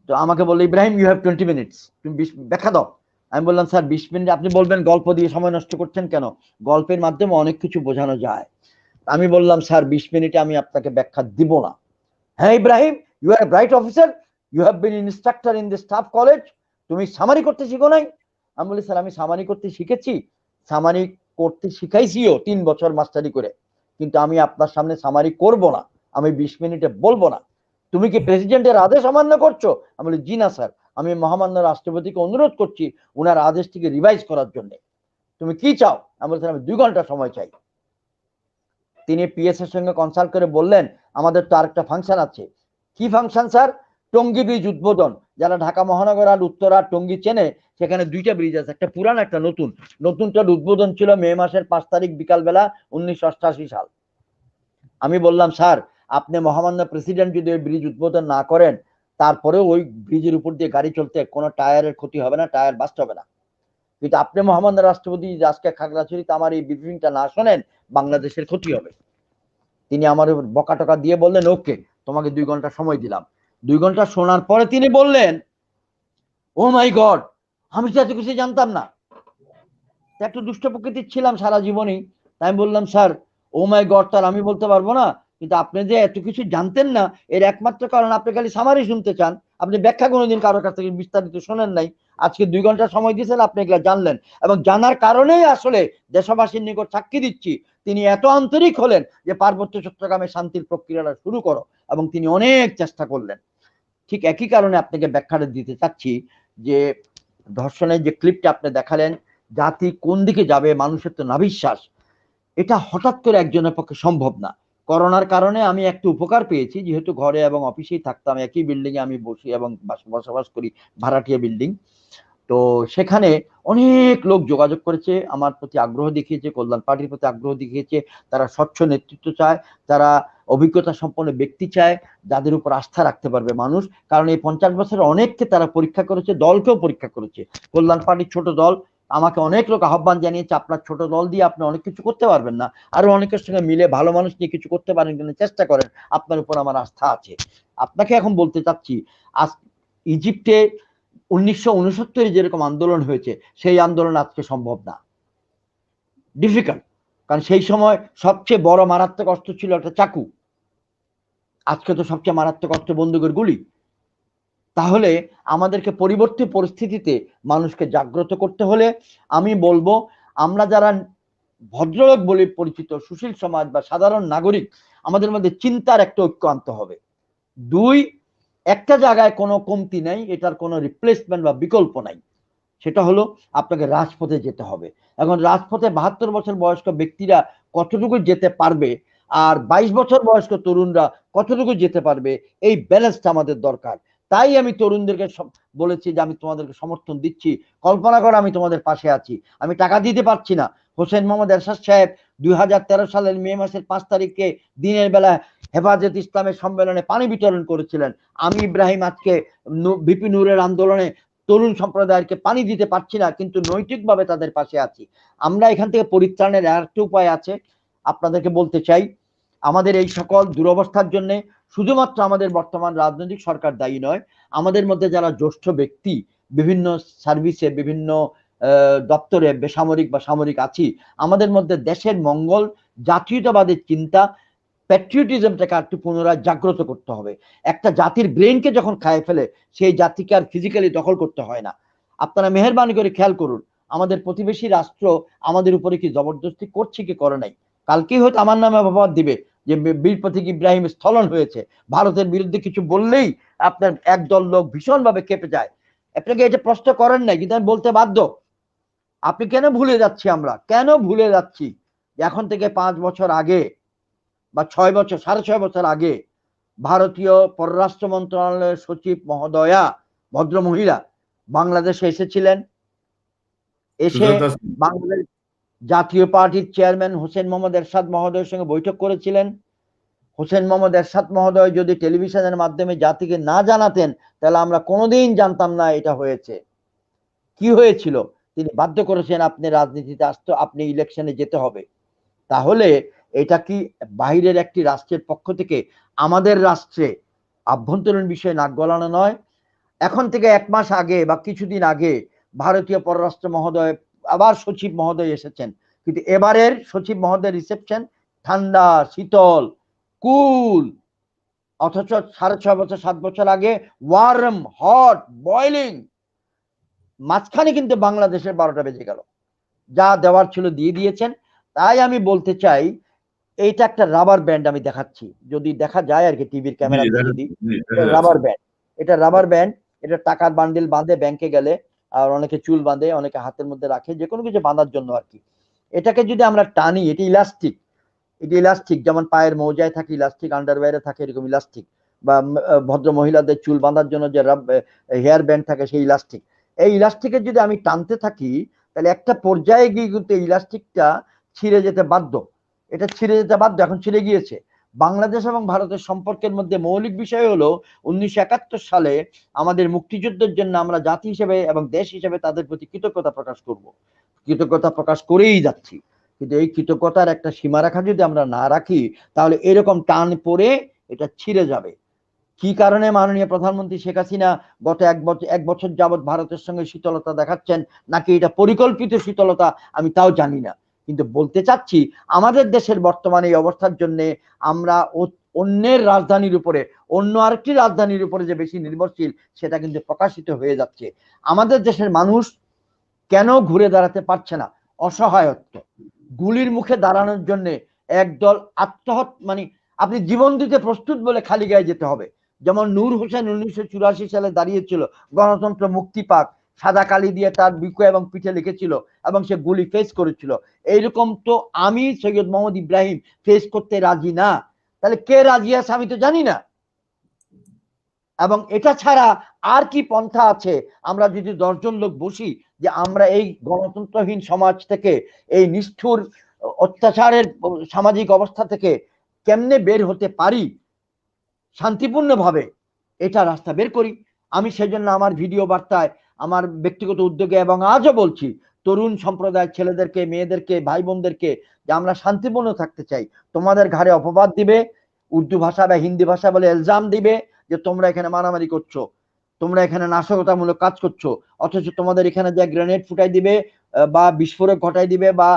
তো আমাকে বললো, ইব্রাহিম, ইউ হ্যাভ 20 মিনিটস, তুমি ব্যাখ্যা দাও। আমি বললাম, স্যার 20 মিনিট আপনি বলবেন, গল্প দিয়ে সময় নষ্ট করছেন কেন? গল্পের মাধ্যমে অনেক কিছু বোঝানো যায়। আমি বললাম, স্যার 20 মিনিটে আমি আপনাকে ব্যাখ্যা দিব না। হ্যাঁ Ibrahim, you are bright officer, you have been instructor in the staff college, তুমি সামারি করতে শিখো নাই? আমি বলি, স্যার আমি সামারি করতে শিখেছি, সামারি করতে শিখাইছিও 3 বছর মাস্টারি করে, কিন্তু আমি আপনার সামনে সামারি করব না, আমি 20 মিনিটে বলবো না। তুমি কি প্রেসিডেন্টের আদেশ অমান্য করছো? আমি বলি, জি না স্যার, আমি মহামান্য রাষ্ট্রপতিকে অনুরোধ করছি ওনার আদেশটিকে রিভাইজ করার জন্য। তুমি কি চাও? আমি বলছি, আমি 2 ঘন্টা সময় চাই। তিনি পিএস এর সঙ্গে কনসাল্ট করে বললেন, আমাদের তো আরেকটা ফাংশন আছে। কি ফাংশন স্যার? টঙ্গী ব্রিজ উদ্বোধন। যারা ঢাকা মহানগর আর উত্তরা টঙ্গী চেনে, সেখানে 2টা ব্রিজ আছে, একটা পুরান একটা নতুন। নতুনটার উদ্বোধন ছিল মে মাসের 5 তারিখ বিকালবেলা 1988 সাল। আমি বললাম, স্যার আপনি মহামান্য প্রেসিডেন্ট যদি ওই ব্রিজ উদ্বোধন না করেন, তারপরেও ওই ব্রিজের উপর দিয়ে গাড়ি চলতে কোনো টায়ারের ক্ষতি হবে না, টায়ার বাস্ট হবে না, কিন্তু আপনি মহামান্য রাষ্ট্রপতি আজকে খাগড়াছড়িতে আমার এই ব্রিফিংটা না শোনেন, বাংলাদেশের ক্ষতি হবে। তিনি আমার বকা টকা দিয়ে বললেন, ওকে, তোমাকে 2 ঘন্টা সময় দিলাম। 2 ঘন্টা শোনার পরে তিনি বললেন, ও মাই গড, আমি তো এত কিছু জানতাম না। একটু দুষ্ট প্রকৃতির ছিলাম সারা জীবনই, তাই আমি বললাম, স্যার ও মাই গড তার আমি বলতে পারবো না, কিন্তু আপনি যে এত কিছু জানতেন না এর একমাত্র কারণ আপনি খালি সামারি শুনতে চান, আপনি ব্যাখ্যা কোনোদিন কারোর কাছ থেকে বিস্তারিত শোনেন নাই। আজকে 2 ঘন্টা সময় দিয়েছেন, আপনি এগুলা জানলেন, এবং জানার কারণেই আসলে দেশবাসীর নিকট সাক্ষী দিচ্ছি তিনি এত আন্তরিক হলেন যে পার্বত্য চট্টগ্রামে শান্তির প্রক্রিয়াটা শুরু করো, এবং তিনি অনেক চেষ্টা করলেন। ঠিক একই কারণে আপনাকে ব্যাখ্যাটা দিতে চাচ্ছি যে ধর্ষণের যে ক্লিপটা আপনি দেখালেন, জাতি কোন দিকে যাবে, মানুষের তো নাভিশ্বাস। এটা হঠাৎ করে একজনের পক্ষে সম্ভব না। করোনার কারণে আমি একটু উপকার পেয়েছি, যেহেতু ঘরে এবং অফিসেই থাকতাম, একই বিল্ডিং এ আমি বসি এবং বসবাস করি, ভাড়াটিয়া বিল্ডিং। তো সেখানে অনেক লোক যোগাযোগ করেছে, আমার প্রতি আগ্রহ দেখিয়েছে, কল্যাণ পার্টির প্রতি আগ্রহ দেখিয়েছে। তারা স্বচ্ছ নেতৃত্ব চায়, তারা অভিজ্ঞতা সম্পন্ন ব্যক্তি চায়, যাদের উপর আস্থা রাখতে পারবে মানুষ। কারণ এই 50 বছরে অনেককে তারা পরীক্ষা করেছে, দলকেও পরীক্ষা করেছে। কল্যাণ পার্টির ছোট দল, আমাকে অনেক লোক আহ্বান জানিয়েছে, আপনার ছোট দল দিয়ে আপনি অনেক কিছু করতে পারবেন না, আরো অনেকের সঙ্গে মিলে ভালো মানুষ নিয়ে কিছু করতে পারেন কিনা চেষ্টা করেন, আপনার উপর আমার আস্থা আছে। আপনাকে এখন বলতে চাচ্ছি, আজ ইজিপ্টে 1969 যেরকম আন্দোলন হয়েছে, সেই আন্দোলন আজকে সম্ভব না, ডিফিকাল্ট। কারণ সেই সময় সবচেয়ে বড় মারাত্মক অস্ত্র ছিল একটা চাকু, আজকে তো সবচেয়ে মারাত্মক অস্ত্র বন্দুকের গুলি। তাহলে আমাদেরকে পরিবর্তিত পরিস্থিতিতে মানুষকে জাগ্রত করতে হলে আমি বলবো, আমরা যারা ভদ্রলোক বলে পরিচিত, সুশীল সমাজ বা সাধারণ নাগরিক, আমাদের মধ্যে চিন্তার একটা ঐক্য আনতে হবে। 2, একটা জায়গায় কোনো কমতি নেই, এটার কোনো রিপ্লেসমেন্ট বা বিকল্প নাই, সেটা হলো আপনাকে রাজপথে যেতে হবে। এখন রাজপথে 72 বছর বয়স্ক ব্যক্তিরা কতটুকু যেতে পারবে, আর 22 বছর বয়স্ক তরুণরা কতটুকু যেতে পারবে, এই ব্যালেন্সটা আমাদের দরকার। তাই আমি তরুণদেরকে বলেছি যে আমি তোমাদেরকে সমর্থন দিচ্ছি, কল্পনা করো আমি তোমাদের পাশে আছি। আমি টাকা দিতে পারছি না। হোসেন মোহাম্মদ এরশাদ সাহেব 2013 সালের মে মাসের 5 তারিখে দিনের বেলা হেফাজত ইসলামের সম্মেলনে পানি বিতরণ করেছিলেন। আমি ইব্রাহিম আজকে ভিপি নূরের আন্দোলনে তরুণ সম্প্রদায়কে পানি দিতে পারছি না, কিন্তু নৈতিকভাবে তাদের পাশে আছি। আমরা এখান থেকে পরিত্রাণের আরেকটা উপায় আছে, আপনাদেরকে বলতে চাই। আমাদের এই সকল দুরবস্থার জন্য শুধুমাত্র আমাদের বর্তমান রাজনৈতিক সরকার দায়ী নয়, আমাদের মধ্যে যারা জ্যেষ্ঠ ব্যক্তি বিভিন্ন সার্ভিসে, বিভিন্ন দপ্তরে, বেসামরিক বা সামরিক আছি, আমাদের মধ্যে দেশের মঙ্গল, জাতীয়তাবাদের চিন্তা, প্যাট্রিয়টিজমটাকে একটু পুনরায় জাগ্রত করতে হবে। একটা জাতির ব্রেনকে যখন খায় ফেলে, সেই জাতিকে আর ফিজিক্যালি দখল করতে হয় না। আপনারা মেহেরবানি করে খেয়াল করুন, আমাদের প্রতিবেশী রাষ্ট্র আমাদের উপরে কি জবরদস্তি করছে কি করে নাই? কালকেই হয়তো আমার নামে অপবাদ দিবে যে বীর প্রতীক ইব্রাহিম স্থলন হয়েছে, ভারতের বিরুদ্ধে কিছু বললেই আপনার একদল লোক ভীষণভাবে কেঁপে যায়। আপনাকে এটা প্রশ্ন করেন নাই, কিন্তু আমি বলতে বাধ্য। আপনি কেন ভুলে যাচ্ছি, আমরা কেন ভুলে যাচ্ছি এখন থেকে 5 বছর আগে বা 6 বছর, 6.5 বছর আগে ভারতীয় পররাষ্ট্র মন্ত্রণালয়ের সচিব মহোদয়া, ভদ্র মহিলা, বাংলাদেশে এসেছিলেন। এসে বাংলাদেশ জাতীয় পার্টির চেয়ারম্যান হোসেন মোহাম্মদ এরশাদ মহোদয়ের সঙ্গে বৈঠক করেছিলেন। হোসেন মোহাম্মদ এরশাদ মহোদয় যদি টেলিভিশনের মাধ্যমে জাতিকে না জানাতেন, তাহলে আমরা কোনোদিন জানতাম না এটা হয়েছে। কি হয়েছিল? তিনি বাধ্য করেছেন, আপনি রাজনীতিতে আসতে, আপনি ইলেকশনে যেতে হবে। তাহলে এটা কি বাইরের একটি রাষ্ট্রের পক্ষ থেকে আমাদের রাষ্ট্রে আভ্যন্তরীণ বিষয়ে নাক গলানো নয়? এখন থেকে 1 মাস আগে বা কিছুদিন আগে ভারতীয় পররাষ্ট্র মহোদয়, আবার সচিব মহোদয় এসেছেন, কিন্তু এবারের সচিব মহোদয়ের রিসেপশন ঠান্ডা, শীতল, কুল। অথচ 6.5 বছর, 7 বছর আগে ওয়ার্ম, হট, বয়লিং। মাঝখানে কিন্তু বাংলাদেশের 12টা বেজে গেল। যা দেওয়ার ছিল দিয়ে দিয়েছেন। তাই আমি বলতে চাই, এইটা একটা রাবার ব্যান্ড আমি দেখাচ্ছি, যদি দেখা যায় আর কি টিভির ক্যামেরা, যদি রাবার ব্যান্ড, এটা রাবার ব্যান্ড, এটা টাকার বান্ডিল বাঁধে ব্যাংকে গেলে, আর অনেকে চুল বাঁধে, অনেকে হাতের মধ্যে রাখে, যে কোনো কিছু বাঁধার জন্য আর কি। এটাকে যদি আমরা টানি, এটি ইলাস্টিক, এটি ইলাস্টিক, যেমন পায়ের মৌজায় থাকে ইলাস্টিক, আন্ডারওয়্যারে থাকে এরকম ইলাস্টিক, বা ভদ্র মহিলাদের চুল বাঁধার জন্য যে হেয়ার ব্যান্ড থাকে সেই ইলাস্টিক। এই ইলাস্টিকের যদি আমি টানতে থাকি, তাহলে একটা পর্যায়ে গিয়ে কিন্তু ইলাস্টিকটা ছিঁড়ে যেতে বাধ্য। এটা ছিঁড়ে যেতে বাধ্য, এখন ছিঁড়ে গিয়েছে। বাংলাদেশ এবং ভারতের সম্পর্কের মধ্যে মৌলিক বিষয় হলো 1971 সালে আমাদের মুক্তিযুদ্ধের জন্য আমরা জাতি হিসেবে এবং দেশ হিসেবে তাদের প্রতি কৃতজ্ঞতা প্রকাশ করব, কৃতজ্ঞতা প্রকাশ করেই যাচ্ছি। কিন্তু এই কৃতজ্ঞতার একটা সীমারেখা যদি আমরা না রাখি, তাহলে এরকম টান পড়ে এটা ছিঁড়ে যাবে। কি কারণে মাননীয় প্রধানমন্ত্রী শেখ হাসিনা গত 1 বছর যাবৎ ভারতের সঙ্গে শীতলতা দেখাচ্ছেন, নাকি এটা পরিকল্পিত শীতলতা, আমি তাও জানি না। কিন্তু বলতে চাচ্ছি, আমাদের দেশের বর্তমানে এই অবস্থার জন্য আমরা অন্যের রাজধানীর উপরে, অন্য আরেকটি রাজধানীর উপরে যে বেশি নির্ভরশীল, সেটা কিন্তু প্রকাশিত হয়ে যাচ্ছে। আমাদের দেশের মানুষ কেন ঘুরে দাঁড়াতে পারছে না? অসহায়ত্ব। গুলির মুখে দাঁড়ানোর জন্য একদল মানে আপনি জীবন দিতে প্রস্তুত বলে খালি গায়ে যেতে হবে। যেমন নূর হোসেন 1984 সালে দাঁড়িয়েছিল, গণতন্ত্র মুক্তি পাক, সাদা কালি দিয়ে তার বুকে এবং পিঠে লিখেছিল এবং সে গুলি ফেস করেছিল। এইরকম তো আমি সৈয়দ মোহাম্মদ ইব্রাহিম ফেস করতে রাজি না। তাহলে কে রাজি আছে আমি তো জানি না। এবং এটা ছাড়া আর কি পন্থা আছে? আমরা যদি 10 জন লোক বসি যে আমরা এই গণতন্ত্রহীন সমাজ থেকে, এই নিষ্ঠুর অত্যাচারের সামাজিক অবস্থা থেকে কেমনে বের হতে পারি শান্তিপূর্ণভাবে, এটা রাস্তা বের করি। আমি সেজন্য আমার ভিডিও বার্তায়, আমার ব্যক্তিগত উদ্যোগে এবং আজও বলছি তরুণ সম্প্রদায়ের ছেলেদেরকে, মেয়েদেরকে, ভাই বোনদেরকে যে আমরা শান্তিপূর্ণ থাকতে চাই। তোমাদের ঘাড়ে অপবাদ দিবে, উর্দু ভাষা বা হিন্দি ভাষা বলে এলজাম দিবে যে তোমরা এখানে মারামারি করছো, তোমরা এখানে নাশকতামূলক কাজ করছো, অথচ তোমাদের এখানে যে গ্রেনেড ফুটাই দিবে বা বিস্ফোরক ঘটাই দিবে বা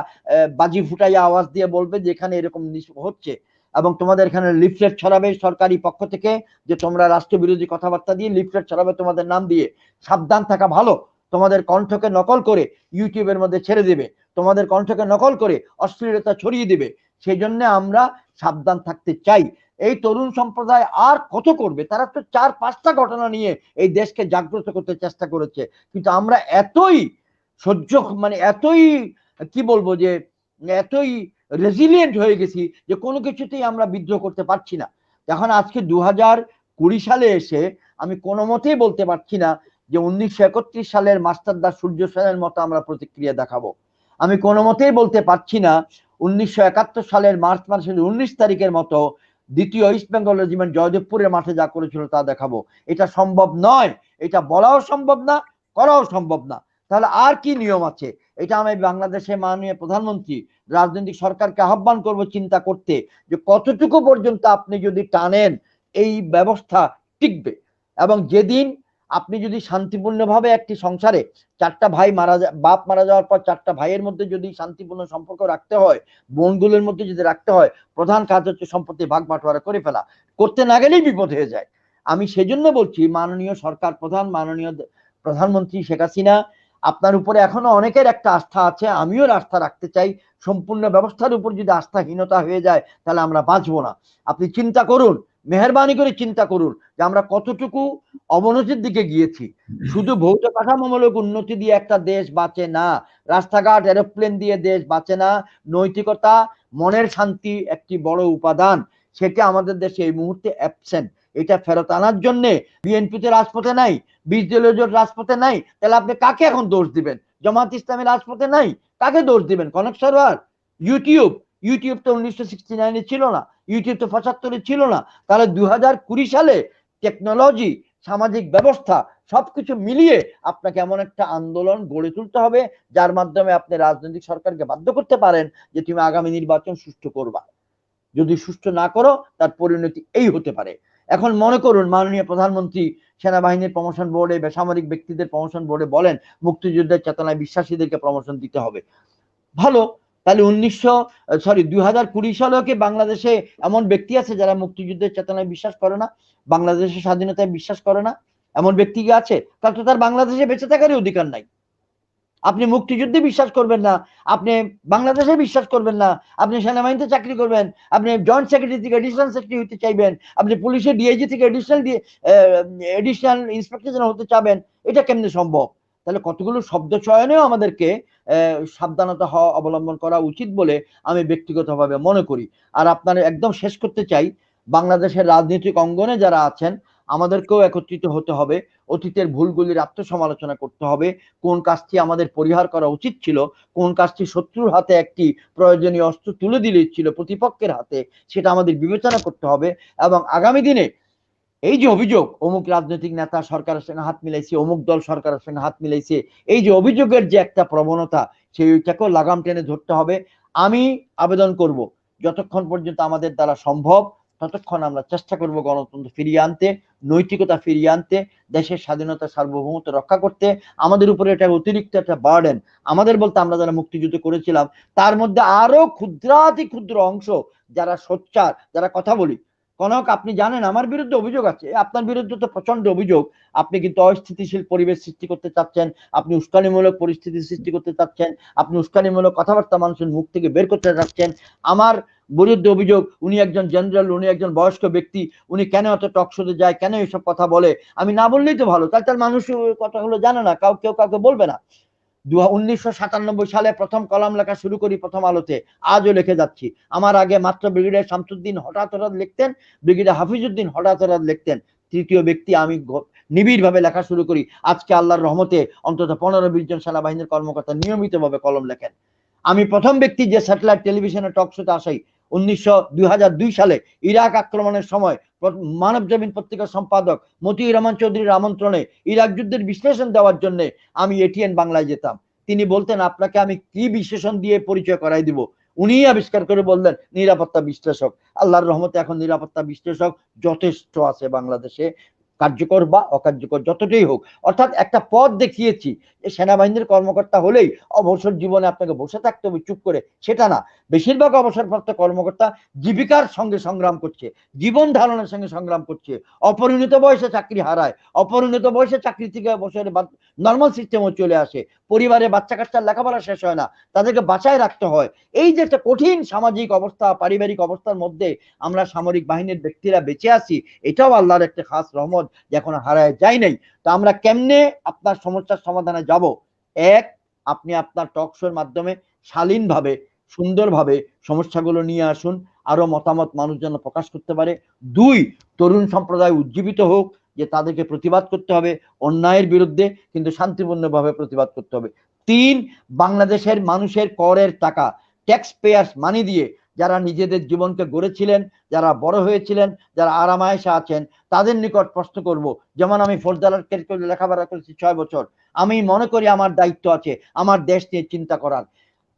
বাজি ফুটাইয়া আওয়াজ দিয়ে বলবে যে এখানে এরকম হচ্ছে, এবং তোমাদের এখানে লিফলেট ছড়াবে সরকারি পক্ষ থেকে যে তোমরা রাষ্ট্রবিরোধী কথাবার্তা দিয়ে লিফলেট ছড়াবে তোমাদের নাম দিয়ে। সাবধান থাকা ভালো। তোমাদের কণ্ঠকে নকল করে ইউটিউবের মধ্যে ছেড়ে দিবে, তোমাদের কণ্ঠকে নকল করে অশ্লীলতা ছড়িয়ে দিবে। সেই জন্য আমরা সাবধান থাকতে চাই। এই তরুণ সম্প্রদায় আর কত করবে? তারা তো 4-5টা ঘটনা নিয়ে এই দেশকে জাগ্রত করতে চেষ্টা করেছে, কিন্তু আমরা এতই সহ্য, মানে এতই কি বলবো যে এতই রেজিলিয়েন্ট হয়ে গেছি যে কোনো কিছুতেই আমরা বিদ্রোহ করতে পারছি না। এখন আজকে 2020 সালে এসে আমি কোনো মতেই বলতে পারছি না যে 1931 সালের মাস্টারদা সূর্য সেনের মতো আমরা প্রতিক্রিয়া দেখাবো। আমি কোনো মতেই বলতে পারছি না 1971 সালের মার্চ মাসের 19 তারিখের মতো দ্বিতীয় ইস্ট বেঙ্গল রেজিমেন্ট জয়দেবপুরের মাঠে যা করেছিল তা দেখাবো। এটা সম্ভব নয়, এটা বলাও সম্ভব না, করাও সম্ভব না। তাহলে আর কি নিয়ম আছে? এটা আমি বাংলাদেশের মাননীয় প্রধানমন্ত্রী, রাজনৈতিক সরকারকে আহ্বান করব চিন্তা করতে যে কতটুকু পর্যন্ত আপনি যদি টানেন এই ব্যবস্থা টিকবে। এবং যেদিন আপনি যদি শান্তিপূর্ণভাবে একটি সংসারে 4টা ভাই বাপ মারা যাওয়ার পর 4টা ভাইয়ের মধ্যে যদি শান্তিপূর্ণ সম্পর্ক রাখতে হয়, বোনগুলোর মধ্যে যদি রাখতে হয়, প্রধান কাজ হচ্ছে সম্পত্তি ভাগ বাটোয়ারা করে ফেলা। করতে না গেলেই বিপদ হয়ে যায়। আমি সেজন্য বলছি মাননীয় সরকার প্রধান, মাননীয় প্রধানমন্ত্রী শেখ হাসিনা, আপনার উপরে এখনো অনেকের একটা আস্থা আছে, আমিও আস্থা রাখতে চাই। সম্পূর্ণ ব্যবস্থার উপর যদি আস্থাহীনতা হয়ে যায় তাহলে আমরা বাঁচবো না। আপনি চিন্তা করুন, মেহরবানি করে চিন্তা করুন যে আমরা কতটুকু অবনতির দিকে গিয়েছি। শুধু ভৌত কাঠামোমূলক উন্নতি দিয়ে একটা দেশ বাঁচে না, রাস্তাঘাট এরোপ্লেন দিয়ে দেশ বাঁচে না। নৈতিকতা, মনের শান্তি একটি বড় উপাদান, সেটা আমাদের দেশে এই মুহূর্তে অ্যাবসেন্ট। এটা ফেরত আনার জন্য বিএনপিতে রাজপথে নাই, 20 দলীয় জোট রাজপথে নাই, তাহলে আপনি কাকে এখন দোষ দিবেন? জামাত ইসলামী রাজপথে নাই, কাকে দোষ দিবেন? কনক সরোয়ার? ইউটিউব তো 1969 ছিল না, ইউটিউব তো 75 ছিল না। তাহলে 2020 সালে টেকনোলজি, সামাজিক ব্যবস্থা সবকিছু মিলিয়ে আপনাকে এমন একটা আন্দোলন গড়ে তুলতে হবে যার মাধ্যমে আপনি রাজনৈতিক সরকারকে বাধ্য করতে পারেন যে তুমি আগামী নির্বাচন সুষ্ঠু করবা। যদি সুষ্ঠু না করো তার পরিণতি এই হতে পারে। এখন মনে করুন মাননীয় প্রধানমন্ত্রী সেনাবাহিনীর প্রমোশন বোর্ডে, বেসামরিক ব্যক্তিদের প্রমোশন বোর্ডে বলেন মুক্তিযুদ্ধের চেতনায় বিশ্বাসীদেরকে প্রমোশন দিতে হবে। ভালো, তাহলে 2020 সালেও কি বাংলাদেশে এমন ব্যক্তি আছে যারা মুক্তিযুদ্ধের চেতনায় বিশ্বাস করে না, বাংলাদেশের স্বাধীনতায় বিশ্বাস করে না? এমন ব্যক্তি কি আছে? তাহলে তো তার বাংলাদেশে বেঁচে থাকারই অধিকার নাই। আপনি মুক্তিযুদ্ধে বিশ্বাস করবেন না, আপনি বাংলাদেশে বিশ্বাস করবেন না, আপনি সেনাবাহিনীতে চাকরি করবেন, আপনি জয়েন্ট সেক্রেটারি থেকে এডিশনাল সেক্রেটারি হতে চাইবেন, আপনি পুলিশের ডিআইজি থেকে এডিশনাল ইন্সপেক্টর জেনারেল হতে চাবেন, এটা কেমনে সম্ভব? তাহলে কতগুলো শব্দ চয়নেও আমাদেরকে সাবধানতা অবলম্বন করা উচিত বলে আমি ব্যক্তিগতভাবে মনে করি। আর আপনার একদম শেষ করতে চাই, বাংলাদেশের রাজনৈতিক অঙ্গনে যারা আছেন আমাদেরকেও একত্রিত হতে হবে, অতীতের ভুলগুলির আত্মসমালোচনা করতে হবে, কোন কাজটি আমাদের পরিহার করা উচিত ছিল, কোন কাজটি শত্রুর হাতে একটি প্রয়োজনীয় অস্ত্র তুলে দিলেছিল প্রতিপক্ষের হাতে, সেটা আমাদের বিবেচনা করতে হবে। এবং আগামী দিনে এই যে অভিযোগ অমুক রাজনৈতিক নেতা সরকারের সঙ্গে হাত মিলাইছে, অমুক দল সরকারের সঙ্গে হাত মিলাইছে, এই যে অভিযোগের যে একটা প্রবণতা, সেইটাকেও লাগাম টেনে ধরতে হবে। আমি আবেদন করব যতক্ষণ পর্যন্ত আমাদের দ্বারা সম্ভব ততক্ষণ আমরা চেষ্টা করব গণতন্ত্র ফিরিয়ে আনতে, নৈতিকতা ফিরিয়ে আনতে, দেশের স্বাধীনতা সার্বভৌমত্ব রক্ষা করতে। আমাদের উপরে এটা অতিরিক্ত একটা বার্ডেন, আমাদের বলতে আমরা যারা মুক্তিযুদ্ধ করেছিলাম তার মধ্যে আরো ক্ষুদ্রাতি ক্ষুদ্র অংশ যারা সোচ্চার, যারা কথা বলি, কনক, আপনি জানেন আমার বিরুদ্ধে অভিযোগ আছে, আপনার বিরুদ্ধে তো প্রচন্ড অভিযোগ। আপনি কিন্তু অস্থিতিশীল পরিবেশ সৃষ্টি করতে চাচ্ছেন, আপনি উস্কানিমূলক পরিস্থিতি সৃষ্টি করতে চাচ্ছেন, আপনি উস্কানিমূলক কথাবার্তা মানুষের মুখ থেকে বের করতে চাচ্ছেন। আমার বিরুদ্ধে অভিযোগ, উনি একজন জেনারেল, উনি একজন বয়স্ক ব্যক্তি, উনি কেন এত টক শোতে যায়, কেন এইসব কথা বলে। আমি না বললেই তো ভালো, তার মানুষ কথাগুলো জানে না, কেউ কাউকে বলবে না। 1997 সালে প্রথম কলাম লেখা শুরু করি প্রথম আলোতে, আজও লিখে যাচ্ছি। আমার আগে মাত্র ব্রিগেডিয়ার শামসুদ্দিন হঠাৎ লিখতেন, ব্রিগেডিয়ার হাফিজউদ্দিন হঠাৎ লিখতেন, তৃতীয় ব্যক্তি আমি নিবিড় ভাবে লেখা শুরু করি। আজকে আল্লাহর রহমতে অন্তত 15-20 জন সেনাবাহিনীর কর্মকর্তা নিয়মিত ভাবে কলম লেখেন। আমি প্রথম ব্যক্তি যে স্যাটেলাইট টেলিভিশনে টক শোতে আসি 2002 সালে ইরাক আক্রমণের সময় মানব জমিন পত্রিকার সম্পাদক মতিউর রহমান চৌধুরীর আমন্ত্রণে ইরাক যুদ্ধের বিশ্লেষণ দেওয়ার জন্য আমি এটিএন বাংলায় যেতাম। তিনি বলতেন, আপনাকে আমি কি বিশ্লেষণ দিয়ে পরিচয় করাই দিব? উনি আবিষ্কার করে বললেন নিরাপত্তা বিশ্লেষক। আল্লাহর রহমতে এখন নিরাপত্তা বিশ্লেষক যথেষ্ট আছে বাংলাদেশে, কার্যকর বা অকার্যকর যতটাই হোক। অর্থাৎ একটা পথ দেখিয়েছি যে সেনাবাহিনীর কর্মকর্তা হলেই অবসর জীবনে আপনাকে বসে থাকতে হবে চুপ করে, সেটা না। বেশিরভাগ অবসরপ্রাপ্ত কর্মকর্তা জীবিকার সঙ্গে সংগ্রাম করছে, জীবন ধারণের সঙ্গে সংগ্রাম করছে। অপরিণত বয়সে চাকরি হারায়, অপরিণত বয়সে চাকরি থেকে বছরে নর্মাল সিস্টেমও চলে আসে, পরিবারে বাচ্চা কাচ্চার লেখাপড়া শেষ হয় না, তাদেরকে বাঁচায় রাখতে হয়। এই যে একটা কঠিন সামাজিক অবস্থা, পারিবারিক অবস্থার মধ্যে আমরা সামরিক বাহিনীর ব্যক্তিরা বেঁচে আছি, এটাও আল্লাহর একটা খাস রহমত যে এখন হারায় যায় নাই। তো আমরা কেমনে আপনার সমস্যার সমাধানে যাব? এক, আপনি আপনার টক শোর মাধ্যমে শালীনভাবে সুন্দরভাবে সমস্যাগুলো নিয়ে আসুন, আরো মতামত মানুষ যেন প্রকাশ করতে পারে। দুই, তরুণ সম্প্রদায় উজ্জীবিত হোক যে তাদেরকে প্রতিবাদ করতে হবে অন্যায়ের বিরুদ্ধে, কিন্তু শান্তিপূর্ণভাবে প্রতিবাদ করতে হবে। তিন, বাংলাদেশের মানুষের করের টাকা, ট্যাক্স পেয়ার্স মানি দিয়ে যারা নিজেদের জীবনকে গড়েছিলেন, যারা বড় হয়েছিলেন, যারা আরামায়েশে আছেন, তাদের নিকট প্রশ্ন করব। যেমন আমি ফৌজদার লেখাপড়া করেছি 6 বছর, আমি মনে করি আমার দায়িত্ব আছে আমার দেশ নিয়ে চিন্তা করার।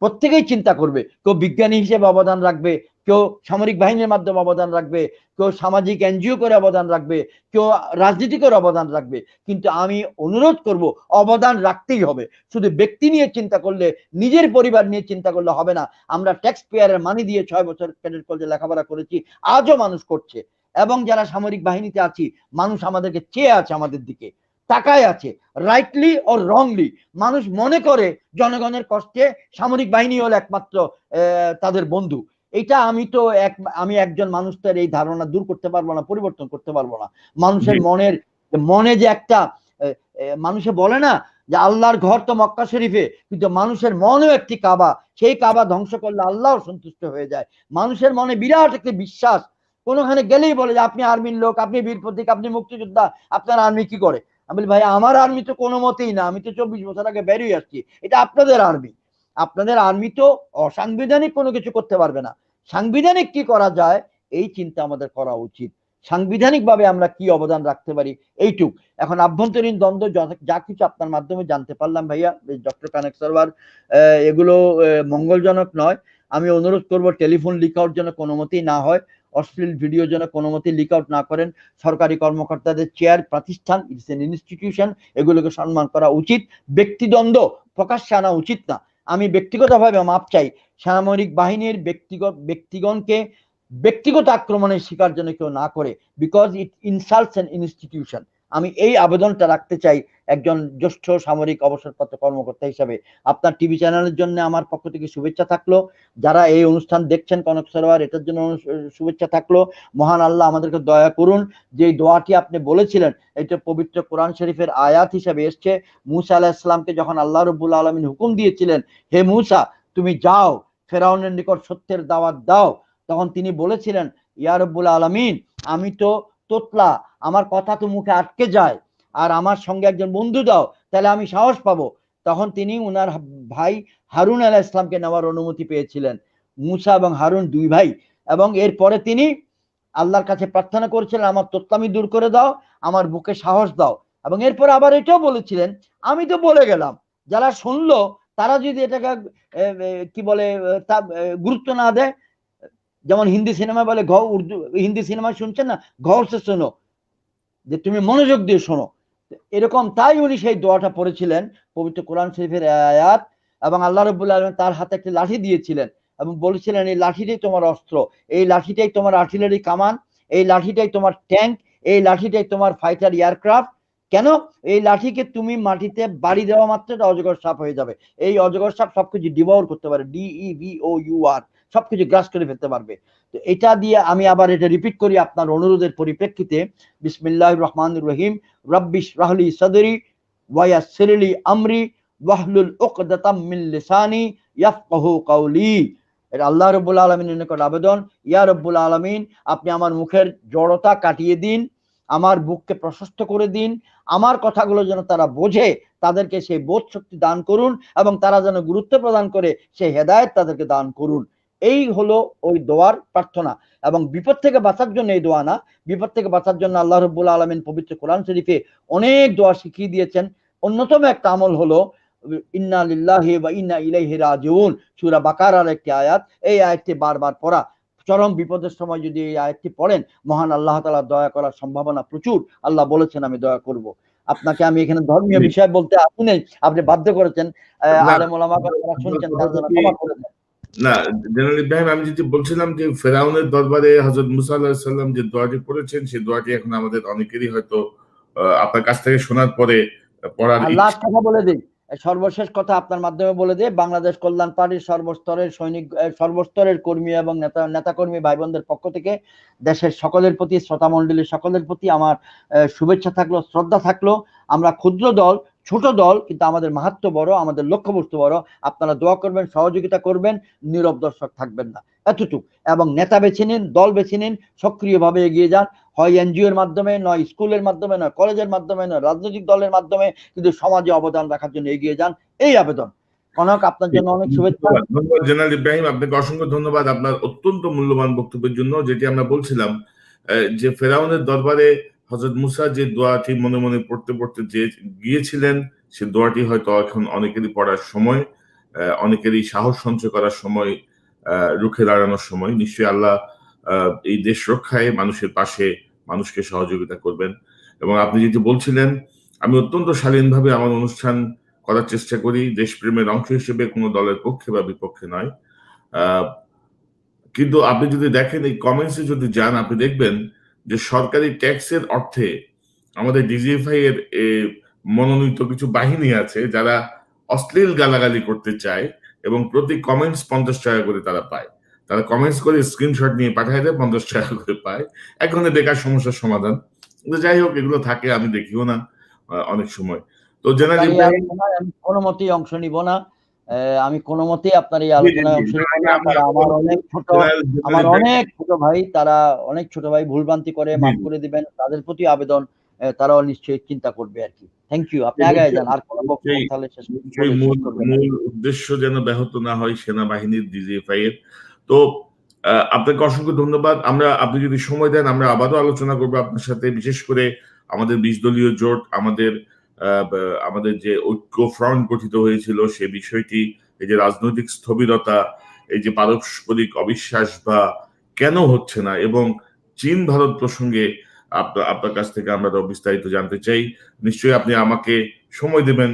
প্রত্যেকেই চিন্তা করবে, কেউ বিজ্ঞানী হিসেবে অবদান রাখবে, কেউ সামরিক বাহিনীর মাধ্যমে অবদান রাখবে, কেউ সামাজিক এনজিও করে অবদান রাখবে, কেউ রাজনীতি করে অবদান রাখবে। কিন্তু আমি অনুরোধ করব, অবদান রাখতেই হবে। শুধু ব্যক্তি নিয়ে চিন্তা করলে, নিজের পরিবার নিয়ে চিন্তা করলে হবে না। আমরা ট্যাক্স পেয়ারের মানি দিয়ে 6 বছর ক্যাডেট কলেজে লেখাপড়া করেছি, আজও মানুষ করছে। এবং যারা সামরিক বাহিনীতে আছি, মানুষ আমাদেরকে চেয়ে আছে, আমাদের দিকে তাকায় আছে, রাইটলি ও রংলি। মানুষ মনে করে জনগণের কষ্টে সামরিক বাহিনী হলো একমাত্র তাদের বন্ধু। এটা আমি একজন মানুষ তার এই ধারণা দূর করতে পারবো না, পরিবর্তন করতে পারবো না। মানুষের মনে যে একটা মানুষে বলে না যে আল্লাহর ঘর তো মক্কা শরীফে, কিন্তু মানুষের মনেও একটি কাবা, সেই কাবা ধ্বংস করলে আল্লাহও সন্তুষ্ট হয়ে যায়। মানুষের মনে বিরাট একটি বিশ্বাস, কোনোখানে গেলেই বলে যে আপনি আর্মির লোক, আপনি বীর প্রতীক, আপনি মুক্তিযোদ্ধা, আপনার আর্মি কি করে? আমি বলি ভাই, আমার আর্মি তো কোনো মতেই না, আমি তো 24 বছর আগে বেরিয়ে আসছি, এটা আপনাদের আর্মি। আপনাদের আর্মি তো অসাংবিধানিক কোনো কিছু করতে পারবে না। সাংবিধানিক কি করা যায় এই চিন্তা আমাদের করা উচিত, সাংবিধানিক ভাবে আমরা কি অবদান রাখতে পারি এইটুক। এখন আভ্যন্তরীণ দ্বন্দ্ব যা কিছু আপনার মাধ্যমে জানতে পারলাম ভাইয়া, ডক্টর কানেক সারওয়ার, এগুলো মঙ্গলজনক নয়। আমি অনুরোধ করব টেলিফোন লিক আউট যেন কোনো মতেই না হয়, অশ্লীল ভিডিও যেন কোনো মতেই লিক আউট না করেন। সরকারি কর্মকর্তাদের চেয়ার প্রতিষ্ঠান, ইটস এন ইনস্টিটিউশন, এগুলোকে সম্মান করা উচিত। ব্যক্তিদ্বন্দ্ব প্রকাশ্যে আনা উচিত না। আমি ব্যক্তিগতভাবে মাপ চাই, সামরিক বাহিনীর ব্যক্তিগণকে ব্যক্তিগত আক্রমণের শিকার যেন কেউ না করে, because it insults N institution. আমি এই আবেদনটা রাখতে চাই একজন জ্যেষ্ঠ সামরিক অবসরপ্রাপ্ত কর্মকর্তা হিসাবে। আপনার টিভি চ্যানেলের জন্য আমার পক্ষ থেকে শুভেচ্ছা থাকলো, যারা এই অনুষ্ঠান দেখছেন কনক সারওয়ার, এটার জন্য শুভেচ্ছা থাকলো। মহান আল্লাহ আমাদেরকে দয়া করুন। যে দোয়াটি আপনি বলেছিলেন, এটা পবিত্র কোরআন শরীফের আয়াত হিসাবে এসছে। মুসা আলাইহিস সালামকে যখন আল্লাহ রাব্বুল আলামিন হুকুম দিয়েছিলেন, হে মুসা তুমি যাও ফেরাউনের নিকট সত্যের দাওয়াত দাও, তখন তিনি বলেছিলেন, ইয়া রাব্বুল আলামিন, আমি তো তোতলা, আমার কথা তো মুখে আটকে যায়, আর আমার সঙ্গে একজন বন্ধু দাও, তাহলে আমি সাহস পাবো। তখন তিনি উনার ভাই হারুন আলাইহিস সালামকে নেওয়ার অনুমতি পেয়েছিলেন। মুসা এবং হারুন দুই ভাই। এবং এরপরে তিনি আল্লাহর কাছে প্রার্থনা করেছিলেন, আমার তোতলামি দূর করে দাও, আমার বুকে সাহস দাও। এবং এরপর আবার এটাও বলেছিলেন, আমি তো বলে গেলাম, যারা শুনলো তারা যদি এটাকে কি বলে তা গুরুত্ব না দেয়, যেমন হিন্দি সিনেমা বলে উর্দু হিন্দি সিনেমা শুনছেন না, ঘর সে শোনো, যে তুমি মনোযোগ দিয়ে শোনো, এরকম। তাই উনি সেই দোয়াটা পড়েছিলেন, পবিত্র কোরআন শরীফের আয়াত। এবং আল্লাহ রাব্বুল আলামিন তার হাতে একটি লাঠি দিয়েছিলেন এবং বলেছিলেন, এই লাঠিটাই তোমার অস্ত্র, এই লাঠিটাই তোমার আর্টিলারি কামান, এই লাঠিটাই তোমার ট্যাঙ্ক, এই লাঠিটাই তোমার ফাইটার এয়ারক্রাফট। কেন? এই লাঠিকে তুমি মাটিতে বাড়ি দেওয়া মাত্র এটা অজগর সাপ হয়ে যাবে। এই অজগর সাপ সবকিছু ডিভাউর করতে পারে, DEVOUR, সবকিছু গ্রাস করে ফেলতে পারবে। তো এটা দিয়ে আমি আবার এটা রিপিট করি আপনার অনুরোধের পরিপ্রেক্ষিতে, বিসমিল্লাহির রহমানির রহিম, রব্বি ইশরাহ লি সাদরি ওয়া ইয়াসসির লি আমরি ওয়াহলুল উকদাতাম মিন লিসানি ইয়াফকাহু কাওলি। এটা আল্লাহ রাব্বুল আলামিনের নিকট আবেদন, ইয়া রাব্বুল আলামিন, আপনি আমার মুখের জড়তা কাটিয়ে দিন, আমার বুককে প্রশস্ত করে দিন, আমার কথাগুলো যেন তারা বোঝে, তাদেরকে সেই বোধ শক্তি দান করুন, এবং তারা যেন গুরুত্ব প্রদান করে সেই হেদায়েত তাদেরকে দান করুন। এই হলো ওই দোয়ার প্রার্থনা। এবং বিপদ থেকে বাঁচার জন্য এই দোয়া না, বিপদ থেকে বাঁচার জন্য আল্লাহ রাব্বুল আলামিন পবিত্র কোরআন শরীফে অনেক দোয়া শিখিয়ে দিয়েছেন। অন্যতম একটা আমল হলো ইন্না লিল্লাহি ওয়া ইন্না ইলাইহি রাজিউন, সূরা বাকারার একটি আয়াত। এই আয়াতটি বারবার পড়া, চরম বিপদের সময় যদি এই আয়াতটি পড়েন, মহান আল্লাহ তাআলা দয়া করার সম্ভাবনা প্রচুর। আল্লাহ বলেছেন আমি দয়া করব। আপনাকে আমি এখানে ধর্মীয় বিষয় বলতে আসি নাই, আপনি বাধ্য করেছেন, আলেম ওলামা যারা শুনছেন তারা যেন ক্ষমা করে দেন। না জেনারেল ইব্রাহিম, আমি যেটি বলছিলাম যে ফেরাউনের দরবারে হযরত মুসা আলাইহিস সালাম যে দোয়াটি পড়েছেন, সেই দোয়াটি এখন আমাদের অনেকেরই হয়তো আপনার কাছ থেকে শোনার পরে পড়ার লাস্ট কথা বলে দিই, সর্বশেষ কথা আপনার মাধ্যমে বলে দিই, বাংলাদেশ কল্যাণ পার্টির সর্বস্তরের সৈনিক, সর্বস্তরের কর্মী এবং নেতাকর্মী ভাই বোনদের পক্ষ থেকে দেশের সকলের প্রতি, শ্রোতা মণ্ডলীর সকলের প্রতি আমার শুভেচ্ছা থাকলো, শ্রদ্ধা থাকলো। আমরা ক্ষুদ্র দল, ছোট দল, কিন্তু আমাদের মাহাত্ম্য বড়, আমাদের লক্ষ্যবস্তু বড়। আপনারা দোয়া করবেন, সহযোগিতা করবেন, নীরব দর্শক থাকবেন না, এতটুকু। এবং নেতা বেছে নিন, দল বেছে নিন, সক্রিয়ভাবে এগিয়ে যান, হয় এনজিওর মাধ্যমে, নয় স্কুলের মাধ্যমে, নয় কলেজের মাধ্যমে, নয় রাজনৈতিক দলের মাধ্যমে, কিন্তু সমাজে অবদান রাখার জন্য এগিয়ে যান, এই আবেদন। কনক, আপনার জন্য অনেক শুভেচ্ছা। ধন্যবাদ জেনারেল ইব্রাহিম, আপনাকে অসংখ্য ধন্যবাদ আপনার অত্যন্ত মূল্যবান বক্তব্যের জন্য। যেটি আমরা বলছিলাম যে ফেরাউনের দরবারে হযরত মুসা যে দোয়াটি মনে মনে পড়তে পড়তে যে গিয়েছিলেন, সে দোয়াটি হয়তো এখন অনেকেরই পড়ার সময়, অনেকেরই সাহস সঞ্চয় করার সময়, রুখে দাঁড়ানোর সময়। নিশ্চয়ই আল্লাহ এই দেশ রক্ষায় মানুষের পাশে, মানুষকে সহযোগিতা করবেন। এবং আপনি যেটি বলছিলেন, আমি অত্যন্ত শালীনভাবে আমার অনুষ্ঠান করার চেষ্টা করি, দেশপ্রেমের অংশ হিসেবে, কোনো দলের পক্ষে বা বিপক্ষে নয়। কিন্তু আপনি যদি দেখেন, এই কমেন্টসে যদি যান, আপনি দেখবেন যে সরকারি ট্যাক্সের অর্থে আমাদের ডিজিএফআই এর মনোনীত কিছু বাহিনী আছে যারা অশ্লীল গালাগালি করতে চায়, এবং প্রতি কমেন্টস 50 টাকা করে তারা পায়। তারা কমেন্টস করে স্ক্রিনশট নিয়ে পাঠায় দেয়, 50 টাকা করে পায়। এক ধরনের বেকার সমস্যার সমাধান। কিন্তু যাই হোক, এগুলো থাকে, আমি দেখিও না অনেক সময়। তো জেনারেল ইব্রাহিম, আমি কোনো মতেই অংশ নিব না, আমি কোনো মতেই আপনার এই আলোচনায় অংশ নিব না। তারা আমার অনেক ছোট ভাই, তারা অনেক ছোট ভাই, ভুলভ্রান্তি করে, মাফ করে দিবেন, তাদের প্রতি আবেদন, তারাও নিশ্চয়ই চিন্তা করবে আর কি। থ্যাংক ইউ, আপনি আগায় যান। আর কোনো বক্তব্য তাহলে শেষ করবেন। মূল উদ্দেশ্য যেন ব্যাহত না হয় সেনাবাহিনীর, ডিজিএফআই এর। তো আপনাকে অসংখ্য ধন্যবাদ। আপনি যদি সময় দেন, আমরা আবারও আলোচনা করবো আপনার সাথে, বিশেষ করে আমাদের 20 দলীয় জোট, আমাদের যে ঐক্য ফ্রন্ট গঠিত হয়েছিল, সে বিষয়টি, এই যে রাজনৈতিক স্থবিরতা, এই যে পারস্পরিক অবিশ্বাস বা কেন হচ্ছে না, এবং চীন ভারত প্রসঙ্গে আপনার কাছ থেকে আমরা বিস্তারিত জানতে চাই। নিশ্চয়ই আপনি আমাকে সময় দেবেন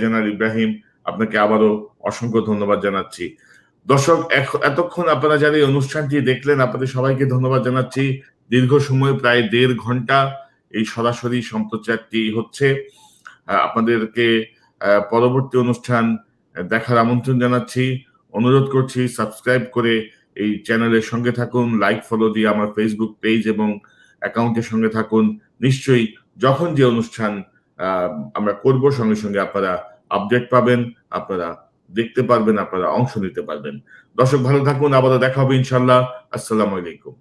জেনারেল ইব্রাহিম, আপনাকে আবারও অসংখ্য ধন্যবাদ জানাচ্ছি। দর্শক, এতক্ষণ আপনারা যারা এই অনুষ্ঠানটি দেখলেন, আপনাদের সবাইকে ধন্যবাদ জানাচ্ছি। দীর্ঘ সময়, প্রায় 1.5 ঘন্টা এই সরাসরি সম্প্রচারটি হচ্ছে। আপনাদেরকে পরবর্তী অনুষ্ঠান দেখার আমন্ত্রণ জানাচ্ছি। অনুরোধ করছি, সাবস্ক্রাইব করে এই চ্যানেলের সঙ্গে থাকুন, লাইক ফলো দিয়ে আমার ফেসবুক পেজ এবং অ্যাকাউন্টের সঙ্গে থাকুন। নিশ্চয়ই যখন যে অনুষ্ঠান আমরা করব, সঙ্গে সঙ্গে আপনারা আপডেট পাবেন, আপনারা দেখতে পারবেন, আপনারা অংশ নিতে পারবেন। দর্শক, ভালো থাকুন, আবারও দেখা হবে ইনশাল্লাহ। আসসালামু আলাইকুম।